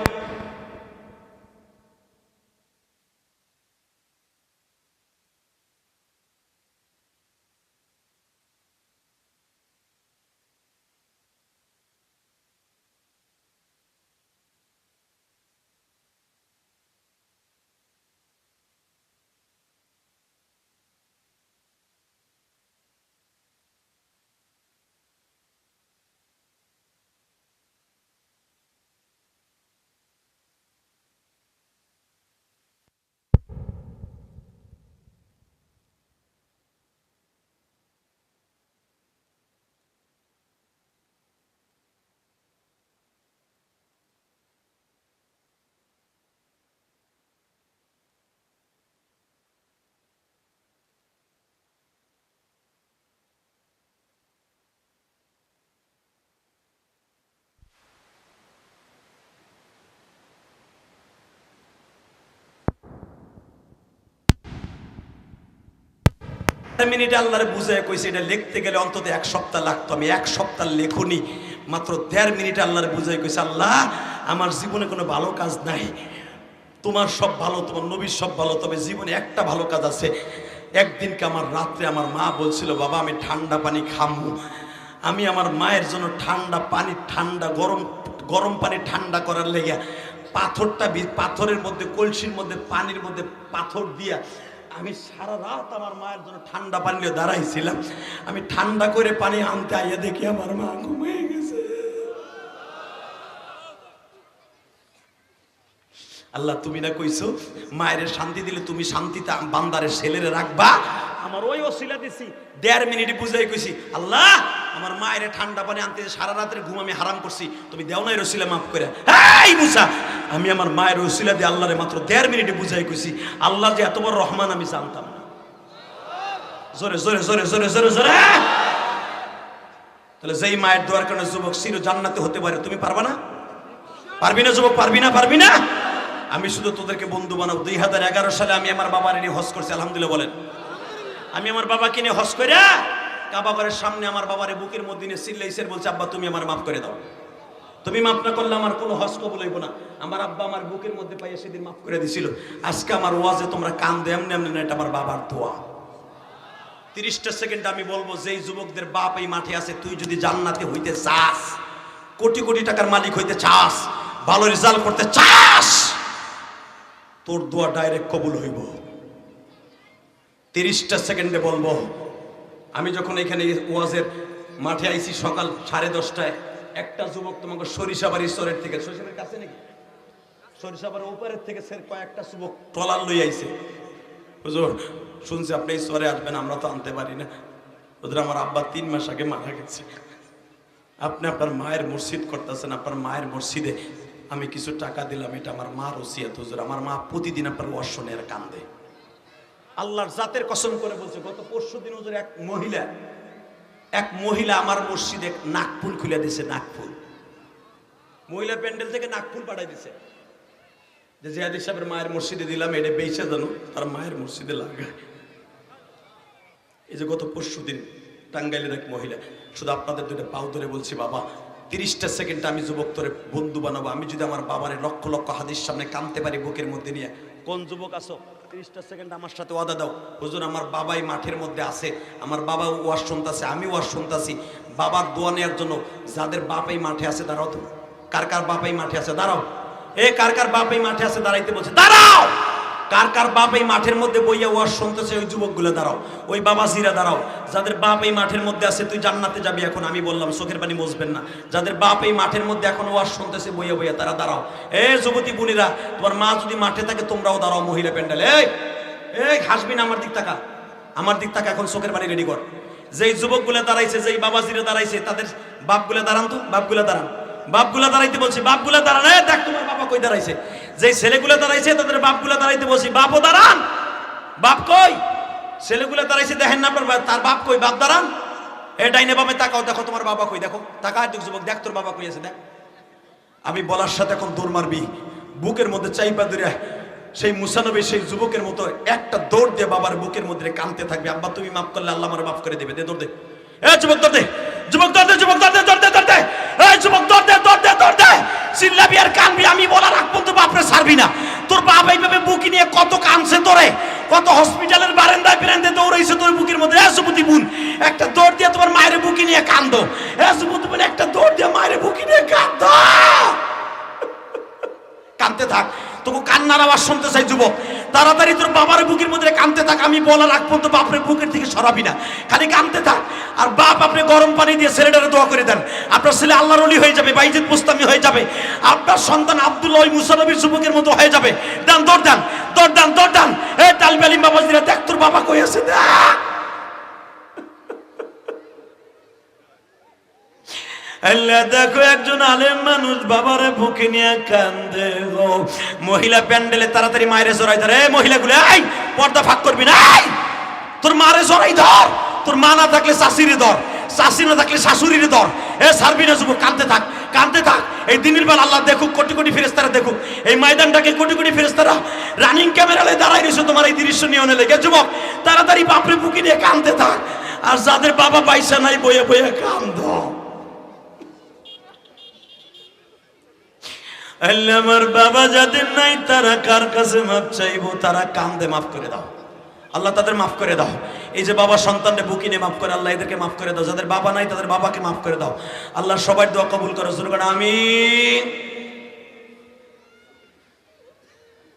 মিনিটে আল্লাহরে বুঝায় কইছে, এটা লিখতে গেলে অন্তত 1 সপ্তাহ লাগতো, আমি 1 সপ্তাহ লেখনি। মাত্র 1.5 মিনিটে আল্লাহরে বুঝায় কইছে, আল্লাহ আমার জীবনে কোনো ভালো কাজ নাই, তোমার সব ভালো, তোমার নবীর সব ভালো, তবে জীবনে একটা ভালো কাজ আছে। একদিনকে আমার রাত্রে আমার মা বলছিল, বাবা আমি ঠান্ডা পানি খামু। আমি আমার মায়ের জন্য গরম পানি ঠান্ডা করার লেগে পাথরের মধ্যে, কলসির মধ্যে, পানির মধ্যে পাথর দিয়া আমি সারা রাত আমার মায়ের জন্য ঠান্ডা পানি নিয়ে দাঁড়াইছিলাম। আমি ঠান্ডা করে পানি আনতে আইয়া দেখি আমার মা ঘুমিয়ে গেছে। আল্লাহ তুমি না কইছো মায়ের শান্তি দিলে তুমি শান্তিতে বান্দারের ছেলেরে রাখবা। আমার ওই ওসিলা দিছি, 1.5 মিনিট বুঝাই কইছি, আল্লাহ আমার মায়ের ঠান্ডা পানি আনতে সারা রাতের ঘুম আমি হারাম করছি, তুমি দেও নাই রসিলা মাফ করে। এই মুসা, আমি আমার মায়ের ওসিলা দিয়ে আল্লাহরে মাত্র 1.5 মিনিটে বুঝাই কইছি। আল্লাহ যে এত বড় রহমান আমি জানতাম না। জোরে জোরে জোরে জোরে জোরে জোরে। তাহলে যেই মায়ের দোয়ার কারণে যুবক চির জান্নাতে হতে পারে, তুমি পারবা না? পারবি না যুবক? পারবি না? পারবি না? আমি শুধু তোদেরকে বন্ধু বানাবো। 2011 সালে আমি আমার বাবার নিয়ে হজ করছি, আলহামদুলিল্লাহ বলেন। আমি আমার বাবাকে নিয়ে হজ করে কাবা ঘরের সামনে আমার বাবারে বুকের মধ্যে নিয়ে চিল্লাইছে, বলছে আব্বা তুমি আমার মাফ করে দাও, তুমি মাফ না করলে আমার কোনো হজ কবুল হইব না। আমার আব্বা আমার বুকের মধ্যে পাইয়া সেদিন মাফ করে দিছিল। আজকে আমার ওয়াজে তোমরা কান দে এমনি এমনি না, এটা আমার বাবার দোয়া। 30টা সেকেন্ড আমি বলবো, যেই যুবকদের বাপ এই মাঠে আছে, তুই যদি জান্নাতে হইতে চাস, কোটি কোটি টাকার মালিক হইতে চাস, ভালো রেজাল্ট করতে চাস, তোর দোয়া ডাইরেক্ট কবুল হইব। 30টা সেকেন্ডে বলবো। আমি যখন এখানে ওয়াজের মাঠে আইছি সকাল 10:30টায়, একটা যুবক তোমাকে সরিষাবাড়ি চরের থেকে, সরিষাবাড়ির কাছে নাকি, সরিষাবাড়ির উপরের থেকে কয়েকটা যুবক ট্রলার লই আইছে। হুজুর শুনছি আপনি এই চরে আসবেন, আমরা তো আনতে পারি না। হুজুর আমার আব্বা 3 মাস আগে মারা গেছে, আপনি আপনার মায়ের মসজিদ করতেছেন, আপনার মায়ের মসজিদে আমি কিছু টাকা দিলাম, এটা আমার মার ওসিয়ত হুজুর। আমার মা প্রতিদিন আপনার ওয়াজ শুনে আর কান্দে। আল্লাহর জাতের কসম করে বলছে, গত পরশুদিন হুজুর এক মহিলা আমার মসজিদে নাকফুল খুলে দিছে। নাকফুল, মহিলা প্যান্ডেল থেকে নাকফুল পাঠাই দিছে, যে জিয়াদি সাহেবের মায়ের মসজিদে দিলাম, এটা বেইছে জানো তার মায়ের মসজিদে লাগায়। এই যে গত পরশুদিন টাঙ্গাইলের এক মহিলা। শুধু আপনাদের দুটো পাও ধরে বলছি, বাবা 30টা সেকেন্ড আমি যুবক তোরে বন্ধু বানাবো। আমি যদি আমার বাবারে লক্ষ লক্ষ হাদিস সামনে কানতে পারি বুকের মধ্যে নিয়ে, কোন যুবক আসো 30টা সেকেন্ড আমার সাথে ওয়াদা দাও, হুজুর আমার বাবাই মাঠের মধ্যে আছে, আমার বাবা ওয়াজ শুনতাছে, আমি ওয়াজ শুনতাছি, বাবার দোয়া নেওয়ার জন্য যাদের বাপাই মাঠে আছে দাঁড়াও। তো কার কার বাপাই মাঠে আছে দাঁড়াও। কার কার বাপাই মাঠে আছে দাঁড়াইতে বলছে, দাঁড়াও। কার কার বাপ এই মাঠের মধ্যে বইয়া ওয়াজ শুনতেছে, ওই যুবকগুলো দাঁড়াও, ওই বাবাজিরা দাঁড়াও। যাদের বাপ এই মাঠের মধ্যে আছে, তুই জান্নাতে যাবি এখন, আমি বললাম চোখের পানি মুছবেন না। যাদের বাপ এই মাঠের মধ্যে এখন ওয়াজ শুনতেছে বইয়া বইয়া, তারা দাঁড়াও। যুবতী বুনিরা, তোমার মা যদি মাঠে থাকে তোমরাও দাঁড়াও। মহিলা প্যান্ডেল, হাসবি না, আমার দিক তাকা, আমার দিক তাকা, এখন চোখের পানি রেডি কর। যেই যুবকগুলো দাঁড়াইছে, যেই বাবাজিরা দাঁড়াইছে, তাদের বাপগুলা দাঁড়ান তো, বাপগুলা দাঁড়ান, বাপগুলা দাঁড়াইতে বলছি, বাপগুলা দাঁড়ান। দেখ তোমার বাবা কই দাঁড়াইছে। যেই ছেলেগুলো দাঁড়াইছে তাদের বাপগুলা দাঁড়াইতে বলছি, বাপও দাঁড়ান। বাপ কই? ছেলেগুলো দাঁড়াইছে, দেখেন না তার বাপ কই? বাপ দাঁড়ান। ডাইনে বামে তাকাও, দেখো তোমার বাবা কই, দেখো তাকা। যুবক দেখ তোর বাবা কই আছে, দেখ। আমি বলার সাথে এখন দৌড় মারবি, বুকের মধ্যে চাইপা ধরে সেই মুসা নবী সেই যুবকের মতো একটা দৌড় দিয়ে বাবার বুকের মধ্যে কানতে থাকবে, আব্বা তুমি মাফ করলে আল্লাহ আমার মাফ করে দেবে। দে দৌড় দে, যুবক দৌড় দে, যুবক দৌড় দে, যুবক দৌড় দে, দৌড় দে, দৌড় দে, যুবক দৌড় দে, দৌড় দে, দৌড় দে। চিল্লাবি আর কানবি, আমি বলার আগ পর্যন্ত বাপরে ছাড়বি না। তোর বাপ এইভাবে বুকি নিয়ে কত কানছে তোরে, কত হসপিটালের বারান্দায় বেরান্দায় দৌড়াইছে তোর বুকের মধ্যে। যুবতী বোন, একটা দৌড় দিয়ে তোমার মায়ের বুকি নিয়ে কান্দো। যুবতী বোন, একটা দৌড় দিয়ে মায়ের বুকি নিয়ে কান্দো। কানতে থাক, তোকে কান্নার আওয়াজ শুনতে চাই যুবক। তাড়াতাড়ি তোর বাবার বুকের মধ্যে কানতে থাক, আমি বলার আগ পর্যন্ত বাপরে বুকের থেকে সরাবি না, খালি কানতে থাক। আর বাপ আপনি গরম পানি দিয়ে ছেলেটারে দোয়া করে দেন, আপনার ছেলে আল্লাহর ওলি হয়ে যাবে, বাইজিদ মুস্তামি হয়ে যাবে, আপনার সন্তান আব্দুল্লাহ ওই মুসা নবীর যুবকের মতো হয়ে যাবে। দেন দৌড় দেন, দৌড় দেন, দৌড় দেন। তালবে আলিম বাবাজিরা, দেখ তোর বাবা কই আছে, দেখ। আল্লাহ দেখো, একজন আলেম মানুষ বাবারে বুকে নিয়ে কান্দে গো। মহিলা প্যান্ডেলে তাড়াতাড়ি মায়ের জড়াই ধরে। মহিলাগুলো, পর্দা ফাঁক করবি না, তোর মারে জড়াই ধর। তোর মা না থাকলে শাশুড়ি ধর, শাশুড়ি না থাকলে শাশুড়ির ধর। ছাড়বি না যুবক, কান্দতে থাক, কান্দতে থাক। এই দিনের বেলা আল্লাহ দেখুক, কোটি কোটি ফেরেশতারা দেখুক এই ময়দানটাকে, কোটি কোটি ফেরেশতারা রানিং ক্যামেরায় দাঁড়াই রয়েছে তোমার এই দৃশ্য নিয়নে লেগে। যুবক তাড়াতাড়ি বাপরে বুকে নিয়ে কান্দতে থাক। আর যাদের বাবা পয়সা নাই, বয়ে বয়ে কান্দ। আল্লাহ আমার বাবা যাদের নাই তারা কার কাছে মাপ চাইবো? তারা কান্দে, মাফ করে দাও আল্লাহ, তাদের মাফ করে দাও। এই যে বাবা সন্তানকে বুকিনে মাফ করে, আল্লাহ এদেরকে মাফ করে দাও। যাদের বাবা নাই তাদের বাবাকে মাফ করে দাও আল্লাহ। সবার দোয়া কবুল করো, শুরু করো আমিন।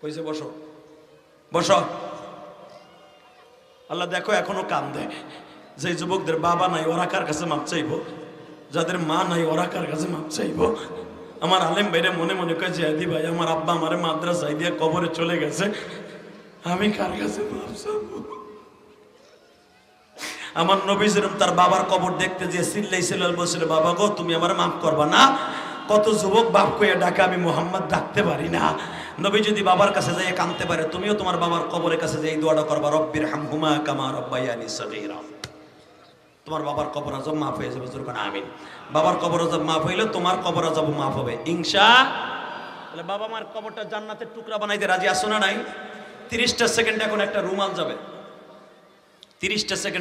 কইছে বসো বসো। আল্লাহ দেখো এখনো কান্দে। যে যুবকদের বাবা নাই ওরা কার কাছে মাপ চাইবো? যাদের মা নাই ওরা কার কাছে মাপ চাইবো? আমার আলেম ভাইরে মনে মনে কয় জিয়াদি ভাই, আমার আব্বা আমারে মাদ্রাসায় দিয়ে কবরে চলে গেছে, আমি কার কাছে মাপ চাইবো? আমার নবী যেরকম তার বাবার কবর দেখতে যে চিল্লাইছিল, বলছিল বাবা গো তুমি আমার মাফ করবা না? কত যুবক বাপ কইয়া ডাকে, আমি মোহাম্মদ ডাকতে পারি না। নবী যদি বাবার কাছে যাইয়া কাঁদতে পারে, তুমিও তোমার বাবার কবরের কাছে যাই দোয়াটা করবা, রব্বির হামহুমা কামা রব্বায়ানি সগীরা। তোমার বাবার কবর আজব মাফ হয়ে যাবে, জোর করে আমিন। বাবার কবর আজব মাফ হইলে তোমার কবর আজব মাফ হবে ইনশাআল্লাহ। বাবা মার কবরটা জান্নাতের টুকরা বানাইতে রাজি আছো না নাই? 30টা সেকেন্ড এখন একটা রুমাল যাবে, 30টা সেকেন্ড।